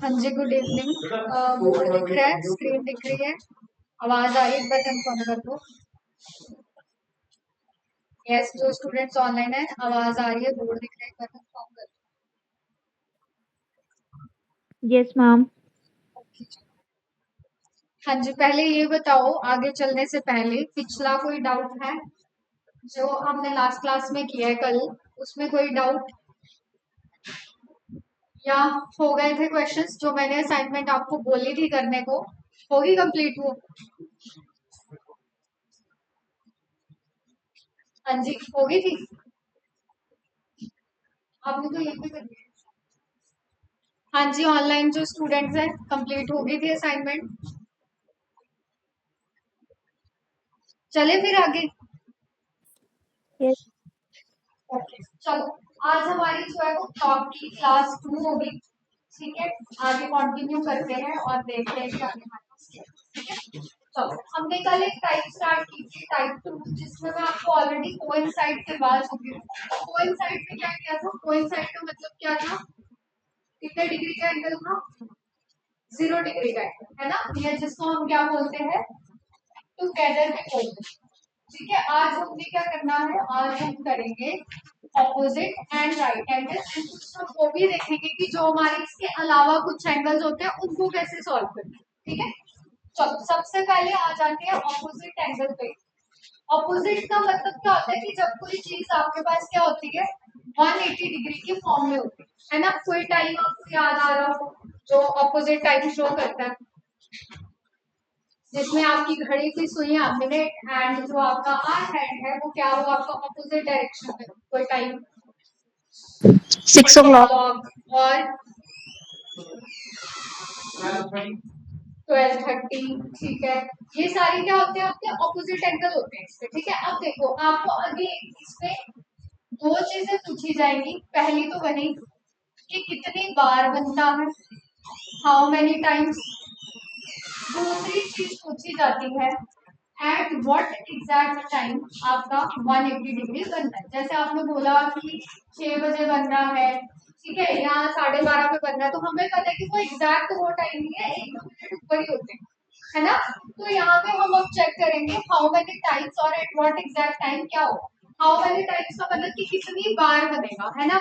हाँ जी, good evening. Board दिख रहा है, स्क्रीन दिख रही है, आवाज आ रही है, एक बार कंफर्म कर दो। यस, जो स्टूडेंट्स ऑनलाइन है आवाज आ रही है, बोर्ड दिख रहा है, एक बार कंफर्म कर यस मैम। दो। हाँ जी, पहले ये बताओ, आगे चलने से पहले पिछला कोई डाउट है जो हमने लास्ट क्लास में किया है कल, उसमें कोई डाउट या हो गए थे क्वेश्चंस जो मैंने असाइनमेंट आपको बोली थी करने को, होगी कंप्लीट वो? हाँ जी, होगी थी। आपने तो ये भी कर दिया। हाँ जी, ऑनलाइन जो स्टूडेंट्स हैं कंप्लीट हो गई थी असाइनमेंट। चले फिर आगे। यस। ओके, चलो आज हमारी जो है वो टॉप की क्लास 2 होगी। ठीक है, आगे कंटिन्यू करते हैं और देखते हैं कि आगे हमारे पास क्या है। ठीक है, चलो हमने कल एक टाइप स्टार्ट की थी, टाइप 2, जिसमें मैं आपको ऑलरेडी कोइंसाइड के बाद चुकी हूँ। कोइंसाइड में क्या किया था? कोइंसाइड का मतलब क्या था? कितने डिग्री का एंगल था? 0 डिग्री का एंगल, है ना? या जिसको हम क्या बोलते हैं, टुगेदर में बोलते हैं। ठीक है, आज हमने क्या करना है, आज हम करेंगे opposite and right angle, and कुछ हम वो भी देखेंगे कि जो हमारे इसके अलावा कुछ एंगल्स होते हैं उनको कैसे सॉल्व करना है। ठीक है, चलो सबसे पहले आ जाते हैं ऑपोजिट एंगल पे। ऑपोजिट का मतलब क्या होता है कि जब कोई चीज आपके पास क्या होती है, 180 डिग्री के फॉर्म में होती है ना? कोई टाइम आपको याद आ रहा हो जो ऑपोजिट टाइम शो करता है, जिसमें आपकी घड़ी की सुइयां मिनट एंड जो आपका आर हैंड है वो क्या हो, आपका ऑपोजिट डायरेक्शन में। कोई टाइम 6 o'clock। और 12:30। ठीक है, ये सारे क्या होते हैं, आपके ऑपोजिट एंगल होते हैं इसके। ठीक है, अब देखो आपको आगे इसमें दो चीजें पूछी जाएंगी। पहली तो वही कि कितनी बार बनता है, हाउ मेनी टाइम्स। दूसरी चीज पूछी जाती है एट व्हाट एग्जैक्ट टाइम आपका 180 डिग्री बनता है। जैसे आपने बोला कि 6 बजे बन रहा है, ठीक है, या 12:30 पे बन रहा है, तो हमें पता है कि वो एग्जैक्ट वो टाइम नहीं है, 1-2 मिनट ऊपर ही होते हैं, है ना? तो यहाँ पे हम अब चेक करेंगे हाउ मेनी टाइम्स और एट व्हाट एग्जैक्ट टाइम क्या होगा। हाउ मेनी टाइम्स का मतलब कि कितनी बार बनेगा, है ना?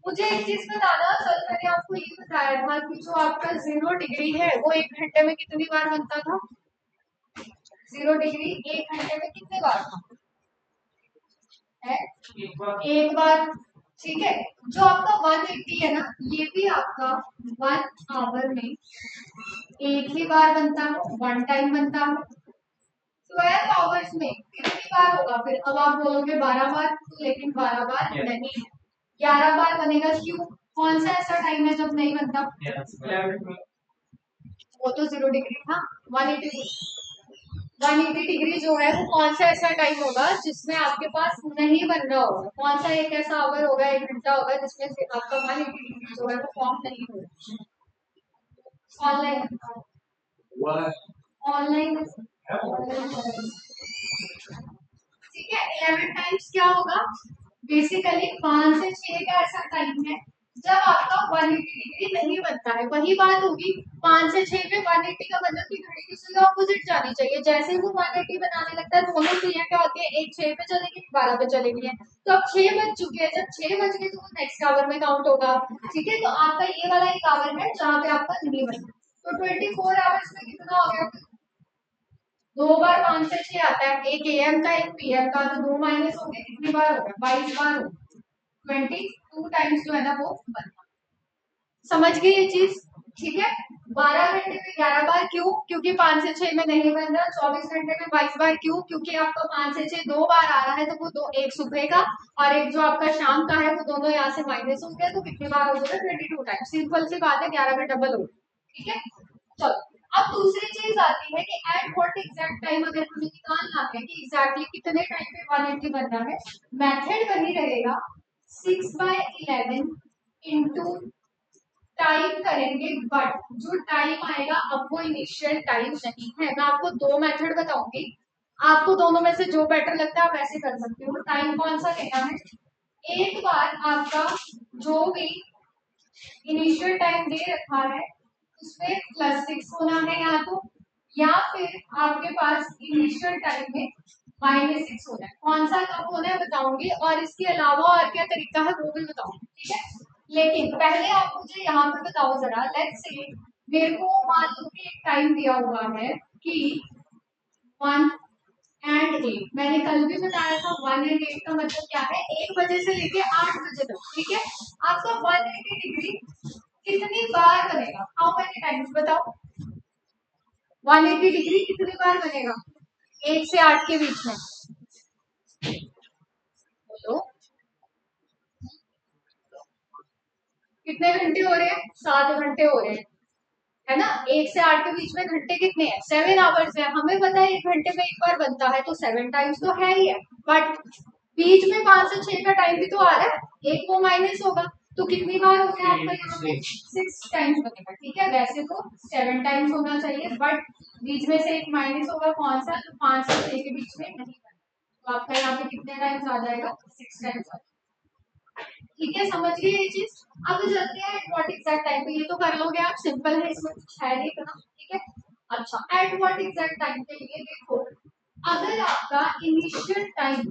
मुझे एक चीज बताना, कल मैंने आपको ये बताया था कि जो आपका 0 डिग्री है वो 1 घंटे में कितनी बार बनता था? 0 डिग्री 1 घंटे में कितने बार था? है एक बार। ठीक है, जो आपका 180 है ना, ये भी आपका 1 आवर में एक ही बार बनता है, 1 टाइम बनता है। 12 आवर्स में कितनी बार होगा फिर? अब आप बोलोगे 12 बार, तो लेकिन 12 बार नहीं है, 11 बार बनेगा। क्यों? कौन सा ऐसा टाइम है जब नहीं बनता? वो तो 0 डिग्री था। 180 180 डिग्री जो है वो कौन सा ऐसा टाइम होगा जिसमें आपके पास नहीं बन रहा होगा? कौन सा एक ऐसा आवर होगा, 1 घंटा होगा जिसमें से आपका 180 डिग्री जो है वो फॉर्म नहीं होगा? ऑनलाइन ऑनलाइन ठीक है, 11 टाइम्स क्या होगा? बेसिकली 5 से 6 का ऐसा टाइम है जब आपका 180 डिग्री नहीं बनता है। वही बात होगी 5 से 6 में 180 का मतलब कि घड़ी की सुई ऑपोजिट जानी चाहिए। जैसे ही वो 180 बनाने लगता है दोनों सुइयां क्या होती है, एक 6 पे चलेगी, 12 पे चलेगी है। तो अब 6 बज चुके हैं, जब 6 बज गए तो वो नेक्स्ट आवर में काउंट होगा। ठीक है, तो आपका ये वाला एक आवर है जहाँ पे आपका नहीं बना। तो 24 आवर्स में कितना हो गया? 2 बार 5 से 6 आता है, एक एएम का एक पीएम का, तो 2 माइनस हो गए, कितनी बार होगा? 22 बार होगा। 22 टाइम्स जो है ना वो बनता। समझ गए ये चीज? ठीक है, 12 घंटे में 11 बार। क्यों? क्योंकि 5 से 6 में नहीं बन रहा। 24 घंटे में 22 बार। क्यों? क्योंकि आपका 5 से 6 2 बार आ रहा है, तो वो दो, एक सुबह का और एक जो आपका शाम का है, वो दोनों यहाँ से माइनस हो गया, तो कितनी बार हो गया? 22 टाइम्स। सिंपल सी बात है, 11 का डबल हो गया। ठीक है, चलो अब दूसरी चीज आती है कि एट व्हाट एग्जैक्ट टाइम, अगर हमें निकालना है कि एग्जैक्टली कितने टाइम पे 180 बन रहा है, मेथड वही रहेगा, 6/11 इंटू टाइम करेंगे, बट जो टाइम आएगा अब वो इनिशियल टाइम नहीं है। मैं आपको दो मेथड बताऊंगी, आपको दोनों में से जो बेटर लगता है आप वैसे कर सकते हो। टाइम कौन सा लेना है? एक बार आपका जो भी इनिशियल टाइम दे रखा है उसमें +6 होना है या तो, या फिर आपके पास इनिशियल टाइम में -6 होना है। कौन सा कब होना है बताऊंगी, और इसके अलावा और क्या तरीका है वो भी बताऊंगी, ठीक है। लेकिन पहले आप मुझे यहाँ पे बताओ जरा, लेट्स से मेरे को मान लो कि एक टाइम दिया हुआ है कि 1 और 8, मैंने कल भी बताया था 1 और 8 का मतलब क्या है, 1 बजे से लेके 8 बजे तक, ठीक है। आपका 180 डिग्री कितनी बार बनेगा, हाउ मेनी टाइम्स बताओ। 180 डिग्री कितनी बार बनेगा 1 से 8 के बीच में, बोलो। कितने घंटे हो रहे हैं, 7 घंटे हो रहे हैं, है ना। 1 से 8 के बीच में घंटे कितने हैं, 7 आवर्स है। हमें पता है 1 घंटे में एक बार बनता है, तो 7 टाइम्स तो है ही है, बट बीच में 5 से 6 का टाइम भी तो आ रहा है, एक वो माइनस होगा, तो कितनी बार हो गया आपका यहाँ पे 6 टाइम्स बनेगा, ठीक है। वैसे तो 7 टाइम्स होना चाहिए, बट बीच में से एक माइनस होगा, कौन सा, जो 5 से 6 के बीच में नहीं बनेगा, तो आपका यहाँ पे कितने टाइम्स आ जाएगा, 6 टाइम्स। ठीक है, समझ गए ये चीज। अब चलते हैं एट व्हाट एग्जैक्ट टाइम पे, ये तो कर लोगे आप, सिंपल है, इसमें कुछ है नहीं इतना, ठीक है। अच्छा, एट व्हाट एग्जैक्ट टाइम के लिए देखो, अगर आपका इनिशियल टाइम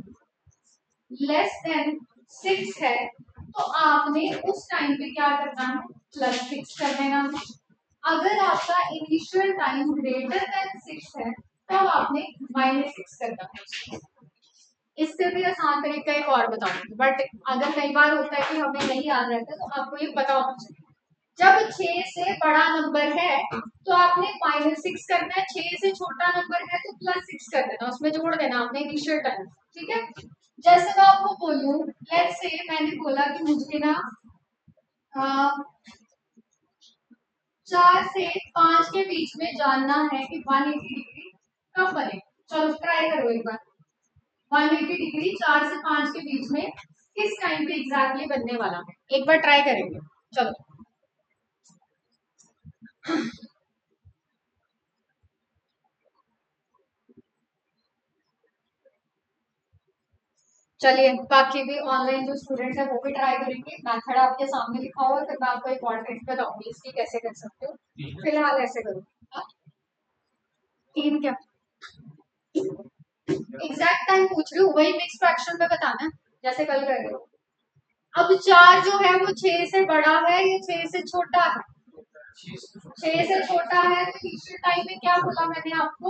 << 6 है, तो आपने उस टाइम पे क्या करना है, +6 कर देना है। अगर आपका इनिशियल टाइम <<6 है, तब आपने -6 करना है। इससे भी आसान तरीका एक और बताऊंगी, बट अगर कई बार होता है कि हमें नहीं याद रहता, तो आपको ये पता होना चाहिए। जब 6 से बड़ा नंबर है तो आपने -6 करना है, 6 से छोटा नंबर है तो +6 कर देना, उसमें जोड़ देना आपने इनिशियल टाइम, ठीक है। जैसे मैं आपको बोलूं, लेट्स से मैंने बोला कि मुझे ना 4 से 5 के बीच में जानना है कि 180 डिग्री कब बने। चलो ट्राई करो एक बार, 180 डिग्री 4 से 5 के बीच में किस टाइम पे एग्जैक्टली बनने वाला है, एक बार ट्राई करेंगे। चलो चलिए, बाकी भी ऑनलाइन जो स्टूडेंट्स है वो भी ट्राई करेंगे। मेथड आपके सामने लिखा हुआ है, फिर मैं आपको एक और ट्रिक बताऊंगी इसकी कैसे कर सकते हो, फिलहाल ऐसे करो। हाँ? 3 क्या एग्जैक्ट टाइम पूछ रही हूँ, वही मिक्स फ्रैक्शन में बताना है जैसे कल कर रहे हो। अब 4 जो है वो 6 से बड़ा है या 6 से छोटा है, 6 से छोटा है, तो इनिशियल टाइम में क्या बोला मैंने आपको,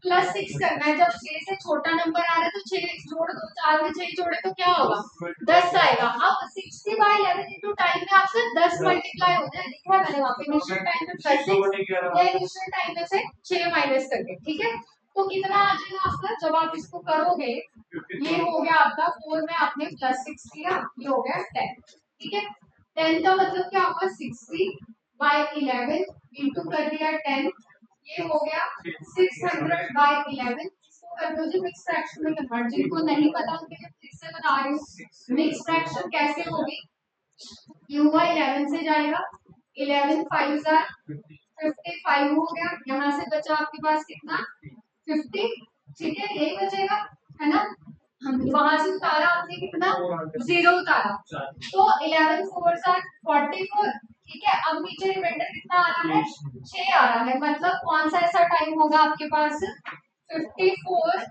+6 करना है। जब 6 से छोटा नंबर आ रहा है तो 6 जोड़ दो, 4 में 6 जोड़े तो क्या होगा, 10 आएगा। अब 60/11 इंटू टाइम में आपसे 10 मल्टीप्लाई हो जाए, लिखा है मैंने वहां पे, इनिशियल टाइम में +6 या इनिशियल टाइम में से 6 माइनस करके, ठीक है। तो कितना आ जाएगा आपका, जब आप इसको करोगे, ये हो गया आपका 4 में आपने +6 किया, ये हो गया 10, ठीक है। 10 का मतलब क्या होगा, 60/11 इंटू कर दिया 10, ये हो गया 600/11। इसको कर दो जी मिक्स फ्रैक्शन में कन्वर्ट, जिनको नहीं पता उनके लिए फिर से बता रही हूँ मिक्स फ्रैक्शन कैसे होगी। ये हुआ 11 से जाएगा, 11 5 55 हो गया, यहाँ से बचा आपके पास कितना 50, ठीक है, यही बचेगा, है ना। हम वहां से उतारा आपने कितना, 0 उतारा, तो 11 4 44, ठीक है। अब नीचे रिमाइंडर कितना आ रहा है, 6 आ रहा है, मतलब कौन सा ऐसा टाइम होगा आपके पास, 54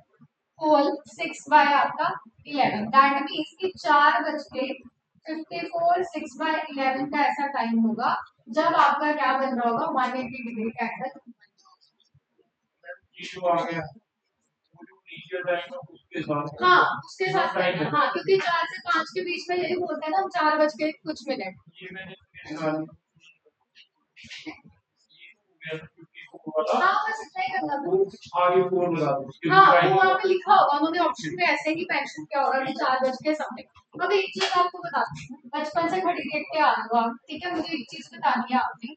होल 6 बाय आपका 11, दैट मीन्स कि 4 बज के 54 6/11 का ऐसा टाइम होगा जब आपका क्या बन रहा होगा, 180 डिग्री का एंगल आ गया। हाँ उसके साथ टाइम है, हाँ, क्योंकि 4 से 5 के बीच में यही बोलते हैं ना, 4 बज के कुछ मिनट। हाँ बस इतना ही करना था, आगे फोन लगा दो। हाँ वो वहाँ पे लिखा होगा, उन्होंने ऑप्शन में ऐसे ही मेंशन किया होगा कि 4 बज के समथिंग। अब एक चीज आपको बताती हूँ, बचपन से घड़ी देखते आ रहे हो आप, ठीक है, मुझे एक चीज बतानी है आपने।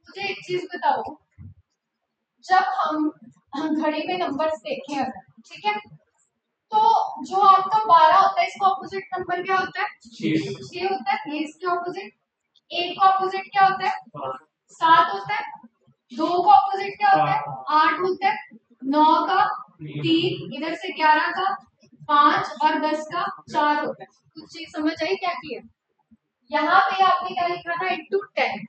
मुझे एक चीज बताओ, जब हम घड़ी में नंबर्स देखें अगर, ठीक है, तो जो आपका 12 होता है इसका ऑपोजिट नंबर क्या होता है? 6 होता है। ये इसके ऑपोजिट। 1 का ऑपोजिट क्या होता है? 7 होता है। 2 का ऑपोजिट क्या होता है? 8 होता है। 9 का 3, इधर से 11 का 5 और 10 का 4 होता है। कुछ चीज समझ आई क्या की है? यहाँ पे आपने क्या लिखा था? इंटू 10।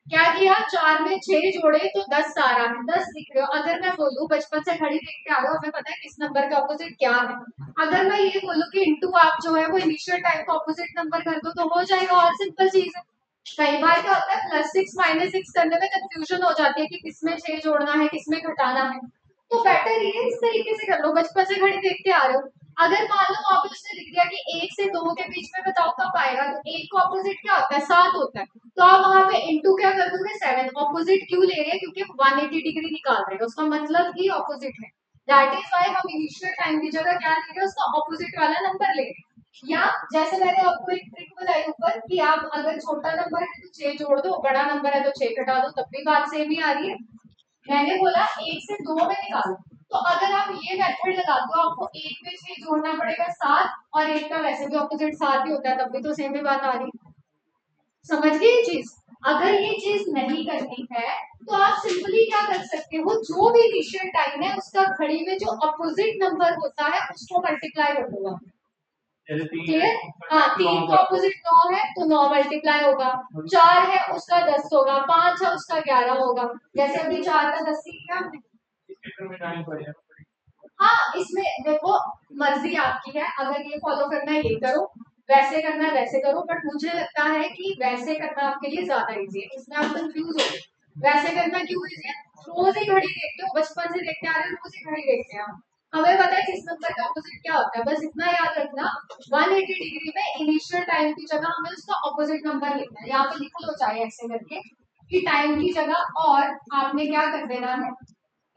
क्या किया? 4 में 6 जोड़े तो 10 आ रहा है। 10 लिख रहे हो। अगर मैं बोलूं बचपन से घड़ी देखते आ रहे हो, हमें पता है किस नंबर का ऑपोजिट क्या है। अगर मैं ये बोलूं कि इंटू आप जो है वो इनिशियल टाइम का ऑपोजिट नंबर कर दो तो हो जाएगा। और सिंपल चीज है। कई बार क्या होता है +6 -6 करने में कंफ्यूजन हो जाती है कि किसमें 6 जोड़ना है किसमें घटाना है। तो बेटर ये इस तरीके से कर लो। बचपन से घड़ी देखते आ रहे हो। अगर मान लो वहां पे उसने लिख दिया कि 1 से 2 के बीच में बताओ कब आएगा, तो 1 का ऑपोजिट क्या होता है? 7 होता है। तो आप वहां पे इंटू क्या कर दोगे? 7। ऑपोजिट क्यों ले रहे हैं? क्योंकि 180 डिग्री निकाल रहे हैं, उसका मतलब ही ऑपोजिट है। दैट इज वाई हम इनिशियल टाइम की जगह क्या ले रहे हैं? उसका ऑपोजिट वाला नंबर ले रहे हैं। या जैसे मैंने आपको एक ट्रिक बताई ऊपर कि आप अगर छोटा नंबर है तो 6 जोड़ दो, बड़ा नंबर है तो 6 घटा दो, तब भी बात सेम ही आ रही है। मैंने बोला 1 से 2 में निकालो। तो अगर आप ये मेथड लगाते हो आपको 1 में 6 जोड़ना पड़ेगा 7, और 1 का वैसे भी ऑपोजिट 7 ही होता है, तब भी तो सेम ही बात आ रही है। समझ गए ये चीज? अगर ये चीज नहीं करनी है तो आप सिंपली क्या कर सकते हो? जो भी इनिशियल टाइम है उसका घड़ी में जो अपोजिट नंबर होता है उसको मल्टीप्लाई कर दो। क्लियर? हाँ, 3 का अपोजिट 9 है तो 9 मल्टीप्लाई होगा। 4 है उसका 10 होगा। 5 है उसका 11 होगा। जैसे अभी 4 का 10 सीख लिया हमने। हाँ, इसमें देखो मर्जी आपकी है। अगर ये फॉलो करना है ये करो, वैसे करना है वैसे करो, बट मुझे लगता है कि वैसे करना आपके लिए ज्यादा इजी है। इसमें आप कंफ्यूज हो। वैसे करना क्यों इजी है? रोज ही घड़ी देखते हो, बचपन से देखते आ रहे हो, रोज ही घड़ी देखते हैं हम। हमें पता है किस नंबर का ऑपोजिट क्या होता है। बस इतना याद रखना 180 डिग्री में इनिशियल टाइम की जगह हमें उसका ऑपोजिट नंबर लिखना है। यहाँ पे लिख लो चाहे ऐसे करके कि टाइम की जगह, और आपने क्या कर देना है?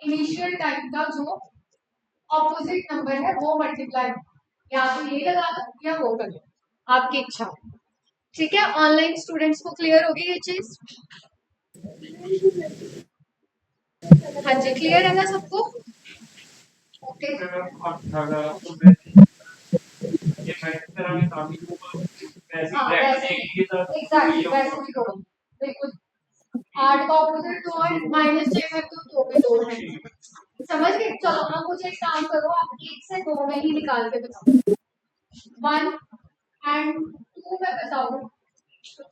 इनिशियल टाइम का जो ऑपोजिट नंबर है वो मल्टीप्लाई, या तो ये लगा दो या वो कर दो, आपकी इच्छा। ठीक है, ऑनलाइन स्टूडेंट्स को क्लियर होगी ये चीज? हाँ जी, क्लियर है ना सबको? ओके। हाँ वैसे एग्जैक्टली वैसे भी करो बिल्कुल। 8 का ऑपोजिट 2 है, -6 है तो 2 भी 2 है। समझ गए? चलो अब मुझे एक काम करो, आप 1 से 2 में ही निकाल के बताओ। 1 एंड 2 में बताओ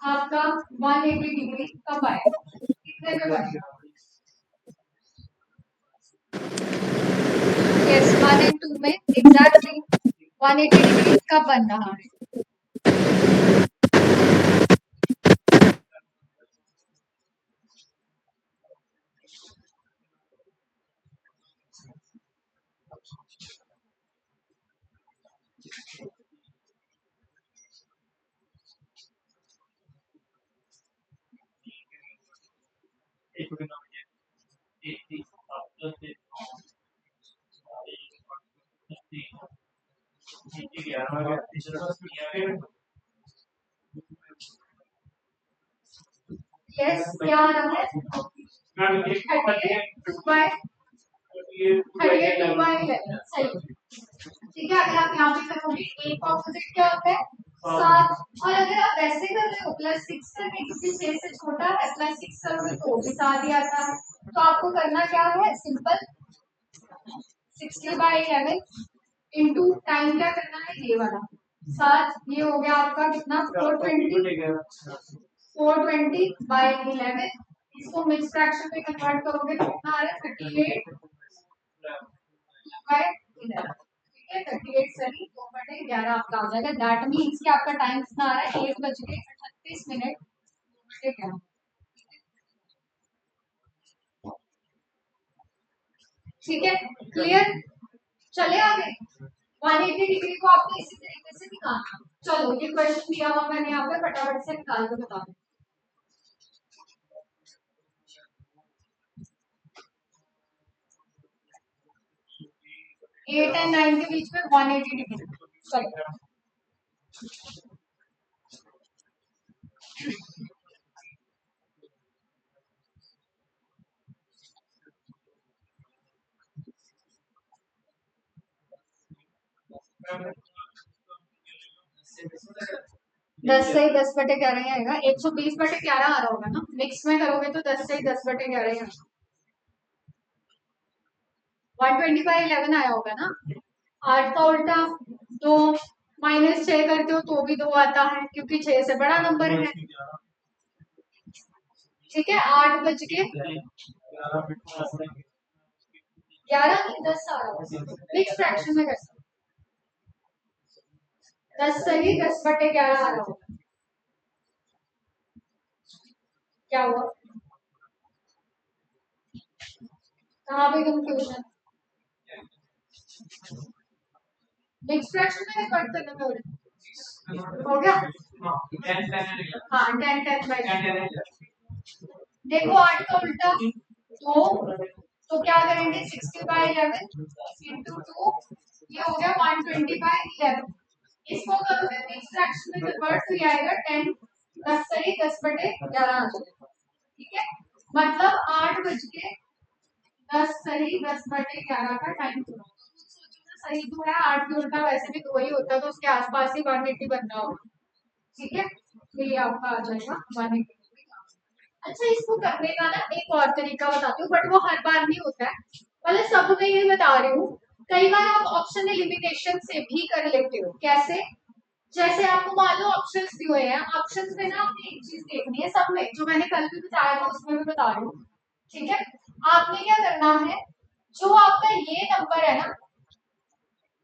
आपका 180 डिग्री कब आएगा? कितने में बनेगा? यस, 1 एंड 2 में एग्जैक्टली 180 डिग्री कब बन रहा है? यस, क्या आ रहा है? 38/11 सही। ठीक है, अगर आप यहाँ पे करोगे 1 का ऑपोजिट क्या होता है? 7। और अगर आप वैसे कर रहे हो +6 करके, क्योंकि 6 से छोटा है, +6 करोगे तो भी 7 ही आता है। तो आपको करना क्या है? सिंपल 60/11 इंटू टाइम क्या करना है? ये वाला 7। ये हो गया आपका कितना? 420/11। इसको मिक्स फ्रैक्शन में कन्वर्ट करोगे तो कितना आ रहा है? 38/11। ठीक है, 38 सही 2/11 आपका आ जाएगा। दैट मीन्स कि आपका टाइम कितना आ रहा है? 1:38। ठीक है, ठीक है, क्लियर? चले आगे। 180 डिग्री को आपको इसी तरीके से निकालना। चलो ये क्वेश्चन दिया हुआ मैंने यहाँ पे, फटाफट से निकाल के बता दो। 8 एंड 9 के बीच में 180 डिग्री। चलो 10 से 10/11 ही आएगा। 120/11 आ रहा होगा ना, मिक्स में करोगे तो 10 से 10/11 ही आएगा। 125/11 आया होगा ना। 8 का उल्टा 2 -6 करते हो तो भी 2 आता है, क्योंकि 6 से बड़ा नंबर है। ठीक है, 8 बज के 11 नहीं 10 आ रहा होगा, मिक्स फ्रैक्शन में कर सकते। 10 सही 10/11 आ रहा होगा। क्या हुआ, कहाँ पे कंफ्यूजन? मिक्स फ्रैक्शन में कट करने में हो गया। हाँ 10/10 देखो 8 का उल्टा 2, तो क्या करेंगे 60/11 इंटू 2, ये हो गया 120/11। इसको करोगे मिक्स फ्रैक्शन में कन्वर्ट तो ये आएगा 10 10 सही 10/11 आ जाएगा। ठीक है, मतलब 8 बज के 10 सही 10/11 का टाइम चुना। सही तो है, 8 के उल्टा वैसे भी 2 ही होता है, तो उसके आसपास ही 180 बनना होगा। ठीक है, तो ये आपका आ जाएगा 180। अच्छा, इसको करने का ना एक और तरीका बताती हूँ, बट वो हर बार नहीं होता है, मतलब सब में ये बता रही हूँ। कई बार आप ऑप्शन एलिमिनेशन से भी कर लेते हो। कैसे? जैसे आपको मान लो ऑप्शंस दिए हुए हैं, ऑप्शंस में ना आपने एक चीज देखनी है, सब में जो मैंने कल भी बताया था उसमें भी बता रही हूँ। ठीक है, आपने क्या करना है, जो आपका ये नंबर है ना,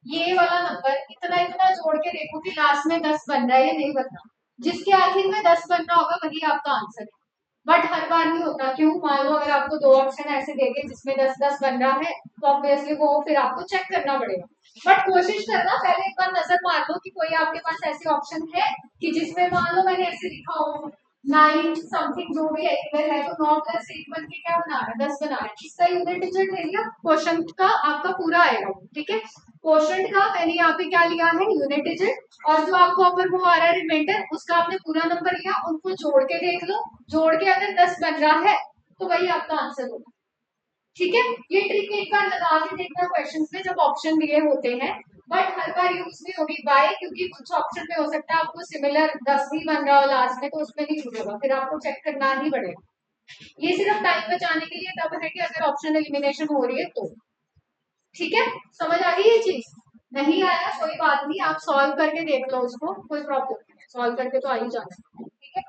ये वाला नंबर इतना इतना जोड़ के देखो कि लास्ट में 10 बन रहा है या नहीं बन रहा। जिसके आखिर में 10 बन रहा होगा वही आपका आंसर है। बट हर बार नहीं होता। क्यों? मान लो अगर आपको 2 ऑप्शन ऐसे देंगे जिसमें 10-10 बन रहा है, तो ऑब्वियसली वो फिर आपको चेक करना पड़ेगा। बट कोशिश करना पहले एक बार नजर मार लो कि कोई आपके पास ऐसे ऑप्शन है कि जिसमें मान लो मैंने ऐसे लिखा हो 9 समथिंग जो भी इक्वल है, तो 9 + 8 बन के क्या बना रहा है, 10 बना रहा है। इसका यूनिट डिजिट ले लिया, क्वेश्चन का आपका पूरा आएगा। ठीक है, क्वेश्चन का मैंने यहाँ पे क्या लिया है, यूनिट डिजिट, और जो आपको ऊपर वो आ रहा है रिमाइंडर, उसका आपने पूरा नंबर लिया, उनको जोड़ के देख लो। जोड़ के अगर 10 बन रहा है तो वही आपका आंसर होगा। ठीक है, ये ट्रिक एक बार लगा के देखना क्वेश्चंस में जब ऑप्शन दिए होते हैं, बट हर बार यूज नहीं होगी। बाय, क्योंकि कुछ ऑप्शन में हो सकता है आपको सिमिलर 10 ही बन रहा हो लास्ट में, तो उसमें नहीं जुड़ेगा, फिर आपको चेक करना ही पड़ेगा। ये सिर्फ टाइम बचाने के लिए तब है कि अगर ऑप्शन एलिमिनेशन हो रही है तो। ठीक है, समझ आ गई ये चीज? नहीं आया कोई बात नहीं, आप सॉल्व करके देख लो उसको, कोई प्रॉब्लम नहीं, सॉल्व करके तो आ ही जाना। ठीक है,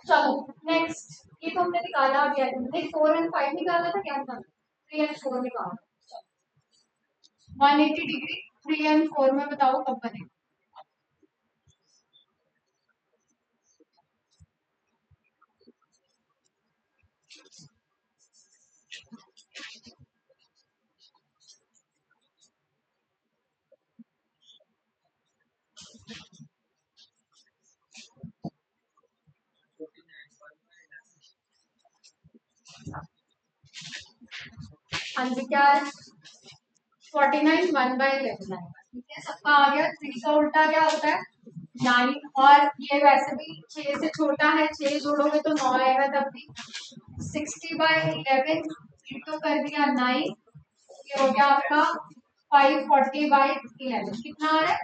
चलो नेक्स्ट। ये तो हमने निकाला अभी, हमने 4 और 5 निकाला था, क्या था 3 और 4 निकाला। 180 डिग्री 3 और 4 में बताओ कब बनेगा। हाँ जी, क्या है 49 1/11 आएगा। ठीक है, सबका आ गया। 3 का उल्टा क्या होता है 9, और ये वैसे भी 6 से छोटा है, 6 जोड़ोगे तो 9 आएगा तब भी। 60/11 इंटू कर दिया 9, ये हो गया आपका 540/11। कितना आ रहा है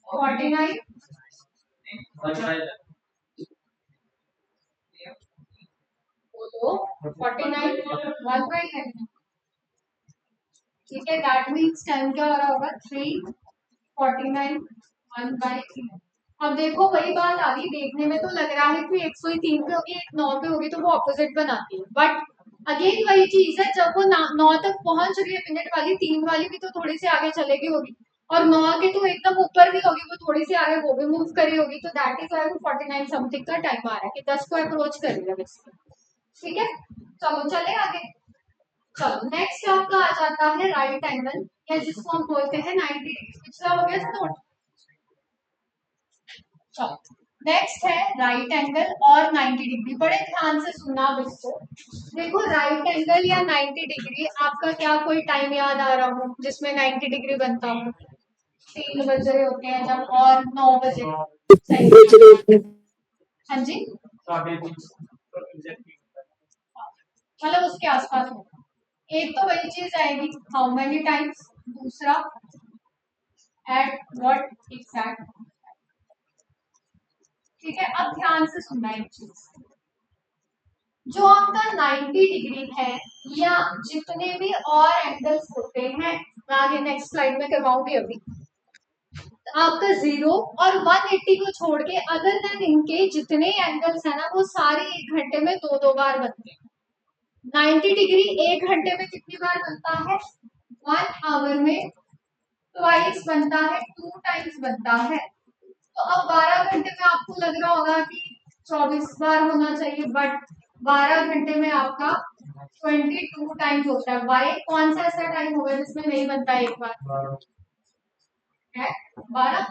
49 तो 49 1/11। ठीक है, दैट मीन्स टाइम क्या हो रहा होगा 349 1/11। अब देखो वही बात आ गई, देखने में तो लग रहा है कि 103 पे होगी, एक 9 पे होगी, तो वो ऑपोजिट बनाती है। बट अगेन वही चीज है, जब वो 9 तक पहुंच रही है मिनट वाली, 3 वाली भी तो थोड़ी सी आगे चलेगी होगी, और 9 के तो एकदम ऊपर भी होगी, वो थोड़ी सी आगे वो भी मूव करी होगी, तो दैट इज वाई 49 समथिंग का टाइम आ रहा है कि 10 को अप्रोच कर रही है। ठीक है, चलो चले आगे। चलो नेक्स्ट आपका आ जाता है राइट एंगल, या जिसको हम बोलते हैं 90 डिग्री। पिछला हो गया था नोट। चलो नेक्स्ट है राइट एंगल और 90 डिग्री। बड़े ध्यान से सुनना अब इसको। देखो राइट एंगल या 90 डिग्री, आपका क्या कोई टाइम याद आ रहा हो जिसमें 90 डिग्री बनता हो? 3 बज रहे होते हैं जब, और 9 बजे। सही, हाँ जी, मतलब उसके आसपास होगा। एक तो वही चीज आएगी, हाउ मेनी टाइम्स दूसरा एट व्हाट एग्जैक्ट, ठीक है। अब ध्यान से सुनना एक चीज, जो आपका 90 डिग्री है या जितने भी और एंगल्स होते हैं, मैं आगे नेक्स्ट स्लाइड में करवाऊंगी अभी, आपका 0 और 180 को छोड़ के अदर देन इनके जितने एंगल्स है ना, वो सारे एक घंटे में दो दो बार बनते हैं। 90 डिग्री एक घंटे में कितनी बार बनता है? 1 आवर में ट्वाइस बनता है, 2 टाइम्स बनता है। तो अब 12 घंटे में आपको लग रहा होगा कि 24 बार होना चाहिए, बट 12 घंटे में आपका 22 टाइम्स होता है। वाई कौन सा ऐसा टाइम होगा जिसमें नहीं बनता एक बार? है 12।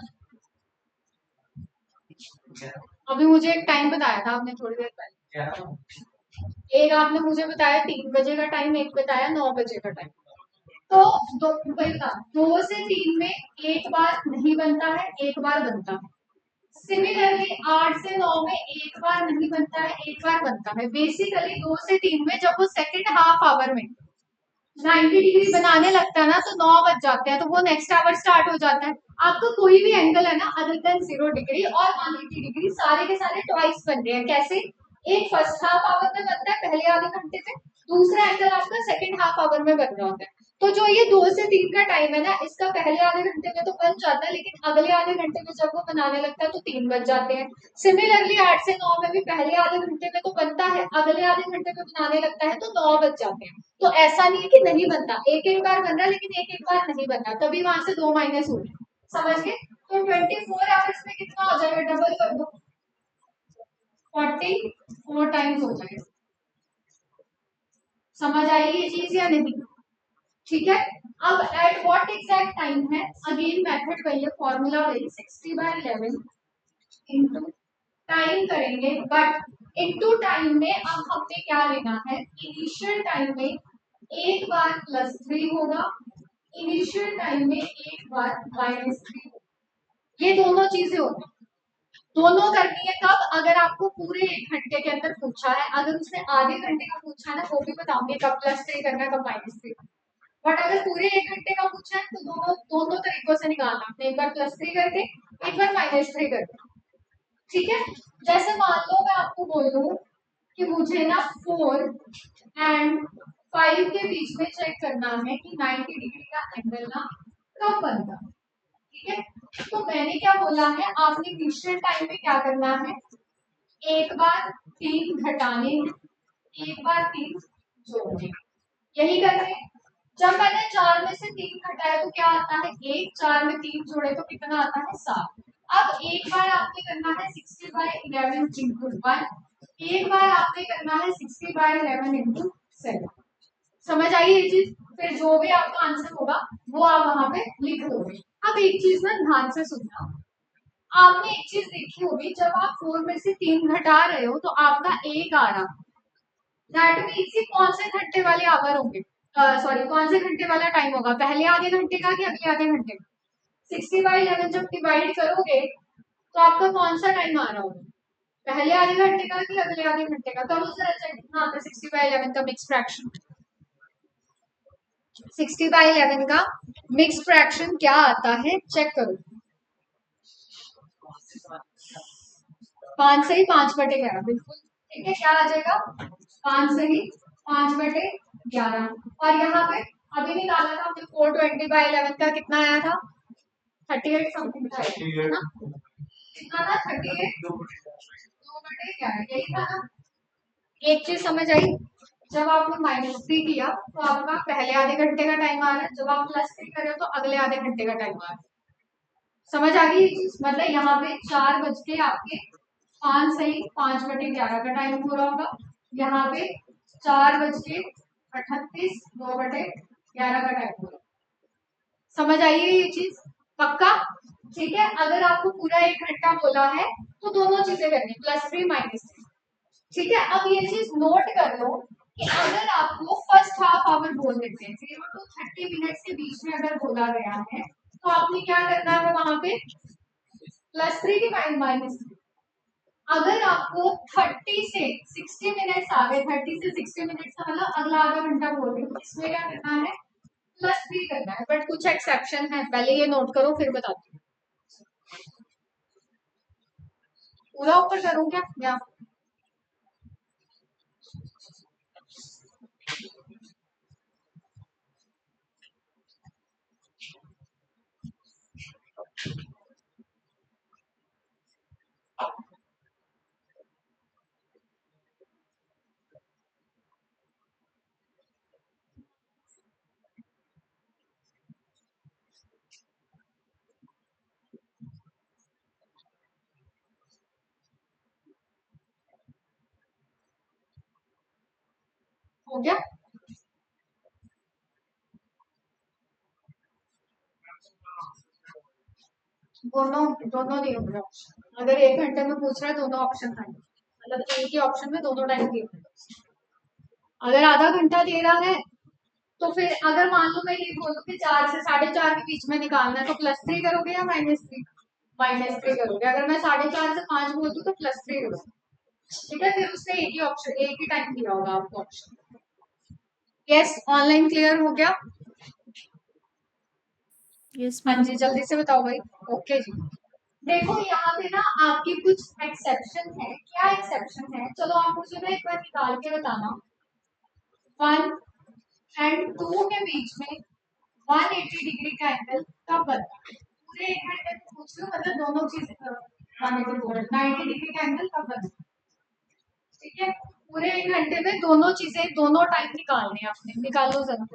अभी मुझे एक टाइम बताया था आपने थोड़ी देर पहले, एक आपने मुझे बताया 3 बजे का टाइम, एक बताया 9 बजे का टाइम। तो दो से 3 में एक बार नहीं बनता है, एक बार बनता है। सिमिलरली 8 से 9 में एक बार नहीं बनता है, एक बार बनता है। बेसिकली 2 से 3 में जब वो सेकेंड हाफ आवर में 90 डिग्री बनाने लगता है ना, तो 9 बज जाते हैं, तो वो नेक्स्ट आवर स्टार्ट हो जाता है। आपका कोई भी एंगल है ना अदर देन 0 डिग्री और 180 डिग्री, सारे के सारे ट्वाइस बन रहे हैं। कैसे? एक फर्स्ट हाफ आवर में बनता है पहले आधे घंटे में, दूसरा एंगल आपका सेकेंड हाफ आवर में बन रहा होता है। तो जो ये 2 से 3 का टाइम है ना, इसका पहले आधे घंटे में तो बन जाता है, लेकिन अगले आधे घंटे में जब वो बनाने लगता है तो 3 बज जाते हैं। सिमिलरली 8 से 9 में भी पहले आधे घंटे में तो बनता है, अगले आधे घंटे में बनाने लगता है तो 9 बज जाते हैं। तो ऐसा नहीं है कि नहीं बनता, एक एक बार बन रहा है, लेकिन एक एक बार नहीं बनता, तभी वहां से 2 माइनस हो रहे हैं। समझ गए? तो 24 आवर्स में कितना हो जाएगा? डबल कर दो, 44 टाइम्स हो जाएगा। समझ आएगी ये चीज या नहीं? ठीक है। अब एट व्हाट एग्जैक्ट टाइम है, अगेन मेथड वही है, फॉर्मूला वही, 60/11 इंटू टाइम करेंगे, बट इंटू टाइम में अब हमने क्या लेना है? इनिशियल टाइम में एक बार +3 होगा, इनिशियल टाइम में एक बार -3 होगा। ये दोनों चीजें होती, दोनों करनी है कब? अगर आपको पूरे 1 घंटे के अंदर पूछा है। अगर उसने आधे घंटे का पूछा है ना, वो भी बताऊंगी कब +3 करना है, कब -3। बट अगर पूरे 1 घंटे का पूछा है तो दोनों दोनों तरीकों से निकालना आपने, एक बार +3 करके, एक बार -3 करके। ठीक है। जैसे मान लो मैं आपको बोल दूं कि मुझे ना 4 एंड 5 के बीच में चेक करना है कि 90 डिग्री का एंगल ना कब बनता है। ठीक है। तो मैंने क्या बोला है, आपने इनिशियल टाइम में क्या करना है? एक बार 3 घटाने, एक बार 3 जोड़ने, यही कर रहे हैं। जब मैंने 4 में से 3 घटाया तो क्या आता है? 1। 4 में 3 जोड़े तो कितना आता है? 7। अब एक बार आपने करना है 60/11 इंटू 1, एक बार आपने करना है 60/11 इंटू 7। समझ आई ये चीज? फिर जो भी आपका आंसर होगा वो आप वहां पे लिख दोगे। अब एक चीज ना ध्यान से सुनना, आपने एक चीज देखी होगी, जब आप 4 में से 3 घटा रहे हो तो आपका 1 आ रहा, दैट मीन्स कि कौन से घंटे वाले आवर होंगे, सॉरी कौन से घंटे वाला टाइम होगा, पहले आधे घंटे का कि अगले आधे घंटे का? 60/11 जब डिवाइड करोगे तो आपका कौन सा टाइम आ रहा होगा? पहले आधे घंटे का कि अगले आधे घंटे का? कब उसे चेक कितना आता है 60/11 का मिक्स फ्रैक्शन? 60/11 का मिक्स फ्रैक्शन क्या आता है, चेक करो। 5 सही 5/11, बिल्कुल ठीक है। क्या आ जाएगा? 5 सही 5/11। और यहाँ पे अभी निकाला था हमने 420/11 का, कितना आया था? 38 समथिंग था, है ना? कितना था? 38 2/11, यही था ना? एक चीज समझ आई, जब आपने -3 किया तो आपका पहले आधे घंटे का टाइम आ रहा है, जब आप +3 कर रहे हो तो अगले आधे घंटे का टाइम आ रहा है। समझ आ गई? मतलब यहाँ पे 4 बज के आपके 5 सही 5/11 का टाइम पूरा होगा, यहाँ पे 4 बज के 38 2/11 का टाइम पूरा। समझ आई है ये चीज? पक्का? ठीक है। अगर आपको पूरा 1 घंटा बोला है तो दोनों चीजें करनी, +3 -3। ठीक है। अब ये चीज नोट कर लो कि अगर आपको फर्स्ट हाफ आवर बोल देते हैं, 0 to 30 मिनट्स के बीच में अगर बोला गया है, तो आपने क्या करना है वहां पे? +3 की -3। अगर आपको 30 से 60 मिनट्स आ गए, 30 से 60 मिनट्स का मतलब अगला आधा घंटा बोल रही हूँ, इसमें क्या करना है? +3 करना है, बट कुछ एक्सेप्शन है, पहले ये नोट करो फिर बताती हूँ। पूरा ऊपर करूँ क्या या हो गया? दोनों दोनों नहीं होंगे ऑप्शन, अगर 1 घंटे में पूछ रहा है दोनों ऑप्शन खाली, मतलब एक ही ऑप्शन में दोनों टाइम दिए होंगे। अगर आधा घंटा दे रहा है तो फिर अगर मान लो मैं ये बोलूँ कि 4 से 4:30 के बीच में निकालना है तो +3 करोगे या -3? -3 करोगे। अगर मैं 4:30 से 5 बोल दूँ तो +3 करोगे। ठीक है, फिर उसने एक ही ऑप्शन, एक ही टाइम दिया होगा आपको ऑप्शन। यस, ऑनलाइन क्लियर हो गया? यस हाँ मैम। जी, जल्दी से बताओ भाई। ओके जी। देखो यहाँ पे ना आपकी कुछ एक्सेप्शन है। क्या एक्सेप्शन है, चलो आप मुझे ना एक बार निकाल के बताना। 1 और 2 के बीच में 180 डिग्री का एंगल कब बनता है? पूरे 1 घंटे में पूछ लो, मतलब दोनों चीज 90 डिग्री का एंगल कब बनता है? ठीक है, पूरे 1 घंटे में दोनों चीजें, दोनों टाइम निकालने हैं आपने, निकालो जरा।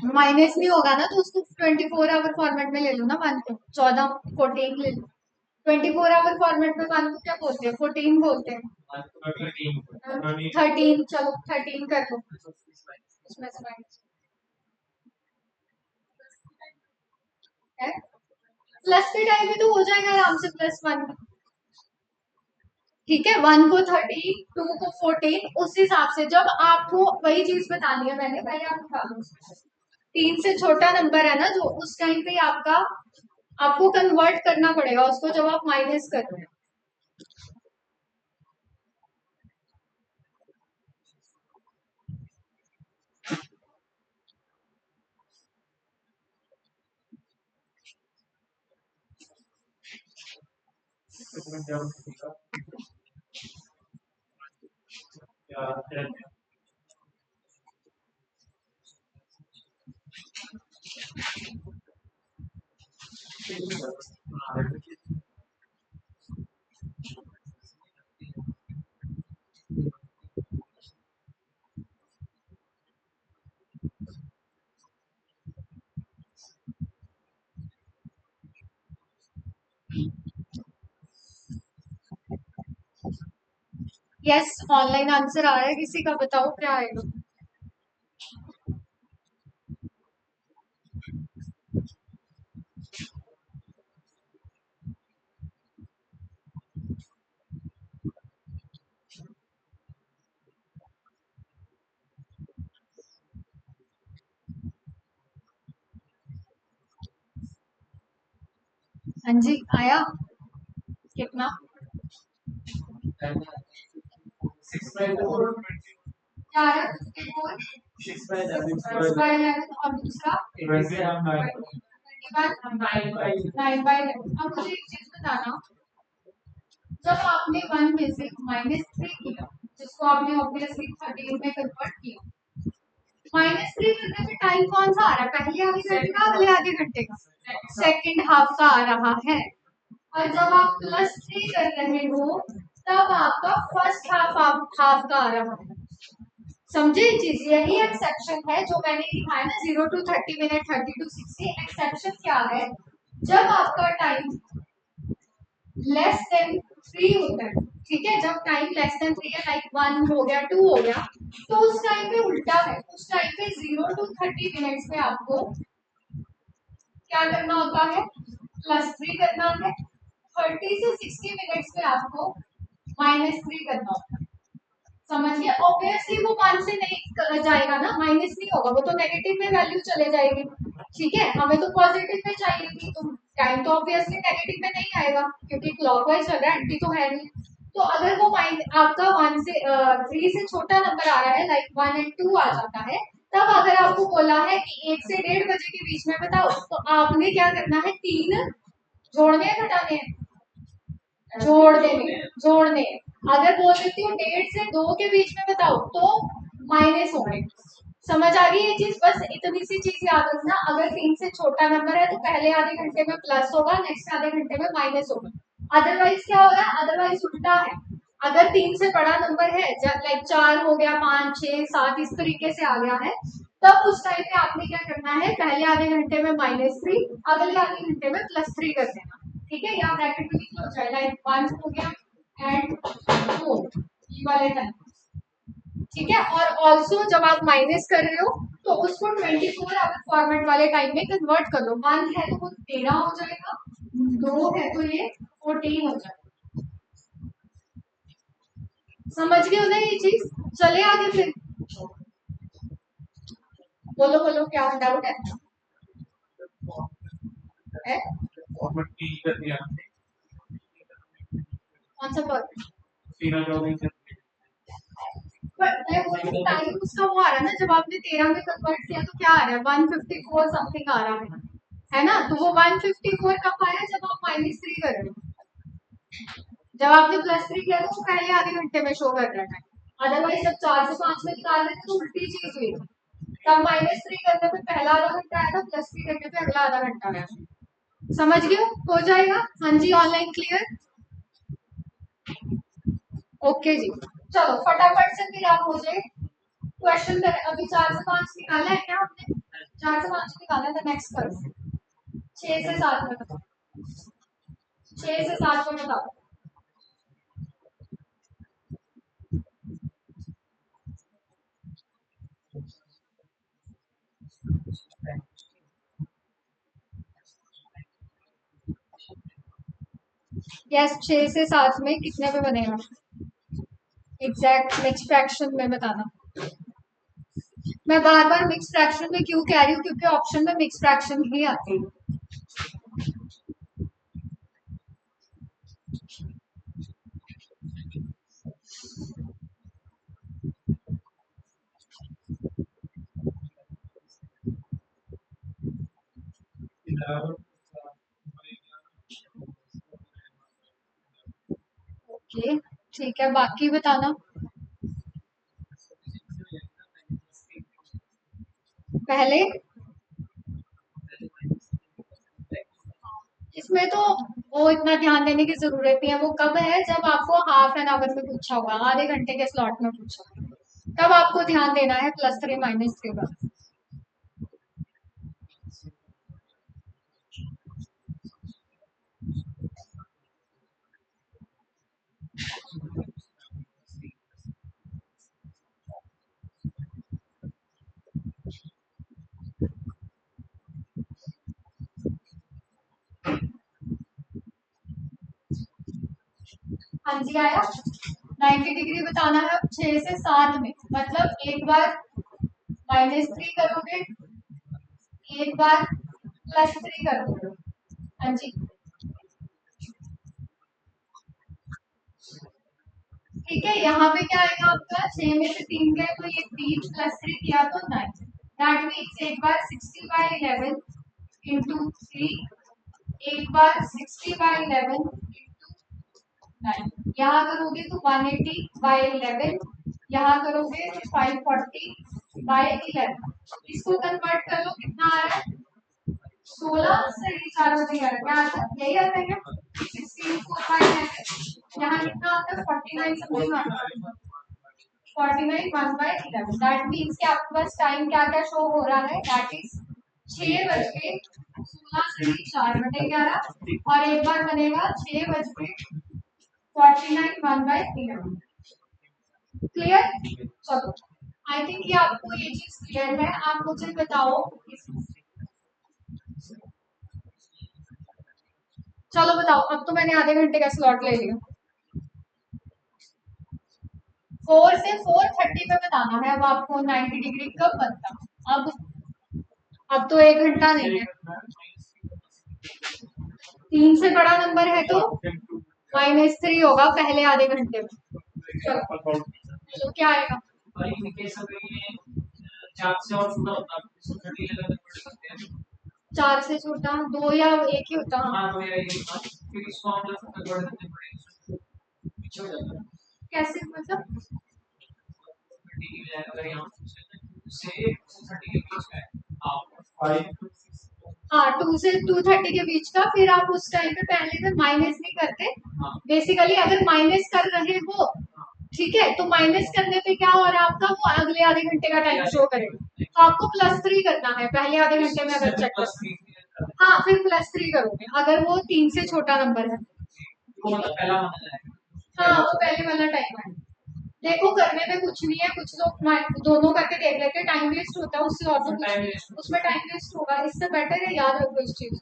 माइनस नहीं होगा ना तो उसको 24 आवर फॉर्मेट में ले लो ना, 1 को 14 14 ले लो। 24 आवर फॉर्मेट में 1 को क्या बोलते हैं? 14 बोलते हैं। 13, चलो 13 कर लो इसमें से माइनस है। प्लस के टाइम में तो हो जाएगा आराम से +1। ठीक है, 1 को 13, 2 को 14, उस हिसाब से जब आपको वही चीज बतानी है, मैंने पहले आप बता दो। 3 से छोटा नंबर है ना जो, उस टाइम पे आपका, आपको कन्वर्ट करना पड़ेगा उसको जब आप माइनस कर रहे हैं। यस, ऑनलाइन आंसर आ रहा है, किसी का बताओ क्या आएगा। हाँ जी, आया कितना? 11, 6/11 और दूसरा 9/11। अब मुझे एक चीज बताना, जब आपने 1 में से -3 किया, जिसको आपने ऑब्वियसली 13 में कन्वर्ट किया, -3 करने में टाइम कौन सा आ रहा है? पहले आधे घंटे का, अगले आधे घंटे का? सेकंड हाफ का आ रहा है। और जब आप +3 कर रहे हो तब आपका फर्स्ट हाफ का आ रहा है। समझे ये चीज? यही एक्सेप्शन है जो मैंने लिखा है ना, 0 to 30 मिनट, 30 to 60। एक्सेप्शन क्या है? जब आपका टाइम <3 होता है, ठीक है, जब टाइम <<3 है, लाइक 1 हो गया, 2 हो गया, तो उस टाइम पे उल्टा है, उस टाइम पे 0 to 30 मिनट्स में आपको क्या करना होता है? +3 करना है। 30 से 60 मिनट्स में आपको -3 करना होता है। समझिए, ऑब्वियसली वो 1 से नहीं जाएगा ना, माइनस नहीं होगा, वो तो नेगेटिव में वैल्यू चले जाएगी। ठीक है, हमें तो पॉजिटिव में चाहिए थी, तो टाइम तो ऑब्वियसली नेगेटिव में नहीं आएगा क्योंकि क्लॉकवाइज चल रहा है, एंटी तो है नहीं। तो अगर वो आपका 1 से 3 से छोटा नंबर आ रहा है, लाइक 1 एंड 2 आ जाता है, तब अगर आपको बोला है कि 1 से 1:30 बजे के बीच में बताओ, तो आपने क्या करना है, 3 जोड़ने हैं घटाने हैं, जोड़ने। अगर बोल देती हूँ 1:30 से 2 के बीच में बताओ, तो माइनस होंगे। समझ आ गई ये चीज? बस इतनी सी चीज याद रखना, अगर 3 से छोटा नंबर है तो पहले आधे घंटे में प्लस होगा, नेक्स्ट आधे घंटे में माइनस होगा। अदरवाइज क्या हो रहा है, अदरवाइज उल्टा है। अगर 3 से बड़ा नंबर है, लाइक 4 हो गया, 5, 6, 7 इस तरीके से आ गया है, तब उस टाइम पे आपने क्या करना है, पहले आधे घंटे में -3, अगले आधे घंटे में +3 कर देना। ठीक है, यहाँ ब्रैकेट में लिख लो, चाहे लाइक 1 हो गया एंड 4 ये वाले टाइम। ठीक है, और ऑल्सो जब आप माइनस कर रहे हो तो उसको 24 आवर फॉर्मेट वाले टाइम में कन्वर्ट कर लो। 1 है तो वो 13 हो जाएगा, 2 है तो ये 14 हो जाएगा। समझ गए हो ना ये चीज? चले आगे फिर, बोलो बोलो, क्या डाउट है? कौन सा फॉर्मेट? टाइम उसका वो आ रहा है ना, जब आपने 13 में कन्वर्ट किया तो क्या आ रहा है, 154 समथिंग आ रहा है ना? तो वो 154 कब आया, जब आप -3 कर रहे हो। जब आपने +3 किया तो पहले आधे घंटे में शो कर रहा है। अदरवाइज जब 4 से 5 में निकाल रहे थे तो उल्टी चीज हुई, तब -3 करने पे पहला आधा घंटा आया था, +3 करने पे अगला आधा घंटा आया। समझ गए हो जाएगा? हाँ जी, ऑनलाइन क्लियर? ओके जी, चलो फटाफट से फिर आप मुझे क्वेश्चन करें। अभी 4 से 5 निकाला है क्या आपने? 4 से 5 निकाला था, नेक्स्ट करो। 6 से 7 में बताओ, 6 से 7 में बताओ। यस, 6 से 7 में कितने में बनेगा? एग्जैक्ट मिक्स फ्रैक्शन में बताना। मैं बार बार मिक्स फ्रैक्शन में क्यों कह रही हूँ, क्योंकि ऑप्शन में मिक्स फ्रैक्शन ही आती है। ओके, ठीक है, बाकी बताना। पहले इसमें तो वो इतना ध्यान देने की जरूरत नहीं है, वो कब है, जब आपको ½ एन आवर में पूछा होगा, आधे घंटे के स्लॉट में पूछा होगा, तब आपको ध्यान देना है +3 -3 का। हाँ जी, आया। 90 डिग्री बताना है 6 से 7 में, मतलब एक बार -3 करोगे, एक बार +3 करोगे। हाँ जी, ठीक है, यहाँ पे क्या आएगा आपका, 6 में से 3 गए तो ये 3 +3 किया तो 9। दैट मीन्स एक बार 60/11 इंटू 3, एक बार 60/11 इंटू 9। यहाँ करोगे तो 180/11, यहाँ करोगे तो 540/11। इसको कन्वर्ट कर लो, कितना आ रहा है, 16 से 4 बजे आ रहा है, क्या आता है, यही आता है क्या, 16/11। यहाँ कितना आता है, 49 समथिंग आता है, 49 1/11। दैट मीन्स कि आपके पास टाइम क्या क्या शो हो रहा है, दैट इज 6:16 से 4/11, और एक बार बनेगा 6:49 1/11। क्लियर? चलो, आई थिंक ये आपको ये चीज क्लियर है। आप मुझे बताओ, चलो बताओ, अब तो मैंने आधे घंटे का स्लॉट ले लिया। 4 से 4:30 पे बताना है अब आपको 90 डिग्री कब बनता। अब तो 1 घंटा नहीं है, 3 से बड़ा नंबर है तो -3 होगा पहले आधे घंटे में। चलो तो क्या आएगा, 4 से छोटा 2 या 1 ही होता। कैसे मतलब, हाँ 2 से 2:30 के बीच का, फिर आप उस टाइम पे पहले से माइनस नहीं करते। बेसिकली अगर माइनस कर रहे हो, ठीक है, तो माइनस करने पे क्या हो रहा है आपका, वो अगले आधे घंटे का टाइम शो करेगा। तो आपको +3 करना है पहले आधे घंटे में अगर चेक कर, हाँ फिर +3 करोगे अगर वो 3 से छोटा नंबर है। हाँ वो पहले वाला टाइम है। देखो करने में कुछ नहीं है, कुछ लोग दोनों करके देख लेते हैं, टाइम वेस्ट होता है उससे, और तो कुछ उसमें टाइम वेस्ट होगा, इससे बेटर है याद रखो इस चीज।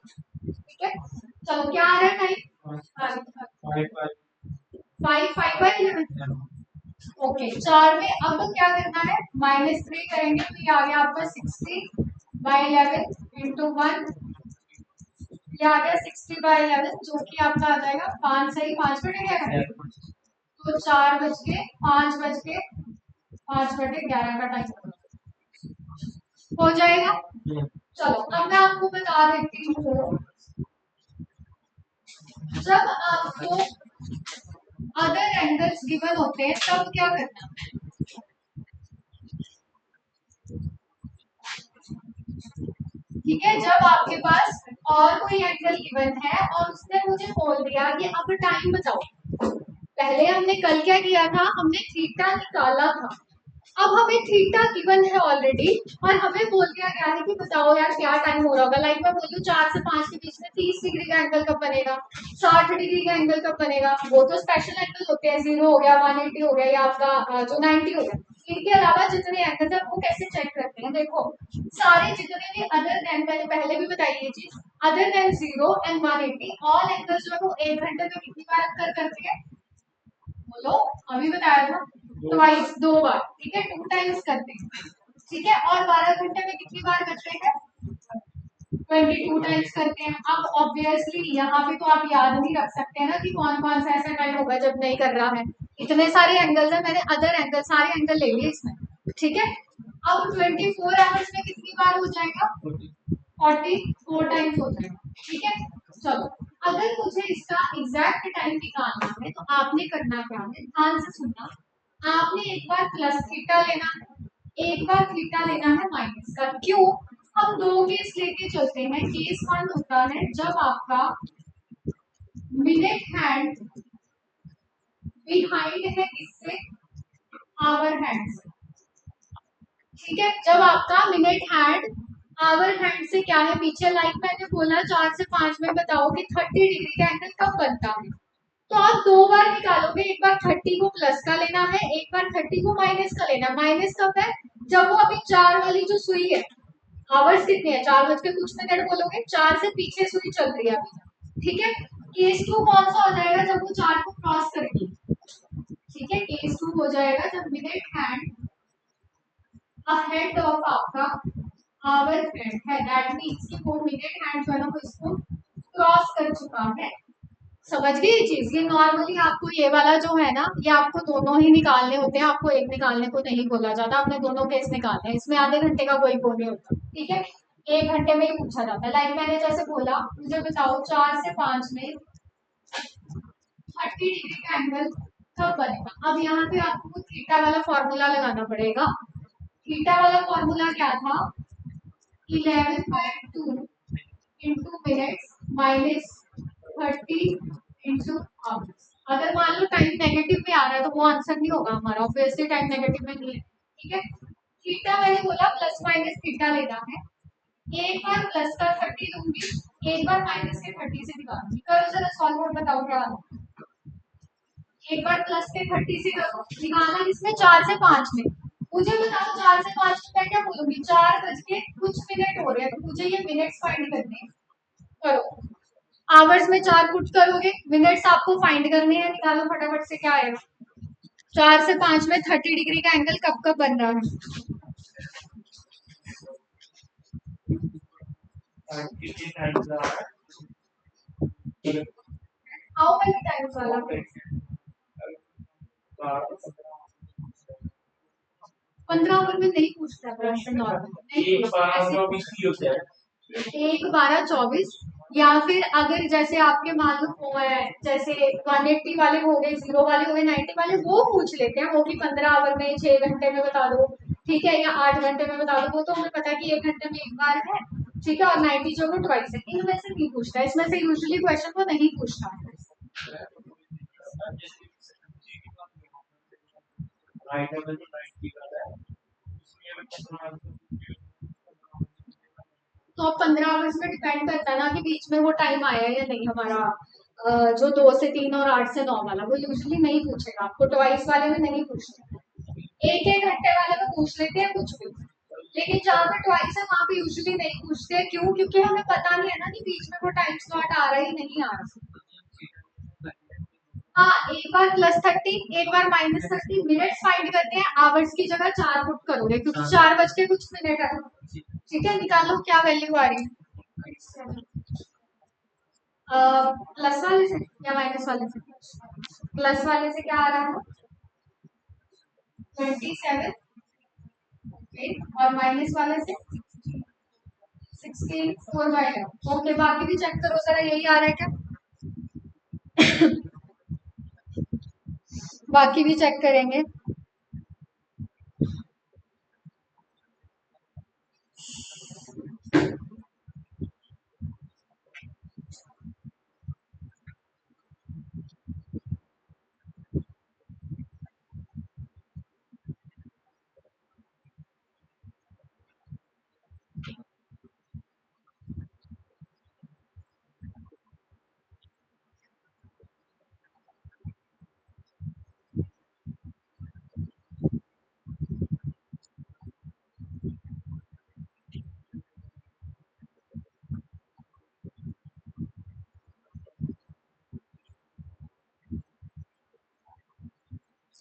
ठीक है चलो क्या आ रहा है टाइम, 5/11। ओके 4 में अब क्या करना है, -3 करेंगे तो ये आ गया आपका 60/11 इंटू 1, ये आ गया 60/11 जो कि आपका आ जाएगा 5 सही 5 बटे 11, तो 4 बज के 5 बज के 5/11 का टाइम हो जाएगा। चलो अब मैं आपको बता देती हूँ, जब आपको अदर एंगल्स गिवन होते हैं तब क्या करना है। ठीक है जब आपके पास और कोई एंगल गिवन है और उसने मुझे बोल दिया कि अब टाइम बताओ, पहले हमने कल क्या किया था, हमने थीटा निकाला था, अब हमें थीटा गिवन है ऑलरेडी और हमें बोल दिया गया है कि बताओ यार क्या टाइम हो रहा होगा। लाइक मैं बोलूँ 4 से 5 के बीच में 30 डिग्री का एंगल कब बनेगा, 60 डिग्री का एंगल कब बनेगा, वो तो स्पेशल एंगल होते हैं, 0 हो गया 180 हो गया या आपका जो 90 हो गया। इनके अलावा जितने एंगल है वो कैसे चेक करते हैं, देखो सारे जितने भी अदर देन, मैंने पहले भी बताई ये चीज, other than 0 and 180 all angle जो है वो 1 घंटे में कितनी बार करते हैं, बोलो अभी बताया था, ट्वाइस 2 बार, ठीक है 2 टाइम्स करते हैं, ठीक है, और 12 घंटे में कितनी बार करते हैं, 22 टाइम्स करते हैं। अब ऑब्वियसली यहाँ पे तो आप याद नहीं रख सकते हैं ना कि कौन कौन सा ऐसा टाइम होगा जब नहीं कर रहा है, इतने सारे एंगल्स है, मैंने अदर एंगल सारे एंगल ले लिए इसमें, ठीक है। अब 24 आवर्स में कितनी बार हो जाएगा, 44 टाइम्स हो जाएगा, ठीक है। चलो अगर मुझे इसका एग्जैक्ट टाइम निकालना है तो आपने करना क्या है, ध्यान से सुनना, आपने एक बार प्लस थीटा लेना है, एक बार थीटा लेना है माइनस का। क्यों, हम दो केस लेके चलते हैं। केस 1 होता है जब आपका मिनट हैंड बिहाइंड है किससे, आवर हैंड से, ठीक है, जब आपका मिनट हैंड आवर हैंड से क्या है पीछे, लाइक मैंने बोला 4 से 5 में बताओ कि 30 डिग्री का एंगल कब बनता है, तो आप 2 बार निकालोगे, एक बार 30 को प्लस का लेना है, एक बार 30 को माइनस का लेना है। माइनस कब है, जब वो अभी 4 वाली जो सुई है, आवर्स कितने हैं, 4 बज के कुछ मिनट बोलोगे, 4 से पीछे सुई चल रही है अभी, ठीक है। केस 2 कौन सा हो जाएगा, जब वो 4 को क्रॉस करेगी, ठीक है, केस 2 हो जाएगा जब मिनट हैंड अहेड ऑफ आपका आवर हैंड है, दैट मींस कि वो मिनट हैंड जो है ना वो इसको क्रॉस कर चुका है। समझ गए ये चीज, ये नॉर्मली आपको ये वाला जो है ना, ये आपको दोनों ही निकालने होते हैं, आपको एक निकालने को नहीं बोला जाता, आपने दोनों केस निकालने हैं, इसमें आधे घंटे का कोई वो नहीं होता, ठीक है, 1 घंटे में ही पूछा जाता है। लाइक मैंने जैसे बोला, मुझे बताओ 4 से 5 में 30 डिग्री का एंगल कब बनेगा। अब यहाँ पे आपको थीटा वाला फॉर्मूला लगाना पड़ेगा। थीटा वाला फॉर्मूला क्या था, 11/2 into minutes minus 30 into hours. अगर मान लो टाइम नेगेटिव में आ रहा है तो वो आंसर नहीं होगा हमारा, ऑब्वियसली टाइम नेगेटिव में नहीं है, ठीक है। थीटा मैंने बोला प्लस माइनस थीटा लेना है, एक बार प्लस का 30 लूंगी, एक बार माइनस के 30 से निकालूंगी। करो जरा सॉल्व और बताओ क्या आना। एक बार प्लस के 30 से करो, निकालना किसमें, 4 से 5 में। मुझे बताओ 4 से 5 में मैं क्या बोलूंगी, 4 बज के कुछ मिनट हो रहे हैं, तो मुझे ये मिनट्स फाइंड करने हैं। करो, आवर्स में 4 पुट करोगे, मिनट्स आपको फाइंड करने हैं, निकालो फटाफट से क्या आएगा। 4 से 5 में 30 डिग्री का एंगल कब कब बन रहा है? हाउ मेनी टाइम्स वाला? 15 ओवर में नहीं पूछता प्रश्न, नॉर्मल एक 12-24, या फिर अगर जैसे आपके मालूम हुआ है जैसे 180 वाले हो गए, 0 वाले हो गए, 90 वाले, वो पूछ लेते हैं वो कि 15 ओवर में 6 घंटे में बता दो, ठीक है, या 8 घंटे में बता दो, वो तो हमें पता है कि 1 घंटे में एक बार है, ठीक है, और 90 जो है ट्वाइस है। इनमें से नहीं पूछता, इसमें से यूजुअली क्वेश्चन वो नहीं पूछता है। तो अब 15 आवर्स पे डिपेंड करता है ना कि बीच में वो टाइम आया है या नहीं हमारा, जो 2 से 3 और 8 से 9 वाला, वो यूजुअली नहीं पूछेगा आपको, ट्वाइस वाले में नहीं पूछते। एक एक घंटे वाले में पूछ लेते हैं कुछ भी, लेकिन जहाँ पे ट्वाइस है वहां पे यूजुअली नहीं पूछते। क्यों? क्योंकि हमें पता नहीं है ना कि बीच में वो टाइम स्लॉट आ रहा है नहीं आ रहा। हाँ, एक बार +30, एक बार -30 मिनट्स फाइंड करते हैं, आवर्स की जगह 4 पुट करोगे क्योंकि 4 बज के कुछ मिनट है, ठीक है, निकालो क्या वैल्यू आ रही है। प्लस वाले से या माइनस वाले से? प्लस वाले से क्या आ रहा है? 27, और माइनस वाले से 16, 4/11। ओके, बाकी भी चेक करो जरा, यही आ रहा है क्या? बाकी भी चेक करेंगे।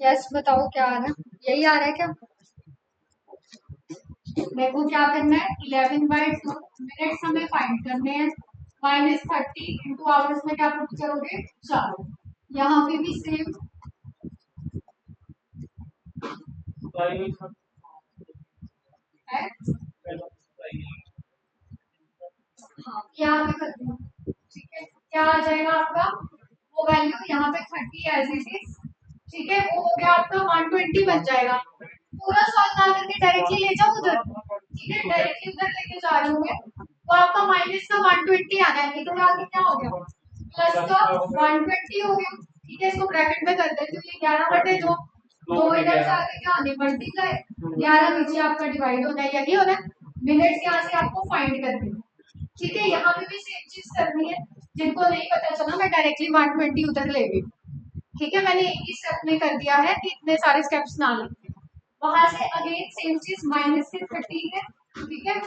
यस, बताओ क्या आ रहा है? यही आ रहा है क्या? मेरे को क्या करना है? 11/2 मिनट्स हमें फाइंड करने हैं, -30 इंटू आवर्स में क्या पुट करोगे? 4। यहाँ पे भी सेम है। हाँ, यहाँ पे करते हैं, ठीक है, क्या आ जाएगा आपका? वो वैल्यू यहाँ पे 30 एज इट इज, ठीक है, वो हो गया आपका 120 बन जाएगा। पूरा सॉल्व ना करके डायरेक्टली ले जाओ उधर, ठीक है, डायरेक्टली उधर लेके जा रहे होंगे तो आपका माइनस का 120 आना है, तो आगे क्या हो गया? प्लस का 120 हो गया, ठीक है, इसको ब्रैकेट में कर देते हो, ये 11/2, दो इधर से आगे क्या आने, मल्टीप्लाई, 11 नीचे आपका डिवाइड होना है, यही होना है। मिनट्स यहाँ से आपको फाइंड करनी है, ठीक है, यहाँ पे भी सेम चीज करनी है। जिनको नहीं पता चला मैं डायरेक्टली 120 उधर ले गई, ठीक है, मैंने एक ही स्टेप में कर दिया है कि इतने सारे स्टेप्स ना लें। वहां से अगेन सेम चीज, माइनस के 30 है, ठीक है,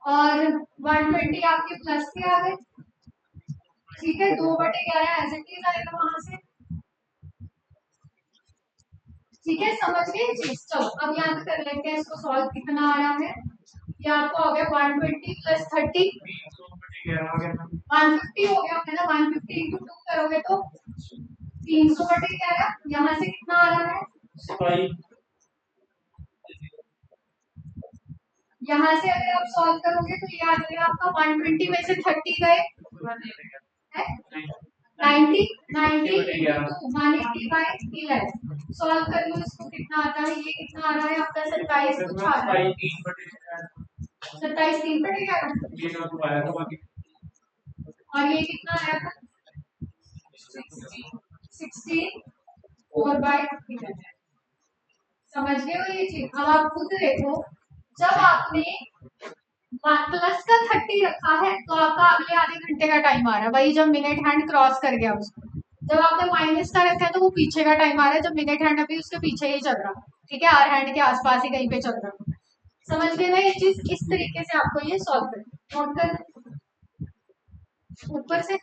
और 120 आपके प्लस के आ गए, ठीक है, 2/11 एज इट इज आएगा वहां से, ठीक है, समझ गए चीज। चलो अब यहाँ पे कर लेते हैं इसको सॉल्व, कितना आ रहा है? ये आपको हो गया 120 + 30, 150 हो गया है ना, 150 इंटू 2 करोगे तो 300/11। यहाँ से कितना आ रहा है? यहाँ से अगर आप सॉल्व करोगे तो ये आ जाएगा आपका 120 में से 30 गए, 90, 90 इंटू 180/11। सॉल्व कर लो इसको, कितना आता है? ये कितना आ रहा है आपका? 27 कुछ आ रहा है, 27 3/11, और ये कितना आया था? 16 4/11। समझ गए हो ये चीज? अब आप खुद देखो, जब आपने प्लस का 30 रखा है तो आपका अगले आधे घंटे का टाइम आ रहा है, वही जब मिनट हैंड क्रॉस कर गया उसको। जब आपने माइनस का रखा है तो वो पीछे का टाइम आ रहा है, जब मिनट हैंड अभी उसके पीछे ही चल रहा है, ठीक है, आर हैंड के आसपास ही कहीं पे चल रहा है। समझ गए ना ये चीज? इस तरीके से आपको ये सॉल्व करना, नोट कर ऊपर से।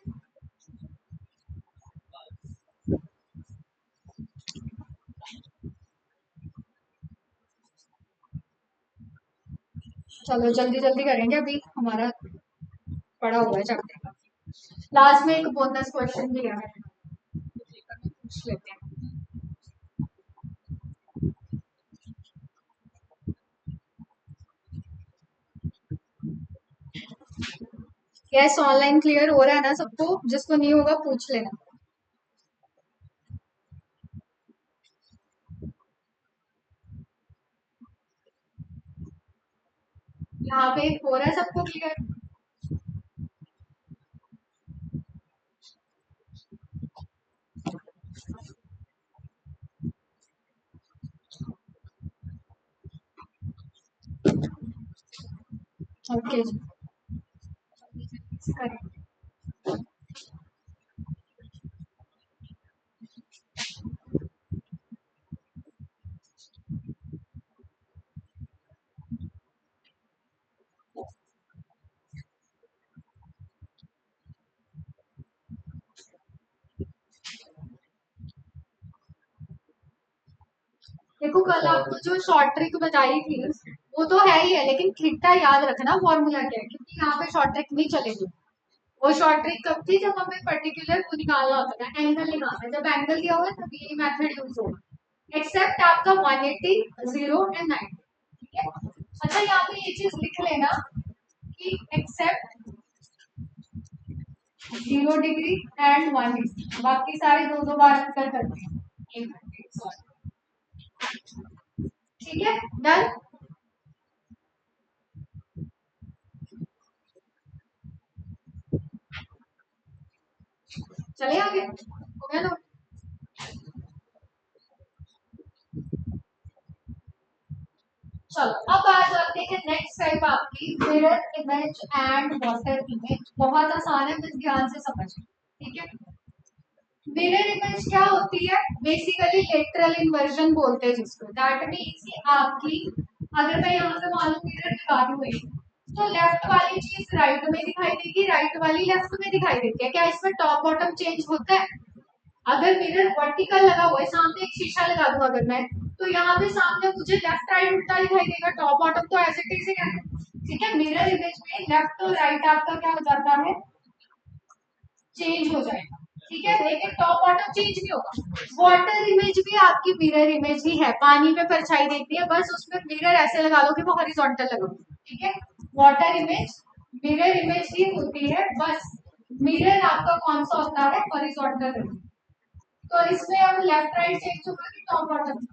चलो जल्दी जल्दी करेंगे, अभी हमारा पड़ा हुआ है चैप्टर का। लास्ट में एक बोनस क्वेश्चन भी है, पूछ लेते हैं। यस, ऑनलाइन क्लियर हो रहा है ना सबको? जिसको नहीं होगा पूछ लेना। यहाँ पे हो रहा है सबको क्लियर? ओके जी, करें। देखो कल आपको जो शॉर्ट ट्रिक बताई थी वो तो है ही है, लेकिन थीटा याद रखना फॉर्मूला क्या है, क्योंकि यहाँ पे शॉर्ट ट्रिक नहीं चलेगी। वो शॉर्ट ट्रिक कब थी? जब हमें पर्टिकुलर वो निकालना होता था, एंगल निकालना है। जब एंगल दिया होगा तभी ये मेथड यूज होगा। एक्सेप्ट आपका 180, 0 एंड 90। ठीक है, अच्छा यहाँ पे ये चीज लिख लेना कि एक्सेप्ट 0 डिग्री एंड 180, बाकी सारे दो दो बार कर सकते हैं, एक घंटे। ठीक है, डन। चले आगे, हो गया ना? चलो अब आ जाते हैं नेक्स्ट टाइप आपकी, mirror image and water image. बहुत आसान है, बस ध्यान से समझिए। ठीक है, मिरर इमेज क्या होती है? बेसिकली लेटरल इन्वर्जन बोलते हैं जिसको। दैट मीन्स कि आपकी, अगर मैं यहाँ पे मान लो मिरर लगा दी हुई, तो लेफ्ट वाली चीज राइट में दिखाई देगी, राइट वाली लेफ्ट में दिखाई देती है। क्या इसमें टॉप बॉटम चेंज होता है? अगर मिरर वर्टिकल लगा हुआ है, सामने एक शीशा लगा दूं अगर मैं, तो यहाँ पे सामने मुझे लेफ्ट राइट उल्टा दिखाई देगा, टॉप बॉटम तो ऐसे कैसे है। ठीक है, मिरर इमेज में लेफ्ट और राइट आपका क्या हो जाता है? चेंज हो जाएगा। ठीक है, लेकिन टॉप बॉटम चेंज नहीं होगा। वाटर इमेज भी आपकी मिरर इमेज ही है, पानी में परछाई देखती है, बस उसमें मिरर ऐसे लगा लो कि वो हॉरिजॉन्टल लगा। ठीक है, वाटर इमेज मिरर इमेज ही होती है, बस मिरर आपका कौन सा होता है? हॉरिजॉन्टल। तो इसमें अब लेफ्ट राइट चेंज होगा कि टॉप बॉटम?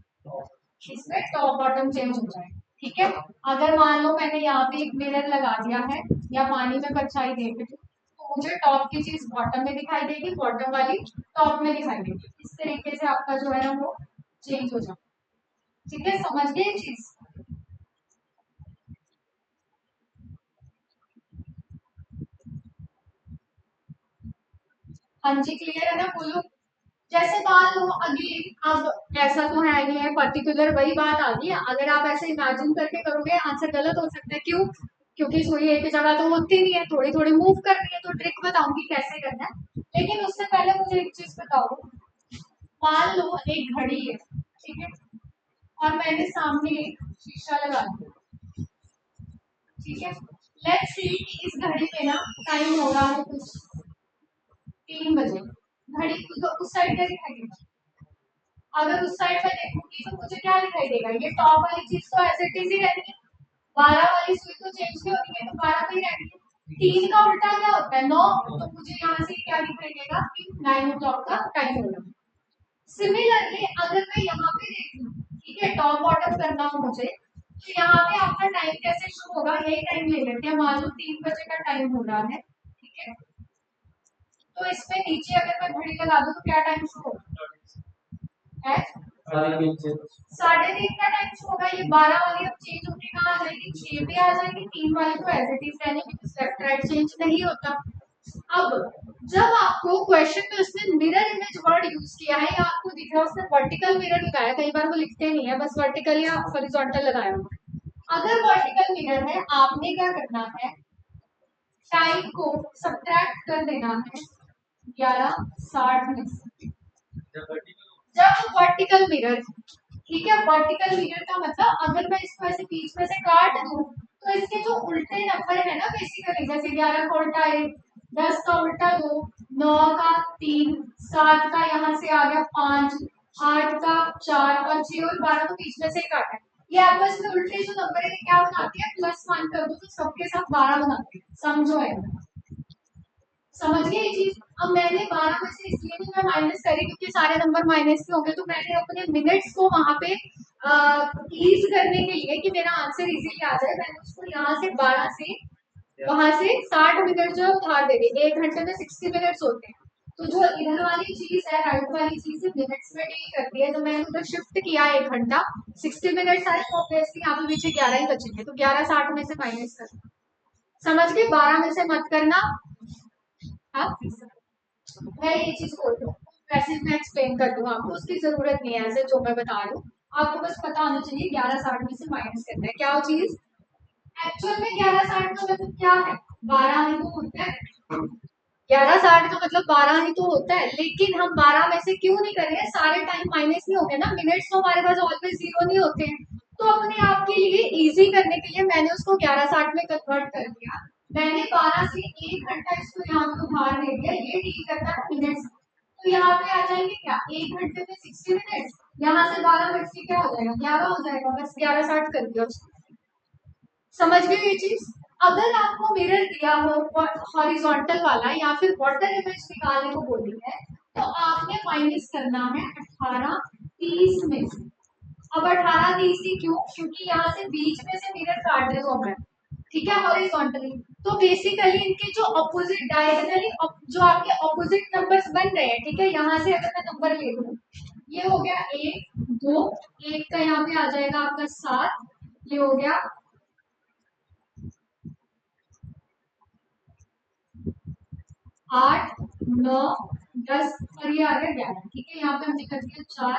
इसमें टॉप बॉटम चेंज हो जाएगा। ठीक है, अगर मान लो मैंने यहाँ पे एक मिरर लगा दिया है या पानी में परछाई देख रही हूँ, तो मुझे टॉप की चीज बॉटम में दिखाई देगी, बॉटम वाली टॉप में दिखाई देगी। इस तरीके से आपका जो है ना वो चेंज हो जाएगा। ठीक है, समझ गए ये चीज? हाँ जी, क्लियर है ना? बोलो। जैसे मान लो अगेन, अब ऐसा तो है नहीं है पर्टिकुलर वही बात आ गई है, अगर आप ऐसे इमेजिन करके करोगे आंसर गलत हो सकता है। क्यों? क्योंकि सुई एक जगह तो होती नहीं है, थोड़ी थोड़ी मूव करनी है। तो ट्रिक बताऊंगी कैसे करना है, लेकिन उससे पहले मुझे एक चीज बताओ। मान लो एक घड़ी है, ठीक है, और मैंने सामने एक शीशा लगा दिया। ठीक है, लेट्स सी कि इस घड़ी में ना टाइम हो रहा है कुछ 3 बजे। घड़ी तो उस साइड का दिखाई देगा। अगर उस साइड में देखूंगी तो मुझे क्या दिखाई देगा? ये टॉप वाली चीज तो ऐसे इट ही रहती है, 12 वाली सुई तो चेंज नहीं होती है, तो 12 पे ही रहती है। 3 का उल्टा क्या होता है? 9। तो मुझे यहाँ से क्या दिखाई देगा कि 9 o'clock का टाइम होगा। सिमिलरली अगर मैं यहाँ पे देखूँ, ठीक है, टॉप बॉटम करना हो मुझे, तो यहाँ पे आपका टाइम कैसे शुरू होगा? यही टाइम ले लेते हैं, मान लो 3 बजे का टाइम हो रहा है। ठीक है, तो इसमें नीचे अगर मैं घड़ी लगा दूँ तो क्या टाइम शुरू होगा? है 3:30 का टाइम शो होगा। ये 12 वाली अब चेंज होके कहाँ आ जाएगी? 6 पे आ जाएगी। 3 वाली तो एज इट इज रहने की, लेफ्ट राइट चेंज नहीं होता। अब जब आपको क्वेश्चन में उसने मिरर इमेज वर्ड यूज किया है, या आपको दिख रहा है उसने वर्टिकल मिरर लगाया, कई बार वो लिखते नहीं है, बस वर्टिकल या हॉरिजॉन्टल लगाया हुआ। अगर वर्टिकल मिरर है, आपने क्या करना है? टाइम को सब्ट्रैक्ट कर देना है 11:60 में से। जब वर्टिकल मिरर, ठीक है, वर्टिकल मिरर का मतलब अगर मैं इसको ऐसे बीच में से काट दूं तो इसके जो उल्टे नंबर है ना बेसिकली, जैसे 11 का उल्टा 1, 10 का उल्टा 2, 9 का 3, 7 का यहाँ से आ गया 5, 8 का 4 और 6 और 12 तो बीच में से काटा है। ये आपस में उल्टे जो नंबर है क्या बनाते हैं, प्लस वन कर दो तो सबके साथ 12 बनाते हैं, समझो है, समझ गए ये चीज। अब मैंने 12 में से इसलिए भी मैं माइनस करी क्योंकि सारे नंबर माइनस के होंगे, तो मैंने अपने मिनट्स को वहां पे ईज करने के लिए कि मेरा आंसर इजीली आ जाए, मैंने उसको यहाँ से 12 से वहां से 60 मिनट जो है उधार दे दी। 1 घंटे में 60 मिनट्स होते हैं, तो जो इधर वाली चीज है, राइट वाली चीज मिनट्स में डील करती है, तो मैंने उधर शिफ्ट किया 1 घंटा, 60 मिनट्स आए तो ऑब्वियसली यहाँ पे पीछे 11 ही बचेंगे, तो 11 60 में से माइनस कर, समझ गए, 12 में से मत करना। हाँ, मैं ये चीज बोल रही हूँ, वैसे मैं एक्सप्लेन कर दूँ आपको, उसकी जरूरत नहीं है ऐसे जो मैं बता रही हूँ, आपको बस पता होना चाहिए 11 60 में से माइनस करना है क्या वो चीज। एक्चुअल में 11 60 का मतलब क्या है, 12 ही तो होता है, 11 60 का मतलब 12 ही तो होता है, लेकिन हम 12 में से क्यों नहीं कर रहे हैं, सारे टाइम माइनस नहीं होंगे ना, मिनट्स तो हमारे पास ऑलवेज जीरो नहीं होते हैं, तो अपने आप के लिए इजी करने के लिए मैंने उसको 11 60 में कन्वर्ट कर दिया। मैंने 12 से 1 घंटा इसको यहाँ पे उधार दे दिया, ये डील करता है मिनट्स, तो यहाँ पे आ जाएंगे क्या, 1 घंटे में 60 मिनट्स, यहाँ से 12 मिनट की क्या हो जाएगा, 11 हो जाएगा, बस 11 60 कर दिया उसको, समझ गए ये चीज। अगर आपको मिरर दिया हो हॉरिजॉन्टल वाला या फिर वाटर इमेज निकालने को बोली है, तो आपने माइनस करना है 18 30 में से। अब 18 30 ही क्यों, क्योंकि यहाँ से बीच में से मिरर काट रहे हो मैं, ठीक है, हॉरिजॉन्टली, तो बेसिकली इनके जो अपोजिट डायगोनली जो आपके अपोजिट नंबर्स बन रहे हैं, ठीक है, यहाँ से अगर मैं नंबर ले लूँ, ये हो गया 1 2, 1 का यहाँ पे आ जाएगा आपका 7, ये हो गया 8 9 10 और ये आ गया 11, ठीक है, यहाँ पे हमने कर दिया 4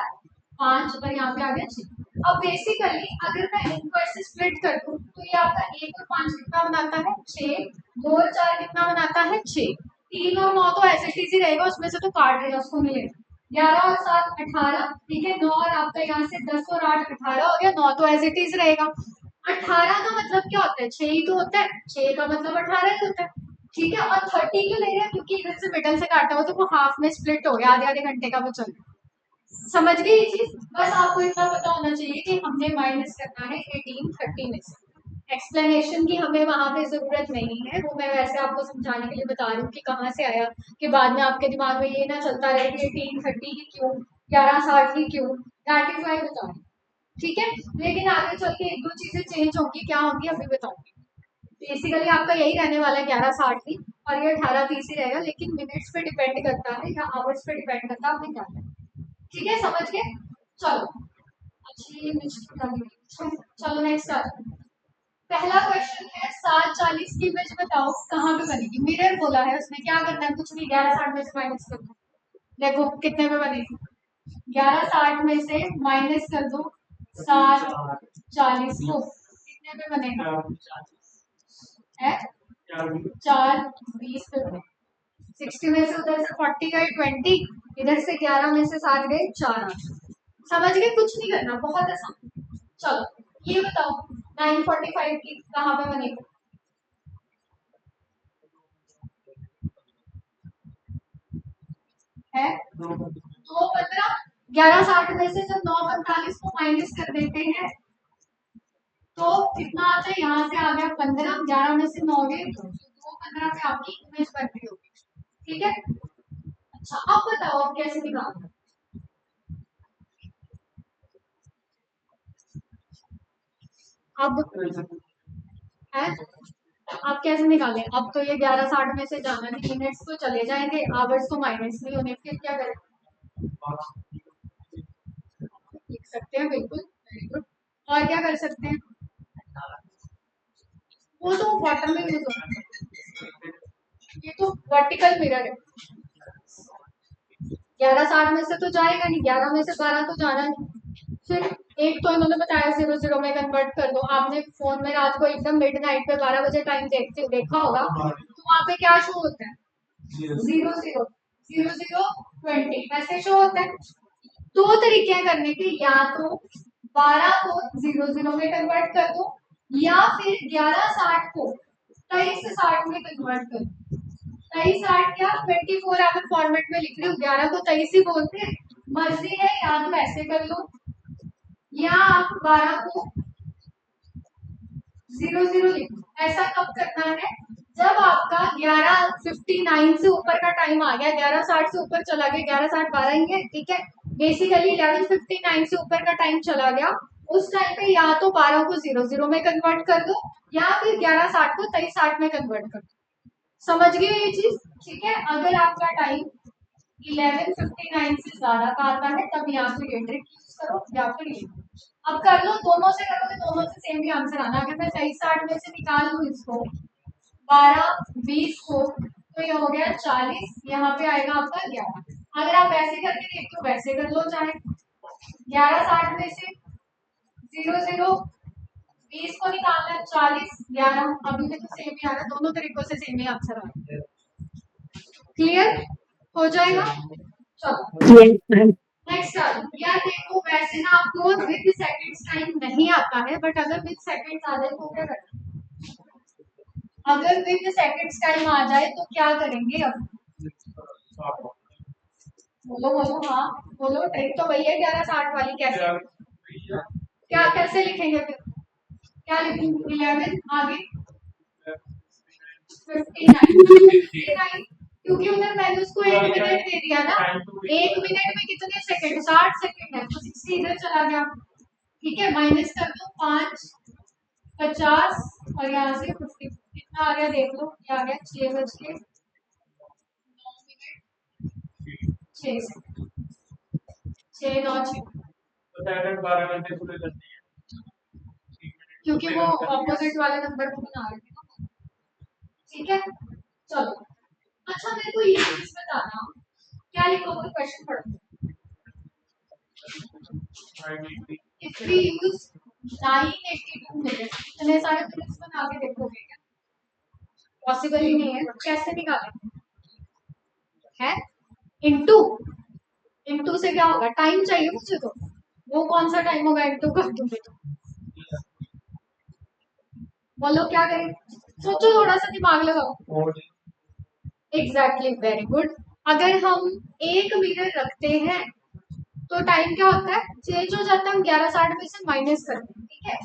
5 और यहाँ पे आ गया 6। अब बेसिकली अगर मैं इनको ऐसे स्प्लिट कर दूं तो ये आपका 1 और 5 कितना बनाता है 6, 2 और 4 कितना बनाता है 6, 3 और 9 तो ऐसे ही रहेगा, उसमें से तो काट रहेगा, उसको मिलेगा 11 और 7 18, ठीक है, 9 और आपका यहाँ से 10 और 8 18 हो गया, 9 तो एज इट इज रहेगा। 18 का मतलब क्या होता है, 6 ही तो होता है, 6 का मतलब 18 ही होता है, ठीक है, और 30 क्यों ले रहे हैं, क्योंकि इधर से मिडल से काटा हुआ तो वो हाफ में स्प्लिट हो गया, आधे आधे घंटे का वो चल, समझ गए ये चीज। बस आपको इतना पता होना चाहिए कि हमने माइनस करना है 18 30 में से, एक्सप्लेनेशन की हमें वहां पे जरूरत नहीं है, वो मैं वैसे आपको समझाने के लिए बता रही हूँ कि कहाँ से आया, कि बाद में आपके दिमाग में ये ना चलता रहे कि 18 30 ही क्यों, 11 60 ही क्यों, दैट इज वाई बता रही हूँ, ठीक है, लेकिन आगे चल के एक दो चीजें चेंज होंगी, क्या होंगी अभी बताऊंगी। बेसिकली आपका यही रहने वाला है 11 60 ही, और ये 18 30 ही रहेगा, लेकिन मिनट्स पे डिपेंड करता है या आवर्स पे डिपेंड करता है आपने क्या करना है, ठीक है, समझ गए। चलो, अच्छी चलो नेक्स्ट आते हैं। पहला क्वेश्चन है 7:40 की इमेज बताओ कहाँ पे बनेगी, मिरर बोला है, उसमें क्या करना है, कुछ नहीं, 11 60 में से माइनस कर दो, देखो कितने पे बनेगी, 11 60 में से माइनस कर दो 7:40 को, कितने पे बनेगा है 4:20 पे बनेगा, 60 में से उधर से 40 गए 20, इधर से 11 में से 7 गए 4, समझ गए, कुछ नहीं करना, बहुत आसान। चलो ये बताओ 9:45 की कहाँ पे बनेगा, है 2:15, 11 60 में से जब 9:45 को माइनस कर देते हैं तो कितना आता है, यहाँ से आ गया 15, 11 में से 9 गए 2:15 पे आपकी इमेज बन रही होगी, ठीक है। अच्छा अब बताओ आप कैसे निकालना, अब है, आप कैसे निकालें, अब तो ये 11 60 में से जाना नहीं, मिनट्स तो चले जाएंगे, आवर्स तो माइनस नहीं होने, फिर क्या करें, लिख सकते हैं, बिल्कुल वेरी गुड, और क्या कर सकते हैं, वो तो बॉटम में यूज होता है, ये तो वर्टिकल मिरर है, 11 60 में से तो जाएगा नहीं, 11 में से 12 तो जाना नहीं, फिर एक तो इन्होंने बताया 0 0 में कन्वर्ट कर दो, आपने फोन में रात को एकदम मिडनाइट पे 12 बजे टाइम देखा होगा, तो वहां पे क्या शो होता है 0 0 0 0 20 ऐसे शो होता है। दो तरीके हैं करने के, या तो 12 को 0 0 में कन्वर्ट कर दो, या फिर 1160 को 2360 में कन्वर्ट करो। 2360 क्या 24 आवर फॉर्मेट में लिख रही हूँ, 11 को 23 ही बोलते हैं, मर्जी है, या तो ऐसे कर लो या आप 12 को 00 लिखो। ऐसा कब करना है, जब आपका 11:59 से ऊपर का टाइम आ गया, 11:60 से ऊपर चला गया, 11:60 12 ही है, ठीक है, बेसिकली 11:59 से ऊपर का टाइम चला गया, उस टाइम पे या तो 12 को 00 में कन्वर्ट कर दो या फिर 11:60 को 23:60 में कन्वर्ट कर दो। समझ गए ये चीज, ठीक है। अगर आपका टाइम 11:59 से ज्यादा का आता है तब यहाँ पे ये ट्रिक यूज करो या फिर ये। अब कर लो, दोनों से करोगे दोनों से सेम ही आंसर आना। अगर मैं 23:60 में से निकाल लूँ इसको 12:20 को, तो ये हो गया 40, यहाँ पे आएगा आपका 11। अगर आप ऐसे करके देखते हो वैसे कर लो, चाहे 11:60 में से 00 20 को निकालना है 40 11, अभी भी तो सेम ही आ रहा है, दोनों तरीकों से सेम ही आंसर आ रहा है। क्लियर हो जाएगा, चलो नेक्स्ट यार देखो, वैसे ना आपको विद सेकंड्स टाइम नहीं आता है, बट अगर विद सेकंड्स आ जाए तो क्या करना, अगर विद सेकंड्स टाइम आ जाए तो क्या करेंगे। अब बोलो बोलो, हाँ बोलो, ट्रिक तो वही है 11:60 वाली, कैसे क्या कैसे लिखेंगे फिर, क्या लिखेंगे 11 आगे 59, क्योंकि उधर मैंने उसको 1 मिनट दे दिया ना, 1 मिनट में कितने सेकंड, 60 सेकंड है, तो 60 इधर चला गया, ठीक है, माइनस कर दो 5 50 और यहाँ से 50, कितना आ गया देख लो, क्या आ गया 6:09 6 सेकंड, 6 9 6, क्योंकि वो ऑपोजिट वाले नंबर को बना रहे थे, ठीक है, चलो। अच्छा मेरे को ये चीज बताना, क्या लिखोगे, क्वेश्चन पढ़ो। If we use 982 minutes, इतने सारे मिनट्स बना के देखोगे क्या, पॉसिबल ही नहीं है, कैसे निकालेंगे, है इनटू, इनटू से क्या होगा, टाइम चाहिए मुझे, तो वो कौन सा टाइम होगा, इनटू कर दूंगी तो, बोलो क्या करें, सोचो थोड़ा सा दिमाग लगाओ। Exactly, very good. अगर हम 1 मिनट रखते हैं तो टाइम क्या होता है, चेंज हो जाता है, हम 11:60 में से माइनस करते हैं, ठीक है।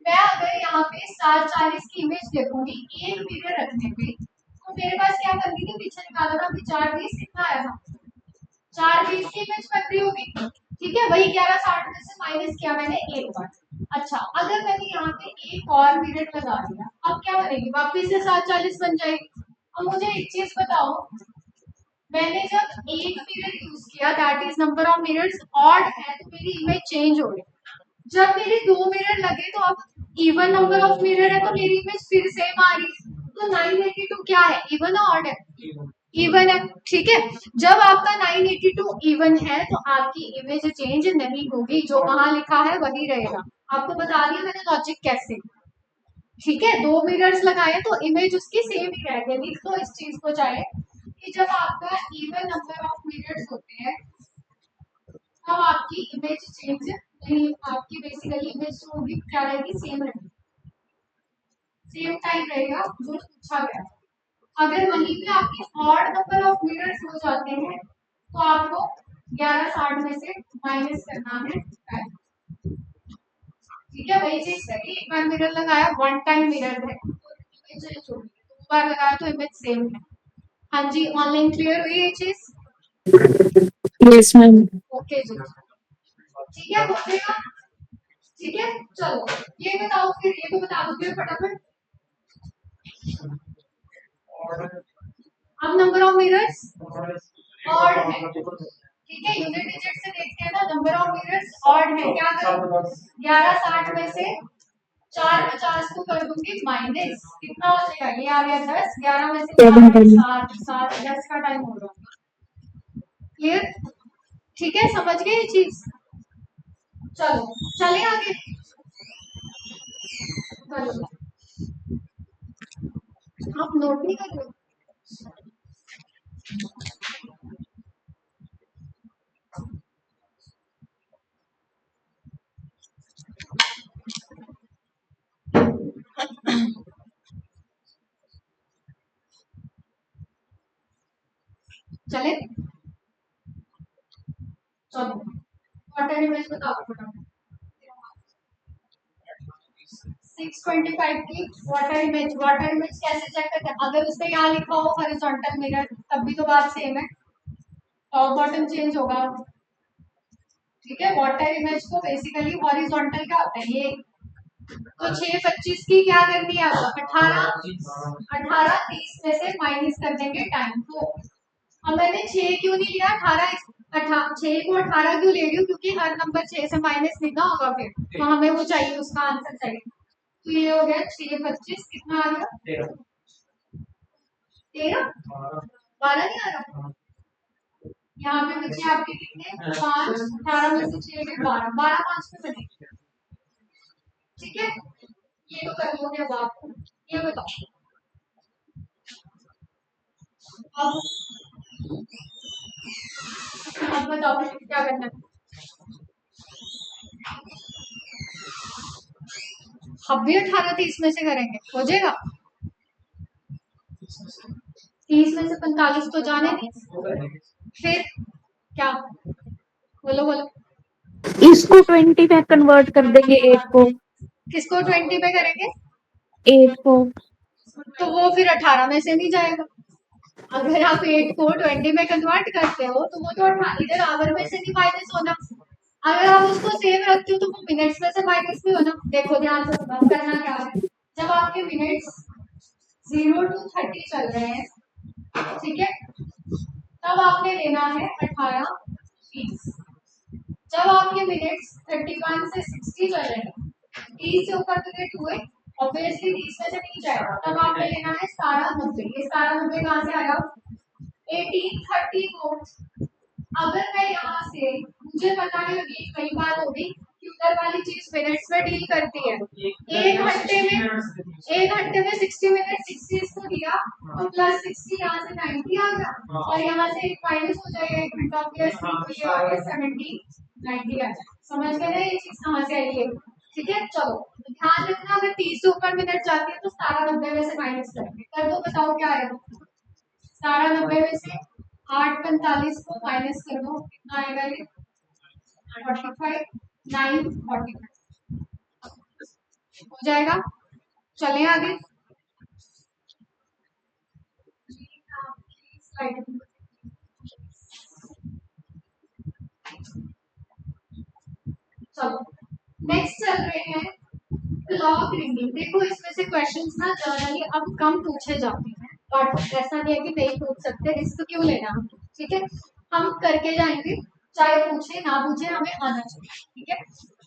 मैं अगर यहाँ पे 7:40 की इमेज देखूंगी 1 मिनट रखने पे, तो मेरे पास क्या करनी थी, पीछे निकाला था, 4:20 कितना आया था, 4:20 की इमेज बन रही होगी, ठीक है, वही 11:60 में से माइनस किया मैंने एक बार। अच्छा, अगर मैंने यहाँ पे एक और मिनट लगा दिया, अब क्या बनेगी, वापिस से 7:40 बन जाएगी। अब मुझे एक चीज बताओ, मैंने जब 1 मिनट यूज किया, that is number of minutes odd है, तो मेरी इमेज चेंज हो रही, जब मेरे 2 मिनट लगे तो अब इवन नंबर ऑफ मिनट है, तो मेरी इमेज फिर सेम आ रही, तो 982 क्या है, इवन ऑड है, इवन है, ठीक है। जब आपका 982 इवन है तो आपकी इमेज चेंज नहीं होगी, जो वहां लिखा है वही रहेगा। आपको बता दिया मैंने लॉजिक कैसे, ठीक है, 2 मिनट्स लगाए तो इमेज उसकी सेम ही रहेगी। लिख लो इस चीज को, चाहे कि जब आपका इवन नंबर ऑफ मिनट्स होते हैं तब आपकी इमेज चेंज नहीं, आपकी बेसिकली इमेज जो होगी क्या रहेगी, सेम रहेगी, सेम टाइम रहेगा जो पूछा गया। अगर वहीं पे आपके ऑड नंबर ऑफ मिनट्स हो जाते हैं तो आपको 11:60 में से माइनस करना है टाइम, ठीक है, वही चीज है, एक बार मिरर लगाया, वन टाइम मिरर है, दो बार लगाया तो इमेज सेम है। हाँ जी, ऑनलाइन क्लियर हुई ये चीज, यस मैम। ओके जी, ठीक है, हो गया, ठीक है, चलो ये बताओ, फिर ये तो बता दो फिर फटाफट। अब नंबर ऑफ मिरर्स ऑड है, ठीक है, यूनिट डिजिट से देखते हैं ना, नंबर ऑफ मिरर्स ऑड है, क्या करूं, 11:60 में से 4:50 को कर दूंगी माइनस, कितना हो जाएगा, ये आ गया 10, 11 में से 4 7 10 का टाइम हो जाएगा, क्लियर, ठीक है, समझ गए ये चीज, चलो चले आगे, चलो आप नोट नहीं कर रहे, चले चलो वाटर इमेज बताओ फटाफट 625 की वाटर इमेज कैसे चेक करते हैं? अगर उसपे यहाँ लिखा हो हॉरिजॉन्टल मिरर तब भी तो बात सेम है, टॉप बॉटम चेंज होगा। ठीक है, वाटर इमेज को बेसिकली हॉरिजॉन्टल क्या होता है ये। तो 6:25 की क्या करनी है आपको 18:30 में से माइनस कर देंगे टाइम। तो अब मैंने 6 क्यों नहीं लिया 6 को 18 क्यों ले रही हूँ, क्योंकि हर नंबर 6 से माइनस लिखना होगा फिर, तो हमें वो चाहिए, उसका आंसर चाहिए। तो ये हो गया 6:25 कितना आ गया 13 12 नहीं आ रहा। यहाँ पे बच्चे आपके कितने 5 18 में से 6 में 12 12 5 में बनेंगे। ठीक है, ये तो कर लोगे अब आप। ये बताओ अब बताओ क्या करना है। अब भी 18:30 में से करेंगे, हो जाएगा। 30 में से 45 तो जाने नहीं, फिर क्या बोलो बोलो। इसको 20 में कन्वर्ट कर देंगे 8 को। किसको 20 पे करेंगे 8 को। तो वो फिर 18 में से नहीं जाएगा। अगर आप 8 को 20 में कन्वर्ट करते हो तो वो तो इधर आवर में से नहीं माइनस होना। अगर आप उसको सेम रखते हो तो वो मिनट्स में से माइनस नहीं होना। देखो ध्यान से सुनो करना क्या है। जब आपके मिनट्स 0 to 30 चल रहे हैं, ठीक है, तब आपने लेना है 18:30। जब आपके मिनट्स 31 से 60 चल रहे हैं, 30 से ऊपर मिनट हुए, ऑब्वियसली 30 में से नहीं जाएगा, तब आपने लेना है 17:90। ये 17:90 कहाँ से आया 18:30 को। अगर मैं यहाँ से मुझे पता है कि कई बार होगी कि उधर वाली चीज मिनट्स में डील करती है। एक घंटे में 60 मिनट 60 इसको दिया तो प्लस 60 यहाँ से 90 आ गया और यहाँ से माइनस हो जाएगा 1 घंटा, प्लस 70 90 आ जाए। समझ गए ना ये चीज कहाँ से आई है। ठीक है, चलो ध्यान रखना अगर 30 से ऊपर मिनट जाती है तो 17:90 में से माइनस करेंगे। कर दो बताओ क्या आएगा 17:90 में से 8:45 को माइनस कर दो कितना आएगा ये 45 9:45 हो जाएगा। चले आगे चलो नेक्स्ट चल रहे हैं क्लॉक रिंगिंग। देखो इसमें से क्वेश्चंस ना जनरली अब कम पूछे जाते हैं, बट ऐसा नहीं है कि नहीं पूछ सकते, रिस्क क्यों लेना। ठीक है, हम करके जाएंगे, चाहे पूछे ना पूछे हमें आना चाहिए। ठीक है,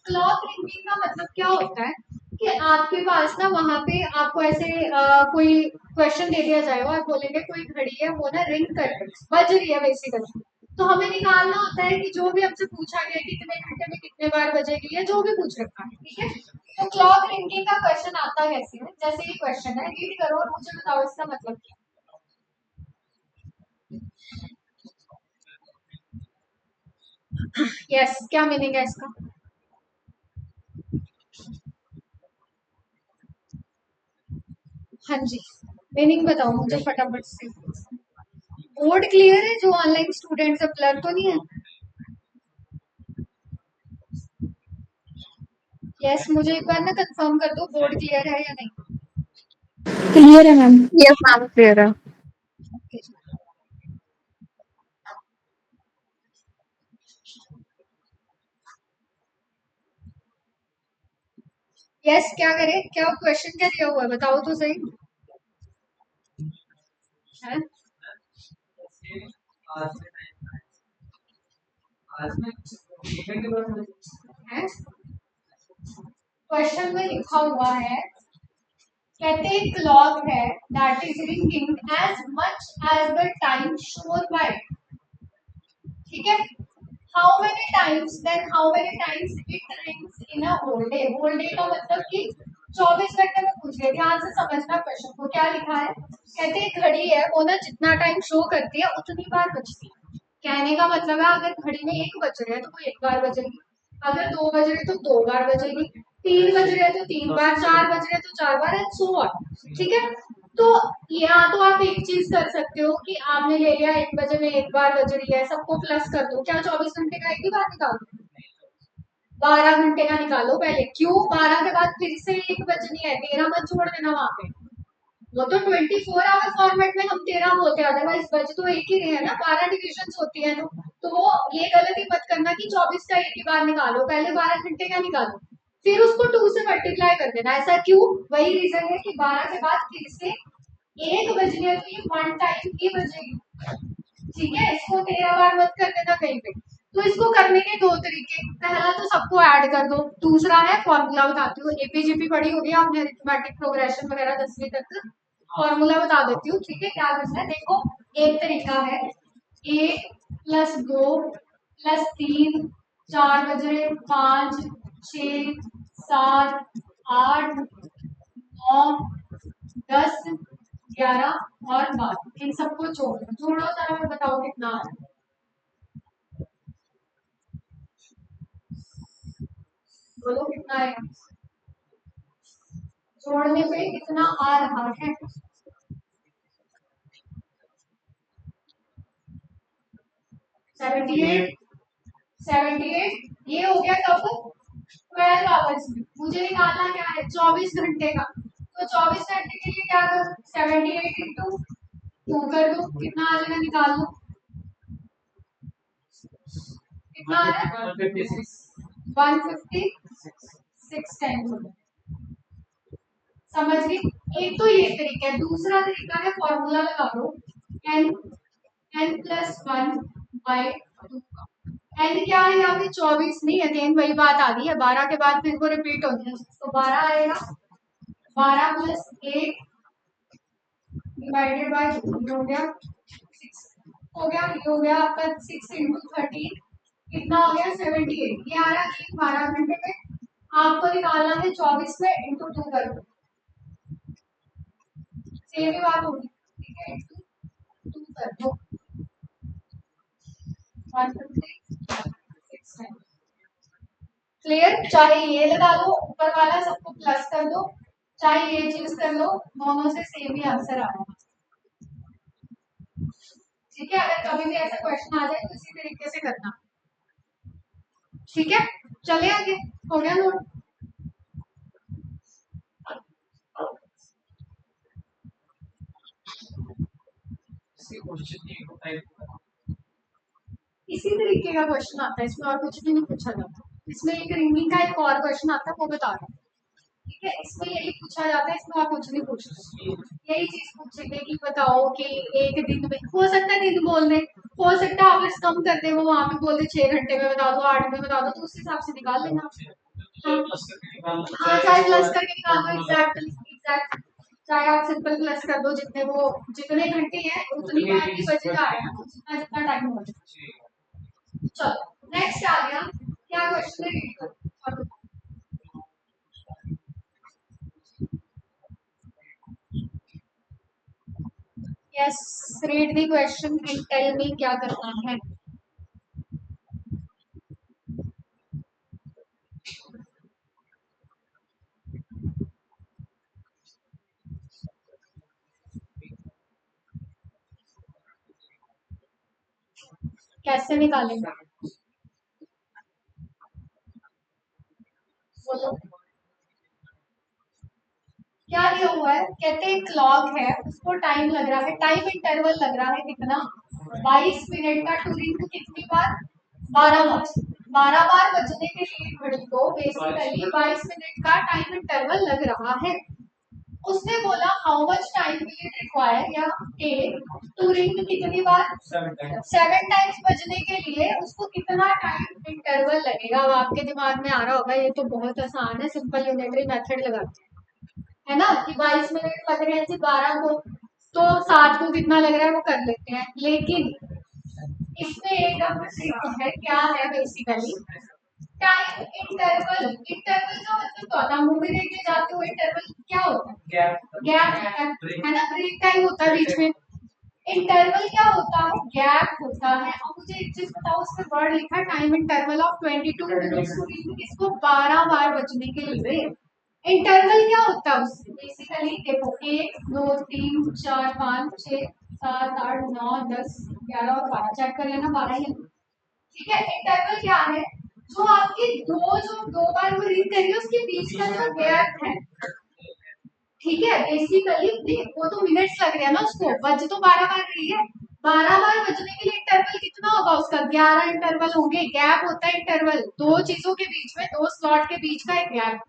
क्लॉक रिंगिंग का मतलब क्या होता है कि आपके पास ना वहां पे आपको ऐसे कोई क्वेश्चन दे दिया जाएगा और बोलेंगे कोई घड़ी है वो ना रिंग कर रही है, बज रही है बेसिकली। तो हमें निकालना होता है कि जो भी हमसे पूछा गया कितने घंटे में कितने बार बजेगी या जो भी पूछ रखा है। ठीक है, तो क्लॉक रिंगिंग का क्वेश्चन आता कैसे है, जैसे ये क्वेश्चन है रीड करो और मुझे बताओ इसका मतलब क्या। यस क्या मीनिंग है इसका। हाँ जी, मीनिंग बताओ मुझे फटाफट से। बोर्ड क्लियर है जो ऑनलाइन स्टूडेंट्स है, ब्लर तो नहीं है। यस मुझे एक बार ना कंफर्म कर दो बोर्ड क्लियर है या नहीं। क्लियर है मैम। यस मैम क्लियर है। यस क्या करें, क्या क्वेश्चन क्या दिया हुआ है बताओ तो सही है। क्वेश्चन में लिखा हुआ है कहते हैं क्लॉक है that is ringing as much as the time shown by. ठीक है, how many times then how many times it rings in a whole day. Whole day का मतलब कि 24 घंटे में पूछ रहे, ध्यान से समझना क्वेश्चन को क्या लिखा है। कहते हैं घड़ी है वो ना जितना टाइम शो करती है उतनी बार बजती है। कहने का मतलब है अगर घड़ी में 1 बज रहे हैं तो वो 1 बार बजेगी, अगर 2 बज रहे तो 2 बार बजेगी, 3 बज रहे तो 3 बार, 4 बज रहे तो 4 बार एंड सो ऑन। ठीक है, तो यहाँ तो आप एक चीज कर सकते हो कि आपने ले लिया 1 बजे में एक बार बज रही है, सबको प्लस कर दो। क्या 24 घंटे का एक ही बार निकालो? 12 घंटे का निकालो पहले। क्यों? 12 के बाद फिर से 1 बजनी है, 13 मत छोड़ देना वहां पे। वो तो 24 आवर फॉर्मेट में हम 13 बोलते हैं, अदरवाइज बज तो एक ही रहे हैं ना, 12 डिविजन होती है। तो वो ये गलती मत करना कि 24 का एक ही बार निकालो, पहले 12 घंटे का निकालो, फिर उसको 2 से मल्टीप्लाई कर देना। ऐसा क्यों? वही रीजन है कि 12 के बाद फिर से 1 बजनी है, तो ये 1 टाइम ही बजेगी। ठीक है, इसको 13 बार मत कर देना कहीं पे। तो इसको करने के 2 तरीके, पहला तो सबको ऐड कर दो, दूसरा है फॉर्मूला बताती हूँ। एपीजीपी पढ़ी होगी आपने, अरिथमेटिक प्रोग्रेशन वगैरह 10वीं तक। फॉर्मूला बता देती हूँ, ठीक है, क्या करना है देखो। एक तरीका है 1+2+3, 4 बजे, 5, 6, 7, 8, 9, 10, 11 और 12, इन सबको जोड़ो। जोड़ो जरा, मैं बताओ कितना है। बोलो कितना है, जोड़ने पे कितना आ रहा है? 78। 78 ये हो गया कब? 12 आवर्स में। मुझे निकालना क्या है? 24 घंटे का। तो 24 घंटे के लिए क्या करो? 78 इंटू 2 कर दो, कितना आ जाएगा निकाल लो। कितना आ रहा है? 156 टाइम्स। समझ गई? एक तो ये तरीका है, दूसरा तरीका है फॉर्मूला लगा दो, n+1/2। एन क्या है यहाँ पे? 24 नहीं, अगेन वही बात आ रही है, 12 के बाद फिर वो रिपीट होती है, तो 12 आएगा। 12+8 डिवाइडेड बाय हो गया 6, हो गया, ये हो गया आपका 6 इंटू 13, कितना हो गया? 78। ये आ रहा है 12 घंटे में। आपको निकालना है 24 में इंटू 2 कर दो, सेम ही बात होगी, ठीक है, इंटू 2 कर दो, 156। क्लियर? चाहे ये लगा लो ऊपर वाला, सबको प्लस कर दो, चाहे ये चीज कर लो, दोनों से सेम ही आंसर आ रहा है। ठीक है, अगर कभी भी ऐसा क्वेश्चन आ जाए तो इसी तरीके से करना। ठीक है, चले आगे, हो गया नोट? इसी तरीके का क्वेश्चन आता है, इसमें और कुछ भी नहीं पूछा जाता। इसमें एक रिंगिंग का एक और क्वेश्चन आता है, वो बता रहा हूँ। ठीक है, इसमें यही पूछा जाता है, इसमें और कुछ नहीं पूछना। यही चीज पूछेंगे कि बताओ कि एक दिन में, हो सकता है दिन बोल दे, हो सकता है आवर्स कम कर दे, वो वहां पे बोल दे 6 घंटे में बता दो, 8 में बता दो, तो उस हिसाब से निकाल लेना। हाँ, चाहे प्लस करके निकाल दो, एग्जैक्ट, चाहे आप सिंपल प्लस कर दो, जितने वो जितने घंटे हैं उतनी बार की बजे जा रहे हैं ना, जितना जितना टाइम हो जाए। चलो नेक्स्ट आ गया, क्या क्वेश्चन है, रीड करो। Yes, read the question and tell me क्या करना है। कैसे निकालेंगे? बोलो क्या दिया हुआ है? कहते हैं क्लॉक है, उसको टाइम लग रहा है, टाइम इंटरवल लग रहा है कितना? 22 मिनट का। टूरिंग कितनी बार? 12 बार। 12 बार बजने के लिए घड़ी को बेसिकली 22 मिनट का टाइम इंटरवल लग रहा है। उसने बोला how much time will it require या टेक टू रिंग कितनी बार? 7 टाइम्स बजने के लिए उसको कितना टाइम इंटरवल लगेगा? अब आपके दिमाग में आ रहा होगा ये तो बहुत आसान है, सिंपल यूनिटरी मेथड लगाते हैं, है ना, कि 22 मिनट लग रहे हैं 12 को, तो 7 को कितना लग रहा है वो कर लेते हैं। लेकिन इसमें एक ट्रिक है, क्या है बेसिकली टाइम इंटरवल। इंटरवल का मतलब क्या होता है? मूवी देखने जाते हो इंटरवल क्या होता है? गैप होता है ना, ब्रेक टाइम होता है बीच में। इंटरवल क्या होता है? गैप होता है। अब मुझे एक चीज बताओ, उसमें वर्ड लिखा है टाइम इंटरवल ऑफ 22 मिनट्स, इसको 12 बार बजने के लिए इंटरवल क्या होता है उससे बेसिकली देखो 1 2 3 4 5 6 7 8 9 10 11 और 12 चेक कर लेना 12 ही है। ठीक है इंटरवल क्या है जो आपकी जो दो बार वो रिंग करी है उसके बीच का जो गैप है। ठीक है बेसिकली वो तो मिनट्स लग रहे हैं ना उसको बज तो 12 बार रही है 12 बार बजने के लिए इंटरवल कितना होगा उसका 11 इंटरवल होंगे गैप होता है इंटरवल दो चीजों के बीच में दो स्लॉट के बीच का एक गैप।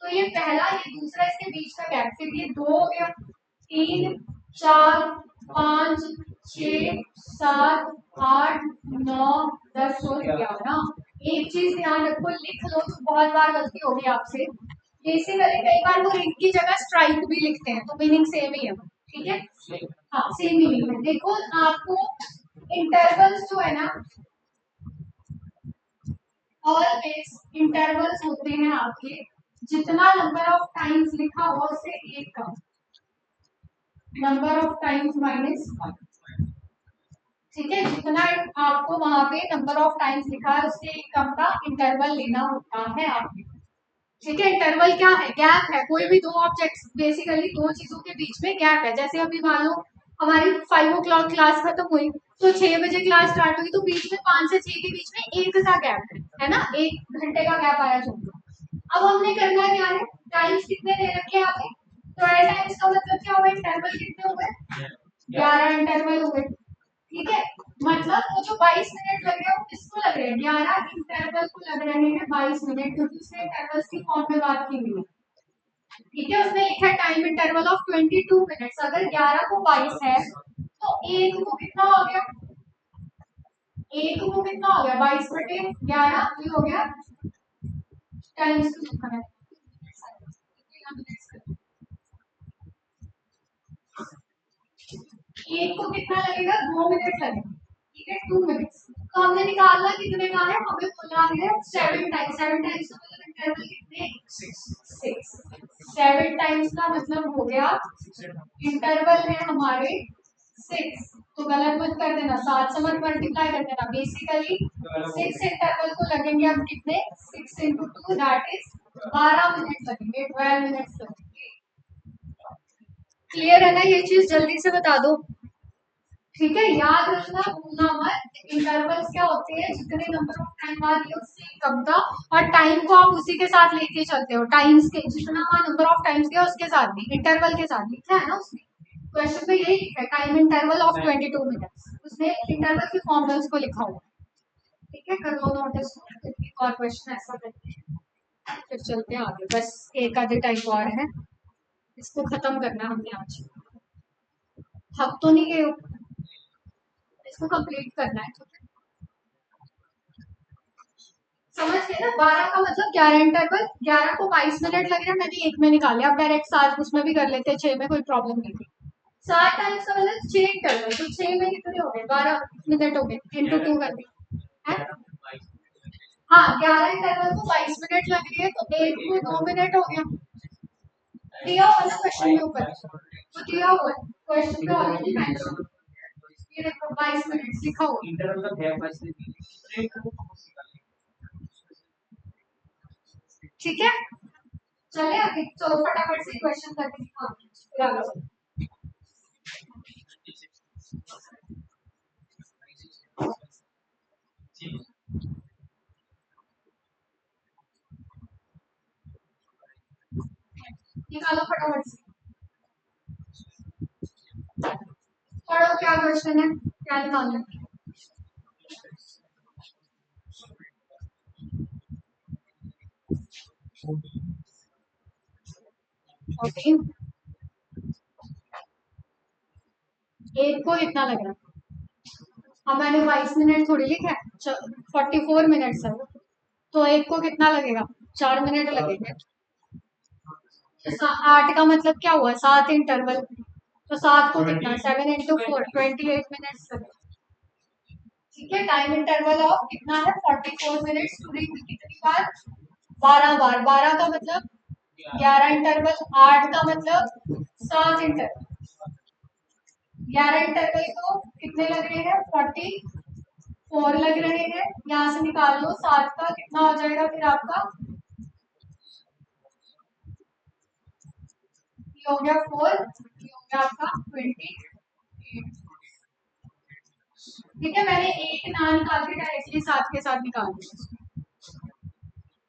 तो ये पहला ये दूसरा इसके बीच का गैप फिर ये 2 हो गया 3 4 5 6 7 8 9 10 हो गया ना। एक चीज ध्यान रखो लिख लो तो बहुत बार गलती होगी आपसे बेसिकली कई बार वो रिंग की जगह स्ट्राइक भी लिखते हैं तो मीनिंग सेम ही है ठीक है। हाँ सेम मीनिंग है देखो आपको इंटरवल्स जो है ना ऑलवेज इंटरवल्स होते हैं आपके जितना नंबर ऑफ टाइम्स लिखा हो उससे एक कम नंबर ऑफ टाइम्स माइनस ठीक है जितना आपको वहां पे नंबर ऑफ टाइम्स लिखा है उससे एक कम का इंटरवल लेना होता है आपको। ठीक है इंटरवल क्या है गैप है कोई भी दो ऑब्जेक्ट्स बेसिकली दो चीजों के बीच में गैप है जैसे अभी मान लो हमारी 5 o'clock क्लास खत्म हुई तो 6 बजे क्लास स्टार्ट हुई तो बीच में 5 से 6 के बीच में एक का गैप है ना 1 घंटे का गैप आया जो अब हमने करना क्या है टाइम्स कितने दे रखे हैं आपने 12 टाइम्स का मतलब क्या हुआ इंटरवल कितने हुए 11 इंटरवल हुए। ठीक है मतलब वो जो 22 मिनट लग रहे हैं वो किसको लग रहे हैं 11 इंटरवल को लग रहे हैं 22 मिनट क्योंकि उसने इंटरवल्स की फॉर्म में बात की हुई है। ठीक है उसने लिखा है टाइम इंटरवल ऑफ 22 मिनट्स अगर 11 को 22 है तो एक को कितना हो गया एक को कितना हो गया 22/11 ये हो गया टाइम्स टू लिखा है एक को कितना लगेगा 2 मिनट लगेगा ठीक है 2 मिनट्स तो हमने निकालना कितने का है हमें बोला है 7 टाइम्स 7 टाइम्स का मतलब इंटरवल कितने 6 7 टाइम्स का मतलब हो गया इंटरवल है हमारे 6 तो गलत मत कर देना 7 से मत मल्टीप्लाई कर देना बेसिकली 6 इंटरवल को लगेंगे अब कितने 6 × 2 दैट इज 12 मिनट लगेंगे 12 मिनट्स लगेंगे। क्लियर है ना ये चीज जल्दी से बता दो ठीक है याद रखना भूलना मत इंटरवल्स क्या होते हैं जितने नंबर ऑफ टाइम बाद ये उससे कम का और टाइम को आप उसी के साथ लेके चलते हो टाइम्स के जितना नंबर ऑफ टाइम्स दिया उसके साथ भी इंटरवल के साथ लिखा है ना उसने क्वेश्चन में यही लिखा है टाइम इंटरवल ऑफ 22 मिनट्स उसने इंटरवल की फॉर्मूल्स को लिखा हुआ ठीक है कर लो नोटिस एक और क्वेश्चन ऐसा करते हैं फिर चलते हैं आगे बस एक आधे टाइप और है इसको खत्म करना हमने आज थक तो नहीं गए हो इसको कंप्लीट करना है ठीक है समझ गए ना 12 का मतलब 11 इंटरवल 11 को 22 मिनट लग रहे हैं मैंने एक में निकाले अब डायरेक्ट 7 उसमें भी कर लेते हैं 6 में कोई प्रॉब्लम नहीं थी 7 टाइम्स का मतलब 6 इंटरवल तो 6 में कितने हो गए 12 मिनट हो गए इंटू 2 कर दिया हाँ 11 इंटरवल को 22 मिनट लग रही है तो एक को 2 मिनट हो गया दिया हुआ ना क्वेश्चन के ऊपर तो दिया हुआ है क्वेश्चन पे ऑलरेडी मेंशन ये देखो 22 मिनट लिखा हुआ इंटरवल का गैप ठीक है चले आगे चलो फटाफट से क्वेश्चन करके दिखाओ निकालो फटाफट से पढ़ो क्या क्वेश्चन है क्या निकालना है 14 एक को इतना लग रहा अब मैंने 22 मिनट थोड़ी लिखा है 44 मिनट है तो एक को कितना लगेगा 4 मिनट लगेंगे तो 8 का मतलब क्या हुआ 7 इंटरवल तो 7 को कितना 7 × 4 28 मिनट्स लगेगा ठीक है टाइम इंटरवल ऑफ कितना है 44 मिनट्स टू रिंग कितनी बार 12 बार 12 का मतलब 11 इंटरवल 8 का मतलब 7 इंटरवल 11 इंटरवल को कितने लग रहे हैं 44 लग रहे हैं यहाँ से निकाल लो 7 का कितना हो जाएगा फिर आपका हो गया 4, ये हो गया आपका 28। ठीक है, मैंने 8 ना निकाल के डायरेक्टली 7 के साथ निकाल दिया।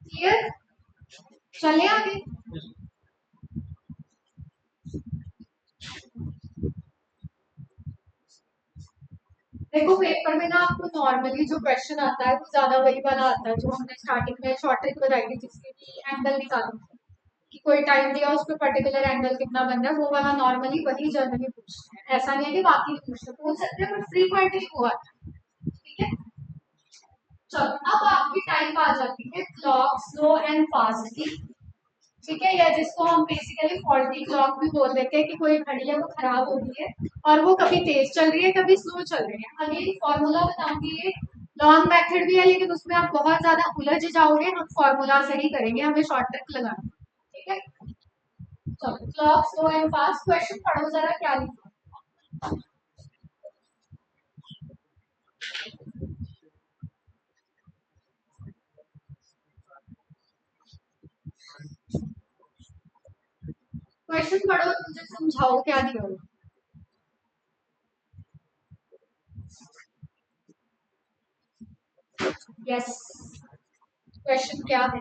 क्लियर? चले आगे। देखो पेपर में ना आपको नॉर्मली जो क्वेश्चन आता है वो ज्यादा वही वाला आता है जो हमने स्टार्टिंग में शॉर्टेज बताई थी, जिसके भी एंगल निकालो कि कोई टाइम दिया उस पर पर्टिकुलर एंगल कितना बन रहा है, वो वाला नॉर्मली वही जनरली पूछते हैं। ऐसा नहीं है कि बाकी पूछ सकते हैं, बट फ्रीक्वेंटली वो आता है। ठीक है, चलो अब आपकी टाइप आ जाती है क्लॉक स्लो एंड फास्ट की। ठीक है, या जिसको हम बेसिकली फॉल्टी क्लॉक भी बोल देते हैं कि कोई घड़ी है वो खराब हो गई है और वो कभी तेज चल रही है कभी स्लो चल रही है। अगेन फॉर्मूला बताऊंगी, ये लॉन्ग मेथड भी है लेकिन उसमें आप बहुत ज्यादा उलझ जाओगे, हम फॉर्मूला से ही करेंगे, हमें शॉर्ट ट्रिक लगाना। ठीक है, चलो clock slow and fast question पढ़ो जरा क्या लिखा। क्वेश्चन पढ़ो, मुझे समझाओ क्या दिया हो। यस, क्वेश्चन क्या है?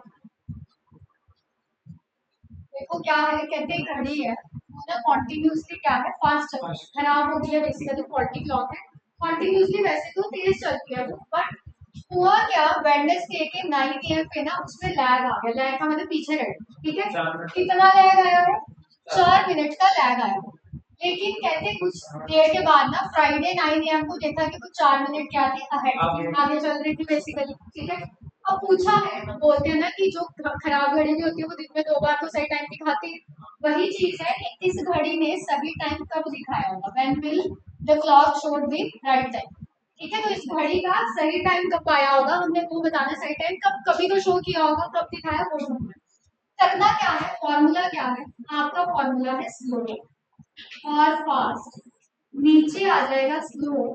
देखो क्या है, कहते हैं घड़ी है वो ना कॉन्टिन्यूसली क्या है, फास्ट चल रही है, खराब हो गई है, बेसिकली फॉल्टी क्लॉक है। कॉन्टिन्यूसली वैसे तो तेज चलती है वो, बट हुआ क्या, वेडनेसडे के 9 AM पे ना उसमें लैग आ गया। लैग का मतलब पीछे रह गया। ठीक है, कितना लैग आया है? 4 मिनट का लैग आया। लेकिन कहते हैं कुछ देर के बाद ना फ्राइडे 9 AM को देखा कि कुछ 4 मिनट क्या थी अहेड आगे चल रही थी बेसिकली। ठीक है, अब पूछा है, बोलते हैं ना कि जो खराब घड़ी भी होती है वो दिन में 2 बार तो सही टाइम दिखाती है। वही चीज है कि इस घड़ी ने सही टाइम कब दिखाया होगा, when will the clock showed the right time. ठीक है, तो इस घड़ी का सही टाइम कब पाया होगा, हमने वो बताना, सही टाइम कब कभी तो शो किया होगा, कब दिखाया वो ढूंढना। करना क्या है, फॉर्मूला क्या है, आपका फॉर्मूला है स्लो और फास्ट, नीचे आ जाएगा slow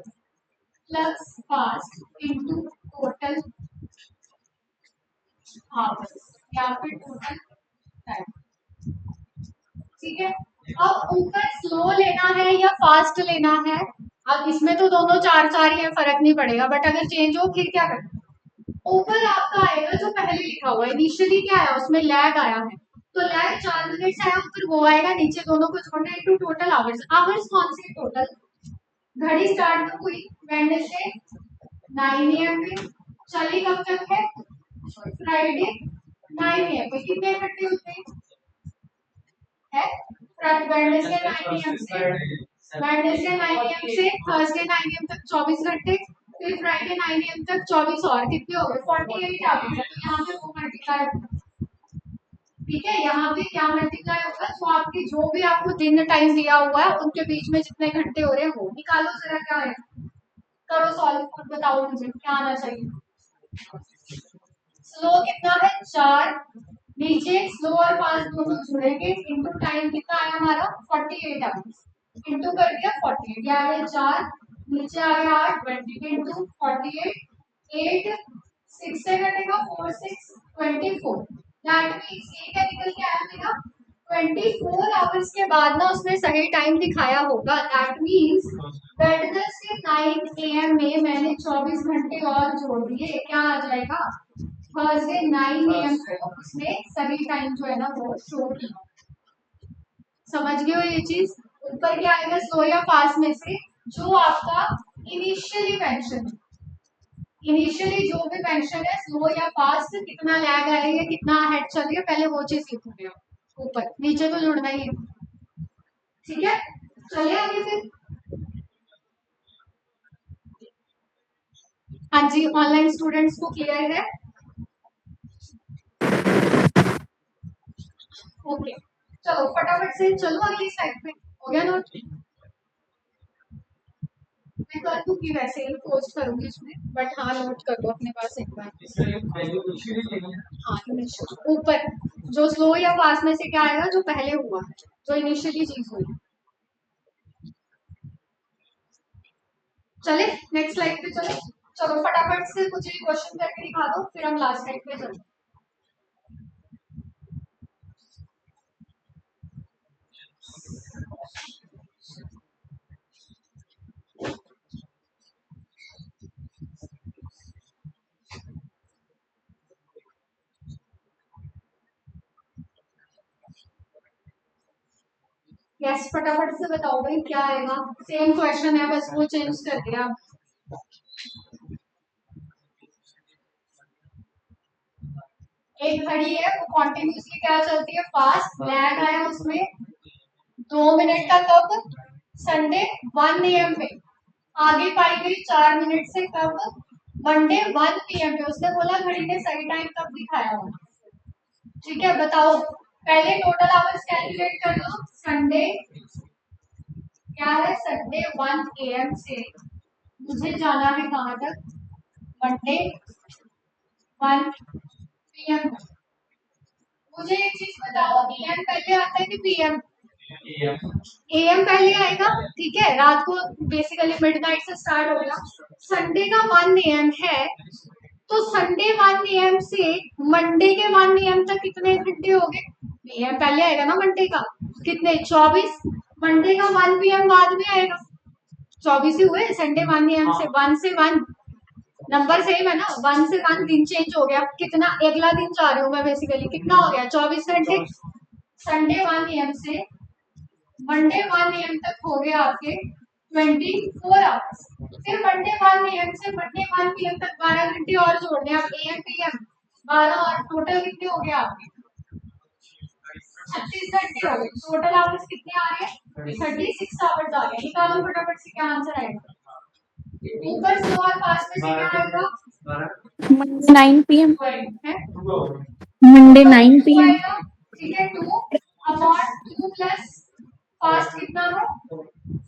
plus fast into total hours या फिर टोटल टाइम। ठीक है, अब ऊपर स्लो लेना है या फास्ट लेना है, अब इसमें तो दोनों 4 4 ही है, फर्क नहीं पड़ेगा, बट अगर चेंज हो फिर क्या करना। ऊपर आपका आएगा जो पहले लिखा हुआ है, इनिशियली क्या आया उसमें लैग आया है, तो लैग 4 मिनट से आया, ऊपर वो आएगा, नीचे दोनों को छोड़ना इनटू टोटल आवर्स। आवर्स कौन से टोटल, घड़ी स्टार्ट तो हुई वेडनेसडे 9 AM पे, चली कब तक है, फ्राइडे 9 AM पे, कितने घंटे होते हैं, वेडनेसडे 9 AM से वेडनेसडे 9 AM से थर्सडे 9 AM तक 24 घंटे, फिर फ्राइडे 9 AM तक 24 और कितने हो गए 48 आवर्स। तो यहाँ पे वो मल्टीप्लाई होगा। ठीक है, यहाँ पे क्या मल्टीप्लाई होगा, तो आपके जो भी आपको दिन टाइम दिया हुआ है उनके बीच में जितने घंटे हो रहे हैं वो निकालो जरा, क्या है, करो सॉल्व, खुद बताओ मुझे क्या आना चाहिए। स्लो कितना है 4, नीचे स्लो और फास्ट दोनों जुड़ेंगे, इनटू टाइम कितना आया हमारा 48 आवर्स, इनटू कर दिया 48, क्या है 4, नीचे आ गया 8, 20 इनटू 48, 8 6 से कटेगा 4 6 24, दैट मींस ये क्या निकल के आया मेरा 24 आवर्स के बाद ना उसने सही टाइम दिखाया होगा। दैट मींस वेडनेसडे 9 AM में मैंने 24 घंटे और जोड़ दिए, क्या आ जाएगा थर्सडे 9 AM को उसने सही टाइम जो है ना वो शो किया। समझ गए हो ये चीज। ऊपर क्या आएगा स्लो या फास्ट में से जो आपका इनिशियली मेंशन, इनिशियली जो भी मेंशन है स्लो या फास्ट, कितना लैग आ रही है कितना हेड चल रही है, पहले वो चीज लिखोगे आप, ऊपर नीचे तो जुड़ना ही है। ठीक है, चलिए आगे फिर। हाँ जी, ऑनलाइन स्टूडेंट्स को क्लियर है? ओके, चलो फटाफट से चलो अगली स्लाइड पे, हो गया नोट। मैं कर दूंगी वैसे ही पोस्ट करूंगी इसमें, बट हाँ नोट कर दो अपने पास एक बार। हाँ ऊपर जो स्लो या फास्ट में से क्या आएगा जो पहले हुआ है, जो इनिशियली चीज हुई। चले नेक्स्ट स्लाइड पे चलो, चलो फटाफट से कुछ भी क्वेश्चन करके दिखा दो फिर हम लास्ट स्लाइड पे चलते। यस, फटाफट से बताओ भाई क्या आएगा। सेम क्वेश्चन है, बस वो चेंज कर दिया। एक घड़ी है वो कॉन्टिन्यूसली क्या चलती है, फास्ट। लैग आया उसमें 2 मिनट का, कब? संडे 1 AM पे। आगे पाई गई 4 मिनट से, कब? मंडे 1 PM पे। उसने बोला घड़ी ने सही टाइम कब दिखाया होगा। ठीक है, बताओ पहले टोटल आवर्स कैलकुलेट कर लो। संडे क्या है, संडे 1 AM से मुझे जाना है कहाँ तक, मंडे 1 PM। मुझे एक चीज बताओ, AM पहले आता है कि PM? AM पहले आएगा। ठीक है, रात को बेसिकली मिडनाइट से स्टार्ट होगा। संडे का 1 AM है, तो संडे 1 AM से मंडे के 1 AM तक कितने घंटे हो गए? AM पहले आएगा ना मंडे का, कितने? 24। मंडे का 1 PM बाद में आएगा, 24 ही हुए। संडे 1 AM से 1 नंबर सेम है ना, 1 दिन चेंज हो गया। कितना? अगला दिन जा रही हूँ मैं बेसिकली, कितना हो गया? 24 घंटे। संडे 1 AM से मंडे 1 AM तक हो गया आपके 24 आवर्स। फिर मंडे 1 AM से मंडे 1 PM तक 12 घंटे और जोड़ दें आप, AM PM 12, और टोटल कितने हो गए आपके? 36 घंटे हो गए। टोटल आवर्स कितने आ रहे हैं? 36 आवर्स आ रहे हैं। निकालो फटाफट से क्या आंसर आएगा। ऊपर से और पास में से क्या आएगा? Monday 9 p.m. है Monday 9 2 p.m. आएगा। ठीक है, 2/2 प्लस फास्ट कितना है,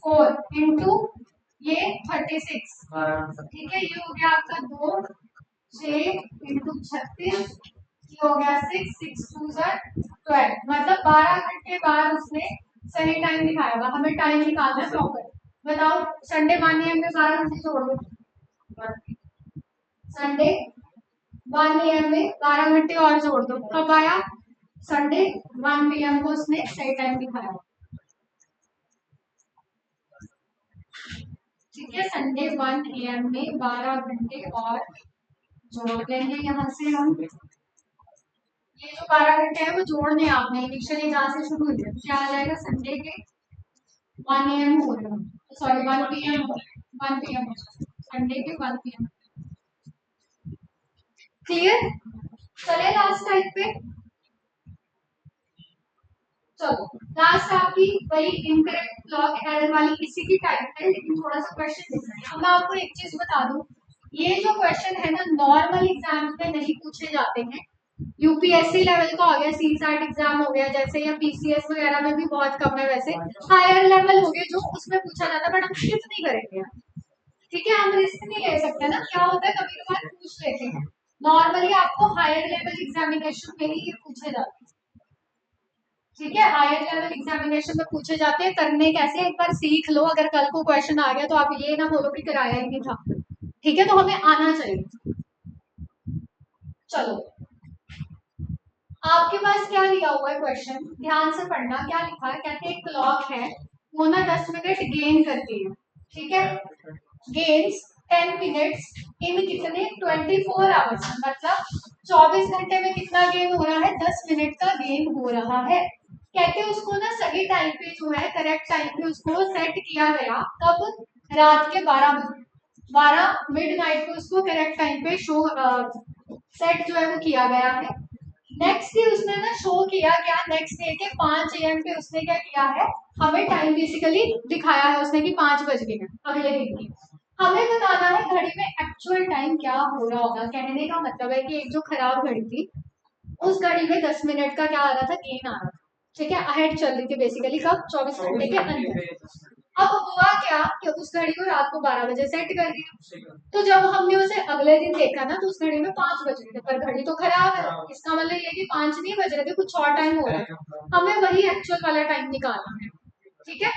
4 इंटू ये 36। ठीक है, ये हो गया आपका 2 6 इंटू 36, ये हो गया 6 6 2 12। मतलब 12 घंटे बाद उसने सही टाइम दिखाया होगा। हमें टाइम निकालना है प्रॉपर। बताओ संडे 1 AM में 12 घंटे जोड़ दो। संडे 1 AM में 12 घंटे और जोड़ दो, कब आया? संडे 1 PM को उसने सही टाइम दिखाया। ठीक है, संडे 1 AM में 12 घंटे और जोड़ देंगे यहाँ से हम। ये जो 12 घंटे है वो जोड़ने आपने इनिशियली जहाँ से शुरू हुई है, क्या आ जाएगा? संडे के 1 AM हो रहा है, सॉरी 1 PM संडे के 1 PM। क्लियर? चले लास्ट टाइप पे। चलो लास्ट आपकी वही इनकरेक्ट क्लॉक एरर वाली इसी की टाइप है, लेकिन थोड़ा सा क्वेश्चन डिफरेंट है। अब मैं आपको एक चीज बता दूं, ये जो क्वेश्चन है ना नॉर्मल एग्जाम में नहीं पूछे जाते हैं। यूपीएससी लेवल का हो गया, सीसैट एग्जाम हो गया जैसे, या पीसीएस वगैरह में भी बहुत कम है। वैसे हायर लेवल हो गए जो उसमें पूछा जाता है, बट हम स्किप नहीं करेंगे। ठीक है, हम रिस्क नहीं ले सकते ना, क्या होता है कभी कभार पूछ लेते हैं। नॉर्मली आपको हायर लेवल एग्जामिनेशन में ही ये पूछे जाते हैं। ठीक है, हायर लेवल एग्जामिनेशन में पूछे जाते हैं। करने कैसे, एक बार सीख लो, अगर कल को क्वेश्चन आ गया तो आप ये ना बोलो कि कराया ही नहीं था। ठीक है, तो हमें आना चाहिए। चलो आपके पास क्या लिखा हुआ है क्वेश्चन, ध्यान से पढ़ना। क्या लिखा है, कहते हैं क्लॉक है वो ना 10 मिनट गेन करती है। ठीक है, गेन्स 10 मिनट्स इन कितने 24 आवर्स, मतलब 24 घंटे में कितना गेन हो रहा है, 10 मिनट का गेन हो रहा है। कहते हैं उसको ना सही टाइम पे जो है, करेक्ट टाइम पे उसको सेट किया गया, कब? रात के 12 बजे, 12 मिडनाइट को उसको करेक्ट टाइम पे शो सेट जो है वो किया गया है। नेक्स्ट डे उसने ना शो किया क्या, नेक्स्ट डे के 5 AM पे उसने क्या किया है, हमें टाइम बेसिकली दिखाया है उसने कि 5 बज गए हैं अगले दिन की। हमें बताना है घड़ी में एक्चुअल टाइम क्या हो रहा होगा। कहने का मतलब है कि एक जो खराब घड़ी थी उस घड़ी में 10 मिनट का क्या आ रहा था, गेन आ रहा था। ठीक है, अहेड चल रही थी बेसिकली, कब? 24 घंटे के अंदर। अब हुआ क्या कि उस घड़ी को रात को 12 बजे सेट कर दिया। तो जब हमने उसे अगले दिन देखा ना, तो उस घड़ी में 5 बज रहे थे, पर घड़ी तो खराब है। इसका मतलब ये कि 5 नहीं बज रहे थे, कुछ और टाइम हो रहा है। हमें वही एक्चुअल वाला टाइम निकालना है। ठीक है,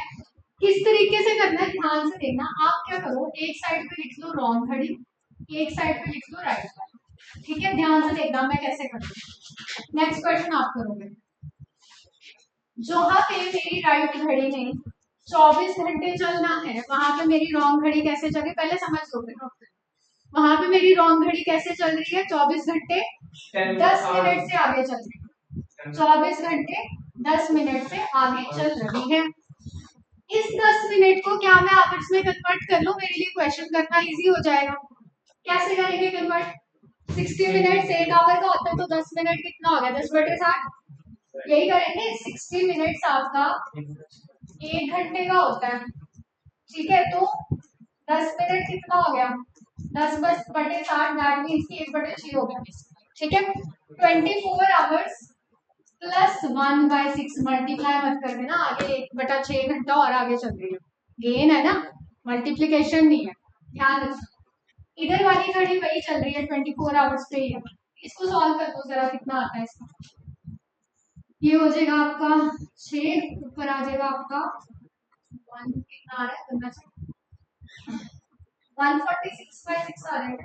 किस तरीके से करना है ध्यान से देखना। आप क्या करो, एक साइड पे लिख लो रॉन्ग घड़ी, एक साइड पे लिख लो राइट घड़ी। ठीक है, ध्यान से देखना मैं कैसे करूँ। नेक्स्ट क्वेश्चन आप करोगे। जहाँ पे मेरी राइट घड़ी ने 24 घंटे चलना है, वहां पे मेरी रॉन्ग घड़ी कैसे चल रही है पहले समझ लो। वहां पे मेरी रॉन्ग घड़ी कैसे चल रही है, 24 घंटे 10 मिनट से आगे चल रही है, 24 घंटे 10 मिनट से आगे चल रही है। इस 10 मिनट को क्या मैं आवर्स में कन्वर्ट कर लूं, मेरे लिए क्वेश्चन करना इजी हो जाएगा। कैसे करेंगे कन्वर्ट? 60 मिनट से 1 आवर का होता है, तो 10 मिनट कितना हो गया, 10/60। यही करेंगे, 60 मिनट आपका 1 घंटे का होता है, ठीक है। तो 10 मिनट कितना हो गया, 10/60, दैट मीन्स की 1/6 हो गया, ठीक है। 24 आवर्स प्लस 1/6 मल्टीप्लाई मत कर देना, आगे 1/6 घंटा और आगे चल रही है, गेन है ना, मल्टीप्लीकेशन नहीं है, ध्यान रखना। इधर वाली घड़ी वही चल रही है, 24 आवर्स पे ही है। इसको सॉल्व कर दो जरा, कितना आता है इसका। ये हो जाएगा आपका 6, ऊपर आ जाएगा आपका 1, कितना आ रहा है करना चाहिए, 146/6 आ रहा है,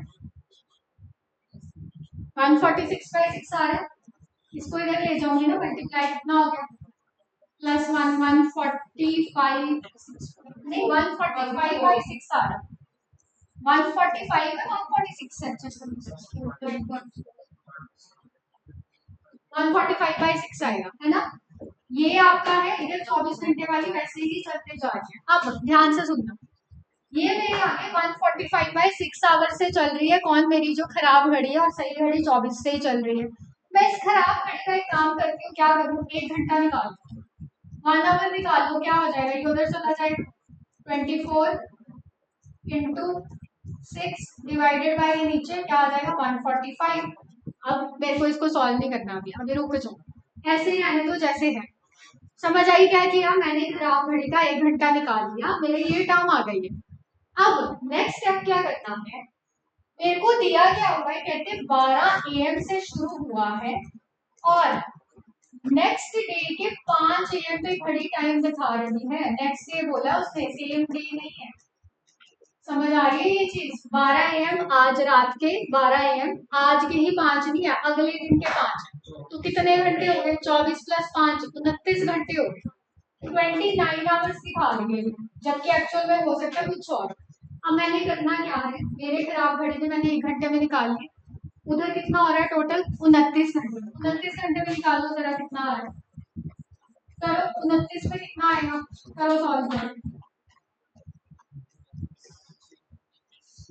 146/6 आ रहा है। इसको इधर ले जाऊंगी ना, मल्टीप्लाई कितना हो गया, प्लस 1, 145 नहीं 145/6 आ रहा है, 145 है, 146 है, 145/6 आएगा, है ना। ये आपका है, इधर 24 घंटे वाली वैसे ही चलते जा रहे हैं। अब ध्यान से सुनना, ये मेरे आगे 145/6 आवर से चल रही है, कौन, मेरी जो खराब घड़ी है, और सही घड़ी 24 से ही चल रही है। मैं इस खराब घड़ी का एक काम करती हूँ, क्या करूँ, 1 घंटा निकाल, 1 आवर निकाल लो, क्या हो जाएगा, ये उधर चला जाएगा, 24 इंटू 6 डिवाइडेड बाई नीचे क्या आ जाएगा, 145। अब मेरे को इसको सॉल्व नहीं करना, अभी रुक जाओ, ऐसे ही आने दो जैसे है। समझ आई क्या किया मैंने, खराब घड़ी का 1 घंटा निकाल लिया, मेरे ये टर्म आ गई है। अब नेक्स्ट स्टेप क्या करना है, मेरे को दिया क्या हुआ है, कहते 12 AM से शुरू हुआ है और नेक्स्ट डे के 5 AM पे घड़ी टाइम दिखा रही है। नेक्स्ट डे बोला उसने, सेम डे नहीं है, समझ आ रही है ये चीज। 12 AM आज रात के 12 AM, आज के ही 5 नहीं है, अगले दिन के 5, तो कितने घंटे हो गए, 24 प्लस 5 29 घंटे हो गए, 29 आवर्स दिखा रही है, जबकि एक्चुअल में हो सकता है कुछ और। अब मैंने करना क्या है, मेरे खराब घड़ी में मैंने 1 घंटे में निकाल ली, उधर कितना हो रहा है टोटल, 29 घंटे, 29 घंटे में निकालो जरा कितना आ रहा है, करो 29 में कितना आएगा, करो सॉल्व करो,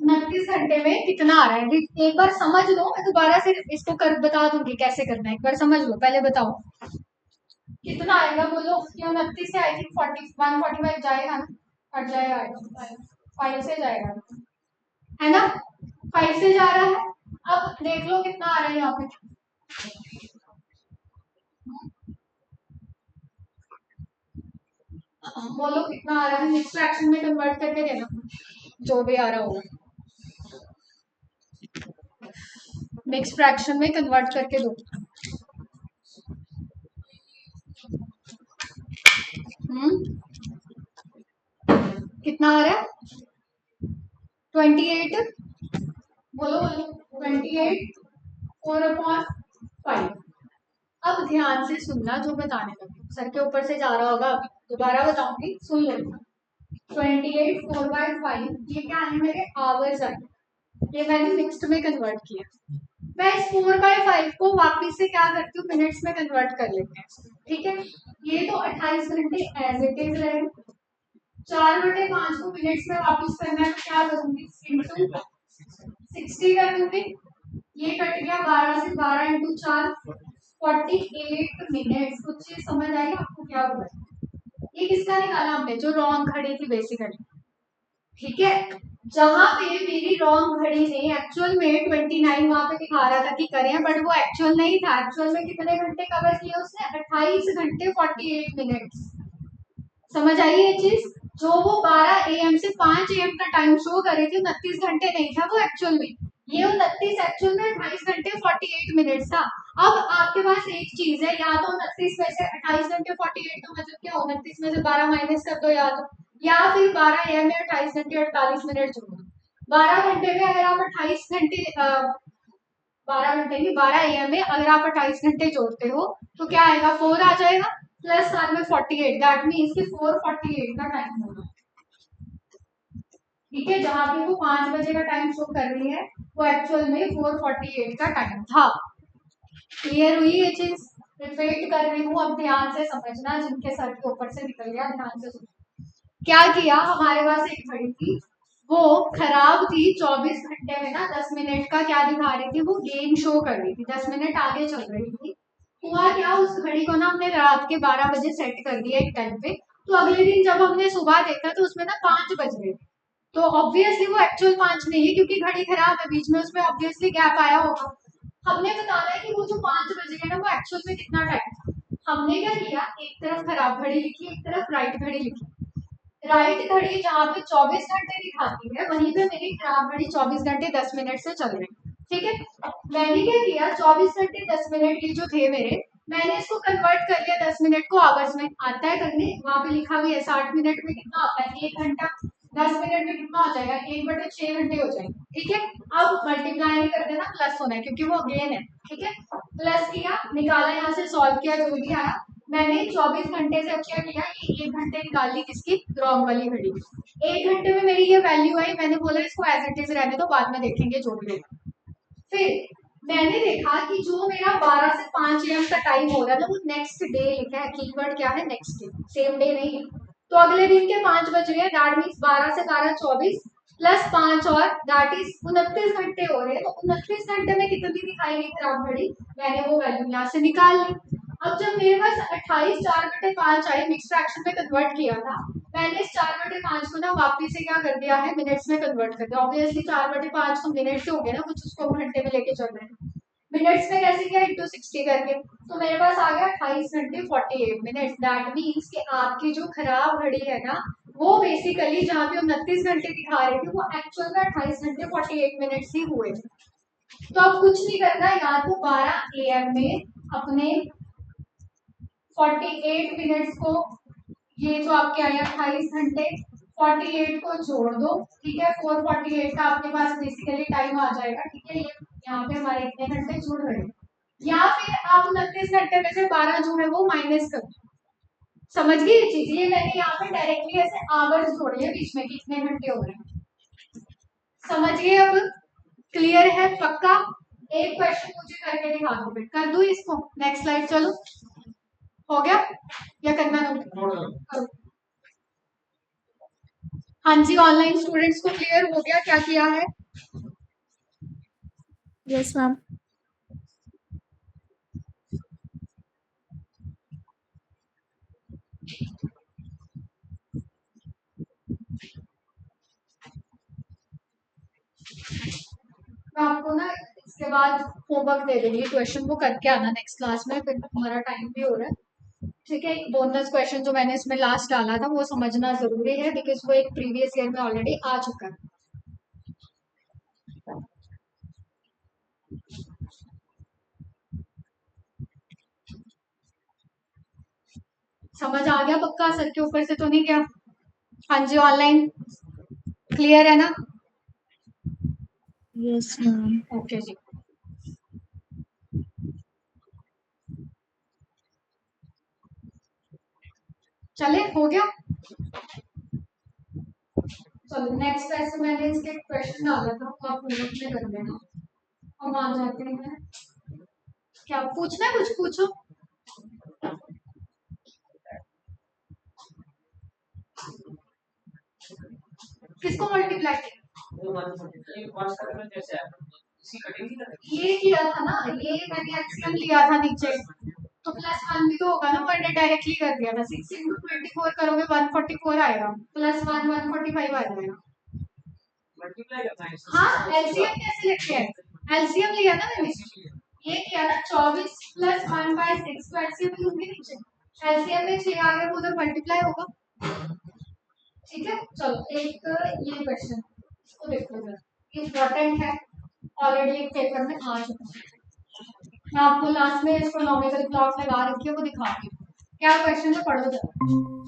29 घंटे में कितना आ रहा है, एक बार समझ लो, मैं दोबारा से इसको कर बता दूंगी कैसे करना है, एक बार समझ लो, पहले बताओ कितना आएगा, बोलो। ये 29 से आई थिंक 145 जाएगा ना, हट जाएगा, 5 से जाएगा, है ना, 5 से जा रहा है। अब देख लो कितना आ रहा है यहाँ पे, बोलो कितना आ रहा है, नेक्स्ट फ्रैक्शन में कन्वर्ट करके देना, जो भी आ रहा होगा, मिक्स फ्रैक्शन में कन्वर्ट करके दो। कितना आ रहा है, 28, बोलो बोलो, 28 4/5। अब ध्यान से सुनना जो बताने लगे, सर के ऊपर से जा रहा होगा, अभी दोबारा बताऊंगी, सुन लेना। 28 4/5 ये क्या है, मेरे आवर्स आए, ये मैंने मिक्स्ड में कन्वर्ट किया। मैं इस 4/5 को वापिस से क्या करती हूँ, मिनट्स में कन्वर्ट कर लेते हैं, ठीक है। ये तो 28 घंटे एज इट इज रहे, 4/5 को मिनट्स में वापिस करना है, तो क्या करूंगी, इंटू 60 कर दूंगी, ये कट गया 12 से, 12 इंटू 4 48 मिनट्स। कुछ चीज समझ आई आपको क्या हुआ, ये किसका निकाला हमने, जो रॉन्ग घड़ी थी बेसिकली, ठीक है। जहां पे मेरी रॉन्ग घड़ी ने एक्चुअल में 29 वहां पे दिखा रहा था कि करें, बट वो एक्चुअल नहीं था, एक्चुअल में कितने घंटे कवर किए उसने, 28 घंटे 48 मिनट। समझ आई ये चीज, जो वो 12 AM से 5 AM का टाइम शो कर रही थी, 29 घंटे नहीं था वो एक्चुअल में, ये 29 एक्चुअल में 28 घंटे 48 मिनट था। अब आपके पास एक चीज है, या तो 29 में से 28 घंटे 48 तो मतलब क्या, 29 में से 12 माइनस कर दो, या फिर 12 AM में 28 घंटे 48 मिनट जोड़ो। 12 घंटे में अगर आप 28 घंटे 12 घंटे नहीं, 12 AM में अगर आप 28 घंटे जोड़ते हो तो क्या आएगा, 4 आ जाएगा, प्लस 1 में 48, दैट मीन्स कि 4:48 का टाइम होगा। ठीक है, जहां पे वो 5 बजे का टाइम शो कर रही है वो एक्चुअल में 4:48 का टाइम था। क्लियर हुई ये चीज? रिपीट कर रही हूँ, अब ध्यान से समझना, जिनके सर के ऊपर से निकल गया ध्यान से सुनो। क्या किया, हमारे पास एक घड़ी थी, वो खराब थी, 24 घंटे में ना 10 मिनट का क्या दिखा रही थी, वो गेम शो कर रही थी, 10 मिनट आगे चल रही थी। हुआ क्या, उस घड़ी को ना हमने रात के 12 बजे सेट कर दिया एक टाइम पे, तो अगले दिन जब हमने सुबह देखा तो उसमें ना 5 बज रहे थे। तो ऑब्वियसली वो एक्चुअल 5 नहीं है, क्योंकि घड़ी खराब है, बीच में उसमें ऑब्वियसली गैप आया होगा। हमने बताना है कि वो जो 5 बज गए ना वो एक्चुअल में कितना टाइम था। हमने क्या किया, एक तरफ खराब घड़ी लिखी, एक तरफ राइट घड़ी लिखी। राइट घड़ी जहाँ पे 24 घंटे दिखाती है, वहीं पे मेरी खराब घड़ी 24 घंटे 10 मिनट से चल रही है। ठीक है, मैंने क्या किया, 24 घंटे 10 मिनट ये जो थे मेरे, मैंने इसको कन्वर्ट कर लिया 10 मिनट को आवर्स में। आता है करने, वहां पे लिखा भी है 60 मिनट में कितना आता है, 1 घंटा। 10 मिनट में कितना हो जाएगा, 1/6 घंटे हो जाएगा। ठीक है, अब मल्टीप्लाई नहीं कर देना, प्लस होना है क्योंकि वो अगेन है। ठीक है, प्लस किया, निकाला, यहाँ से सॉल्व किया, जो भी आया। मैंने 24 घंटे से क्या किया, ये 1 घंटे निकाल ली, किसकी, रॉन्ग वाली घड़ी। 1 घंटे में मेरी ये वैल्यू आई, मैंने बोला इसको एज इट इज रहने दो, बाद में देखेंगे जो भी होगा। फिर मैंने देखा कि जो मेरा 12 से 5 AM का टाइम हो रहा है ना, वो नेक्स्ट डे लिखा है, कीवर्ड क्या है, नेक्स्ट डे, सेम डे नहीं है। तो अगले दिन के 5 बज रहे हैं, दैट मीन्स 12 से 12 24 प्लस 5 और दैट इज 29 घंटे हो रहे हैं। तो 29 घंटे में कितनी दिखाएगी खराब घड़ी, मैंने वो वैल्यू यहाँ से निकाल ली। अब जब मेरे पास 28 4/5 आए, मिक्स फ्रैक्शन में कन्वर्ट किया था, मैंने इस 4/5 को ना वापस से क्या कर दिया है, मिनट्स में कन्वर्ट कर दिया। ऑब्वियसली 4/5 तो मिनट से हो गया ना, कुछ उसको घंटे में लेके चल रहे हैं। मिनट्स में कैसे किया, इंटू 60 करके, तो मेरे पास आ गया 28 घंटे 48 मिनट। दैट मीन्स कि आपकी जो खराब घड़ी है ना, वो बेसिकली जहाँ पे 29 घंटे दिखा रही थी, वो एक्चुअल में 28 घंटे 48 मिनट ही हुए थे। तो अब कुछ नहीं करना, यहाँ तो 12 AM में अपने 48 मिनट्स को, ये जो आपके आए 28 घंटे 48 को जोड़ दो। ठीक है, 4:48 का आपके पास बेसिकली टाइम आ जाएगा। ठीक है, ये यहाँ पे हमारे इतने घंटे जुड़ रहे हैं, या फिर आप 29 घंटे में से 12 जो है वो माइनस कर दो। समझ गई ये चीज, ये मैंने यहाँ पे डायरेक्टली ऐसे आवर्स जोड़े हैं बीच में, कितने घंटे हो रहे हैं, समझ गए अब? क्लियर है पक्का? एक क्वेश्चन मुझे करके दिखा दो, फिर कर दू इसको, नेक्स्ट स्लाइड चलो। हो गया या करना करो? हाँ जी, ऑनलाइन स्टूडेंट्स को क्लियर हो गया क्या किया है? Yes, ma'am. मैं आपको ना इसके बाद होमवर्क दे दूंगी, क्वेश्चन वो करके आना नेक्स्ट क्लास में, फिर हमारा टाइम भी हो रहा है। ठीक है, एक बोनस क्वेश्चन जो मैंने इसमें लास्ट डाला था वो समझना जरूरी है, बिकॉज वो एक प्रीवियस ईयर में ऑलरेडी आ चुका है। समझ आ गया पक्का, सर के ऊपर से तो नहीं गया? हाँ जी, ऑनलाइन क्लियर है ना? Yes, ma'am. ओके जी, चले, हो गया। चलो नेक्स्ट ऐसे मैंने इसके क्वेश्चन डाला था, तो आप होमवर्क में कर लेना। हम आ जाते हैं, क्या पूछना है, कुछ पूछो। किसको मल्टीप्लाई किया, ये किया था ना, ये मैंने एक्सएम लिया था नीचे, तो +1 भी तो होगा ना, मैंने डायरेक्टली कर दिया था। 6 into 24 करोगे 144 आएगा, +1 145 आ जाएगा। हाँ, एलसीएम कैसे लिखते हैं, एलसीएम लिया ना मैंने, ये किया ना 24 + 1/6, तो एलसीएम लूंगी नीचे, एलसीएम में 6 आ गया, उधर मल्टीप्लाई होगा। ठीक है, चलो एक ये क्वेश्चन इसको देखो जरा, इम्पोर्टेंट है, ऑलरेडी एक पेपर में आ चुका है। मैं आपको लास्ट में एस्ट्रोनॉमिकल क्लॉक लगा रखी है, वो दिखाती हूँ। क्या क्वेश्चन है, पढ़ो जरा।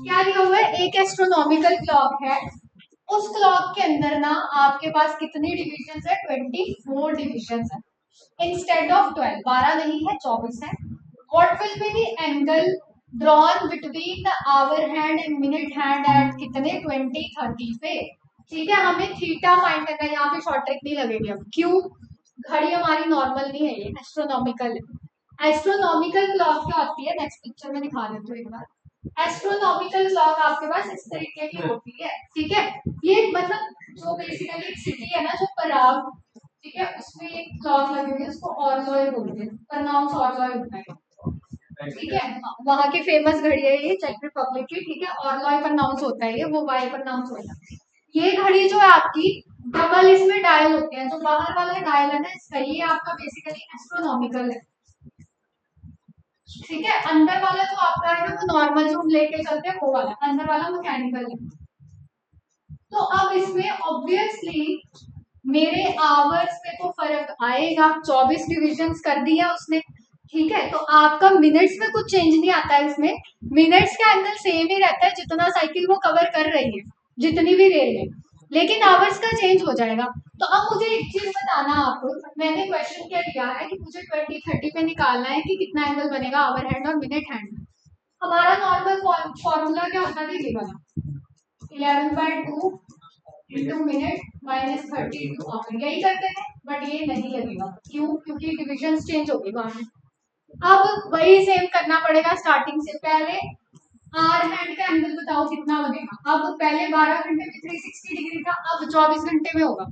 क्या लिखा हुआ है, एक एस्ट्रोनॉमिकल क्लॉक है, उस क्लॉक के अंदर ना आपके पास कितनी डिविजन है, 24 डिविजन है, इंस्टेड ऑफ 12, 12 नहीं है 24 है। What will be the angle drawn between the hour hand and minute hand at कितने 20:30 पे। ठीक है, हमें थीटा फाइंड करना है, यहाँ पे शॉर्ट ट्रिक नहीं लगेगी। अब क्यों, घड़ी हमारी नॉर्मल नहीं है, ये एस्ट्रोनॉमिकल है। एस्ट्रोनॉमिकल क्लॉक क्या होती है, नेक्स्ट पिक्चर में दिखा देती हूँ एक बार। एस्ट्रोनॉमिकल क्लॉक आपके पास इस तरीके की होती है। ठीक है, ये मतलब जो बेसिकली सिटी है ना, जो पराग, ठीक है, उसमें एक क्लॉक लगी हुई है, उसको ऑर्लॉय बोलते हैं, प्रनाउंस ऑर्लॉय होता है। ठीक है, वहां की फेमस घड़ी है ये, चेक रिपब्लिक की। ठीक है, ऑर्लॉय प्रनाउंस होता है ये, वो वाई प्रनाउंस होता है। ये घड़ी जो है आपकी डबल इसमें डायल होते हैं, जो बाहर वाला डायल है ना इसका, ये आपका बेसिकली एस्ट्रोनॉमिकल है। ठीक है, अंदर वाला जो आपका है ना, वो नॉर्मल जो हम लेके चलते हैं वो वाला, अंदर वाला मैकेनिकल है। तो अब इसमें ऑब्वियसली मेरे आवर्स में तो फर्क आएगा, 24 डिविजन्स कर दिया उसने। ठीक है, तो आपका मिनट्स में कुछ चेंज नहीं आता है इसमें, मिनट्स का एंगल सेम ही रहता है जितना साइकिल वो कवर कर रही है, जितनी भी रेल है, लेकिन आवर्स का चेंज हो जाएगा। तो अब मुझे एक चीज बताना आपको, मैंने क्वेश्चन क्या दिया है कि मुझे 20:30 पे निकालना है कि कितना एंगल बनेगा आवर हैंड और मिनट हैंड। हमारा नॉर्मल फॉर्मूला क्या होता है, ये वाला 11/2 इंटू मिनट माइनस 32 आवर, यही करते हैं। बट ये नहीं लगेगा, क्यों, क्योंकि डिविजन चेंज होगी वहां में। अब वही सेम करना पड़ेगा स्टार्टिंग से। पहले आर हैंड का एंगल बताओ कितना बनेगा। अब पहले 12 घंटे में 360 डिग्री था, अब 24 घंटे में होगा।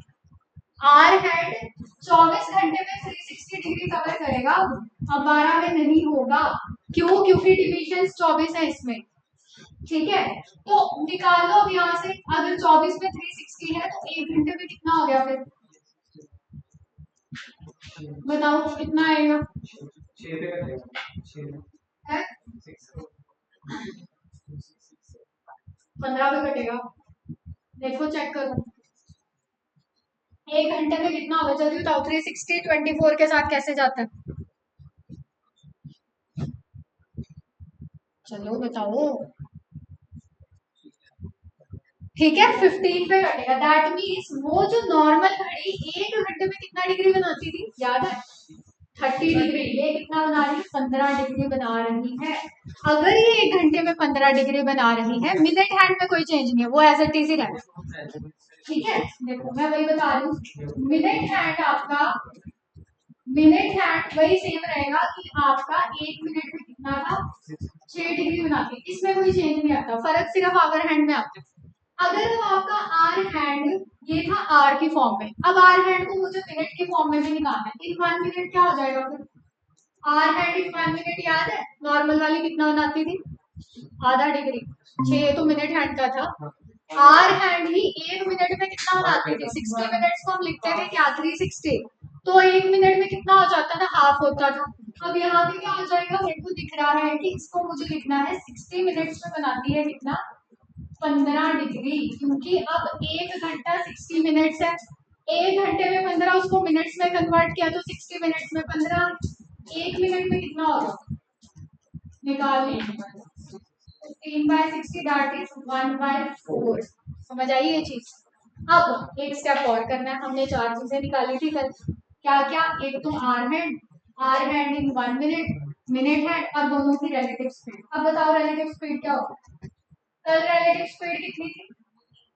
आर हैंड 24 घंटे में 360 डिग्री कवर करेगा, अब 12 में नहीं होगा। क्यों, क्योंकि डिविजन 24 है इसमें। ठीक है, तो निकालो अब यहाँ से, अगर 24 में 360 है तो 1 घंटे में कितना हो गया फिर, बताओ कितना आएगा। 15 पे कटेगा, देखो चेक करो 1 घंटे में कितना होगा, जल्दी बताओ। 360 24 के साथ कैसे जाता है, चलो बताओ। ठीक है, 15 पे कटेगा। दैट मीन्स वो जो नॉर्मल घड़ी 1 घंटे में कितना डिग्री बनाती थी, याद है, 30 डिग्री, ये कितना बना रही है, 15 डिग्री बना रही है। अगर ये 1 घंटे में 15 डिग्री बना रही है, मिनट हैंड में कोई चेंज नहीं है, वो एज इट इज ही रहेगा। ठीक है, देखो मैं वही बता रही हूँ, मिनट हैंड आपका, मिनट हैंड वही सेम रहेगा कि आपका 1 मिनट में कितना था, 6 डिग्री बनाती है, इसमें कोई चेंज नहीं आता, फर्क सिर्फ आवर हैंड में आता है। अगर अब आपका आर हैंड ये था आर की फॉर्म में, अब आर हैंड को मुझे मिनट की फॉर्म में भी निकालना है, इन 1 मिनट क्या हो जाएगा फिर, आर हैंड इन 1 मिनट, याद है नॉर्मल वाली कितना बनाती थी, आधा डिग्री, 6 तो मिनट हैंड का था। आर हैंड ही 1 मिनट में कितना बनाती थी, 60 मिनट्स को हम लिखते थे क्या, 360, तो 1 मिनट में कितना हो जाता था, हाफ होता था। अब यहाँ पे क्या हो जाएगा, मेरे को दिख रहा है कि इसको मुझे लिखना है 60 मिनट्स में बनाती है कितना, 15 डिग्री, क्योंकि अब 1 घंटा 60 मिनट्स है, 1 घंटे में 15, उसको मिनट्स में कन्वर्ट किया तो 60 मिनट्स में 15, 1 मिनट में कितना होगा, निकाल लेंगे। 15/60 दैट इज 1/4। समझ आई ये चीज। अब एक स्टेप और करना है, हमने 4 चीजें निकाली थी कल, क्या क्या, एक तो hour hand in 1 minute, minute hand, और दोनों की रिलेटिव स्पीड। अब बताओ रिलेटिव स्पीड क्या होगा, कल रिलेटिव स्पीड कितनी थी,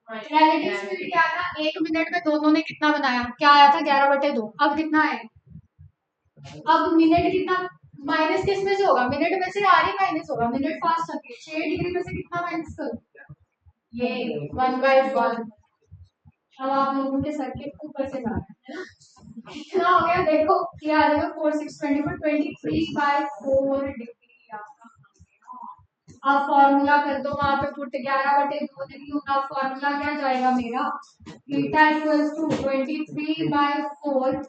रिलेटिव स्पीड क्या था, 1 मिनट में दोनों ने कितना बनाया, क्या आया था, 11/2। अब कितना है, अब मिनट कितना माइनस किस में से होगा, मिनट में से आर ही माइनस होगा, मिनट फास्ट होती है, 6 डिग्री में से कितना माइनस करो, ये 1/1। अब आप लोगों के सर के ऊपर से जा रहा है, कितना हो गया देखो, ये आ जाएगा 4 6 24 23/4 डिग्री आपका। अब फॉर्मूला कर दो वहां पे पुट, 11/2 नहीं होगा, फॉर्मूला क्या जाएगा मेरा, theta equals to 23/4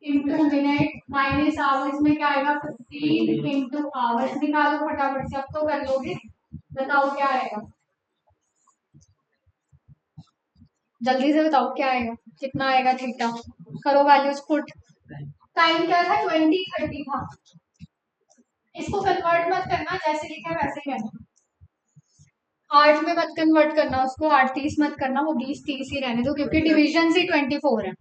into minute minus hours में क्या आएगा, 15 इंटू आवर्स। निकालो फटाफट से, अब तो कर लोगे, बताओ क्या आएगा, जल्दी से बताओ क्या आएगा, कितना आएगा थीटा, करो वैल्यूज पुट। टाइम क्या था, 20:30 था। इसको कन्वर्ट मत करना, जैसे लिखा है वैसे ही रहना, 8 में मत कन्वर्ट करना उसको, 8 30 मत करना, वो 20 30 ही रहने दो, क्योंकि डिवीजन से 24 है।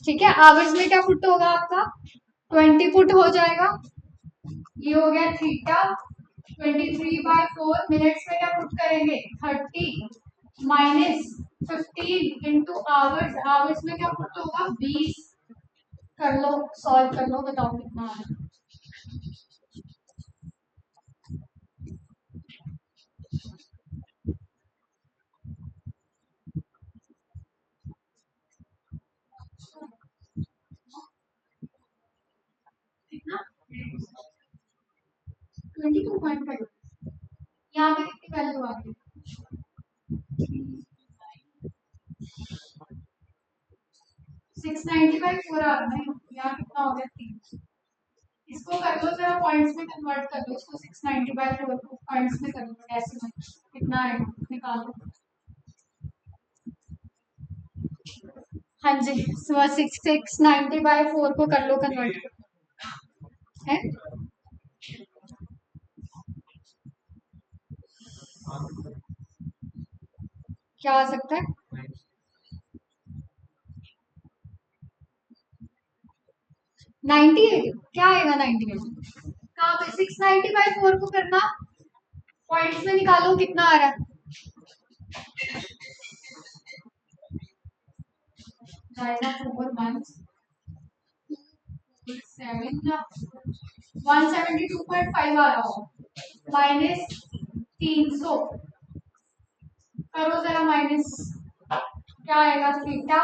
ठीक है, आवर्स में क्या पुट होगा आपका, 20 पुट हो जाएगा, ये हो गया थीटा 23/4 मिनट्स में क्या पुट करेंगे 30 माइनस 15 इंटू आवर्स, आवर्स में क्या पुट होगा 20। कर लो, सॉल्व कर लो, बताओ कितना आ रहा है। कितना 22.5। यहाँ पे कितनी वैल्यू आ गई 690/4 आ रहा है। यहाँ कितना हो गया 3। इसको कर लो जरा पॉइंट्स में कन्वर्ट कर लो, इसको 690/4 को पॉइंट्स में कर लो, डेसिमल कितना आएगा निकालो। हाँ जी, 690/4 को कर लो कन्वर्ट है। क्या आ सकता है 98। क्या आएगा 98 कहाँ पे 690/4 को करना, पॉइंट्स में निकालो कितना आ रहा है। जाएगा 172.5 आ रहा हो माइनस 300 करो जरा माइनस, क्या आएगा थीटा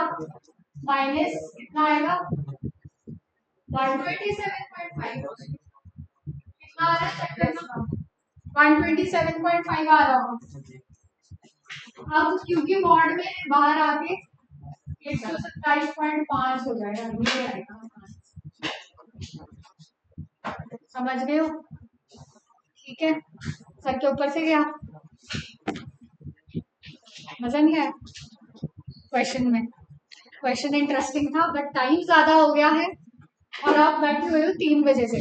माइनस कितना आएगा 127.5 कितना आ रहा है चेक करना 127.5 आ रहा हो। अब क्योंकि मॉड में बाहर आके 127.5 हो जाएगा, ये आएगा। समझ गए हो, ठीक है। सर के ऊपर से गया, मजा नहीं आया क्वेश्चन में। क्वेश्चन इंटरेस्टिंग था बट टाइम ज्यादा हो गया है और आप बैठे हुए हो 3 बजे से,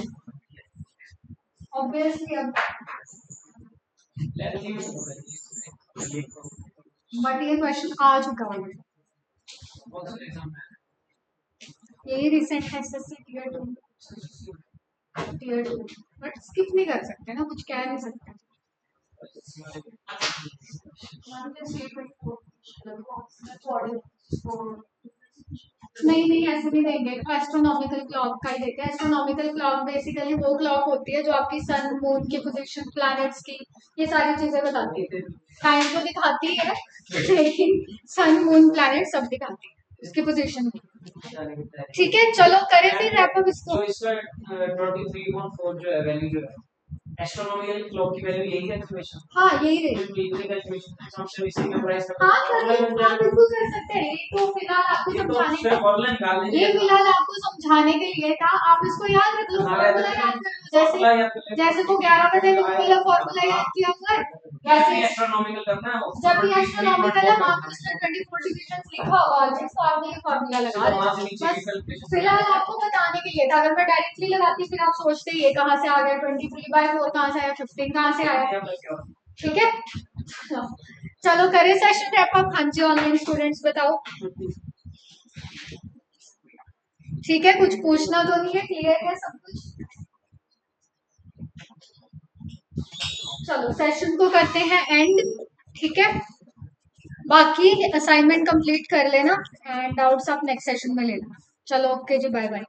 ऑब्वियसली। अब बट ये क्वेश्चन आ चुका है, यही रिसेंट है एसएससी टीयर 2 बट स्किप नहीं कर सकते ना, कुछ कह नहीं सकते। नहीं ऐसे नहीं देंगे, एस्ट्रोनॉमिकल क्लॉक का ही देते हैं। एस्ट्रोनॉमिकल क्लॉक बेसिकली वो क्लॉक होती है जो आपकी सन मून की पोजीशन, प्लैनेट्स की, ये सारी चीजें बताती है। टाइम तो दिखाती है लेकिन सन मून प्लैनेट सब दिखाती है उसकी पोजीशन की। ठीक है, चलो करें फिर रैप अप इसको। 23.4 जो है वैल्यू जो है एस्ट्रोनॉमिकल क्लॉक की वैल्यू यही है हमेशा। हाँ यही रहेगी। हाँ आप बिल्कुल कर सकते हैं। ये तो फिलहाल आपको समझाने, ये फिलहाल आपको समझाने के लिए था, आप इसको याद रख लो, फॉर्मूला याद कर लो। जैसे वो 11/2 वाला फॉर्मूला याद किया हुआ है वैसे एस्ट्रोनॉमिकल करना है, जब भी एस्ट्रोनॉमिकल है वहाँ पे उसमें 24 डिविजन लिखा होगा ऑलरेडी, तो आपने ये फॉर्मूला लगा लिया। बस फिलहाल आपको बताने के लिए था, अगर मैं डायरेक्टली लगाती फिर आप सोचते ये कहाँ से आ गया 23/4 कहाँ से आया 15 कहाँ से आया। ठीक है, चलो करें सेशन रैप अप। हाँ जी ऑनलाइन स्टूडेंट्स बताओ, ठीक है, कुछ पूछना तो नहीं है, क्लियर है सब कुछ। चलो सेशन को करते हैं एंड, ठीक है। बाकी असाइनमेंट कंप्लीट कर लेना एंड डाउट्स आप नेक्स्ट सेशन में लेना। चलो ओके जी, बाय बाय।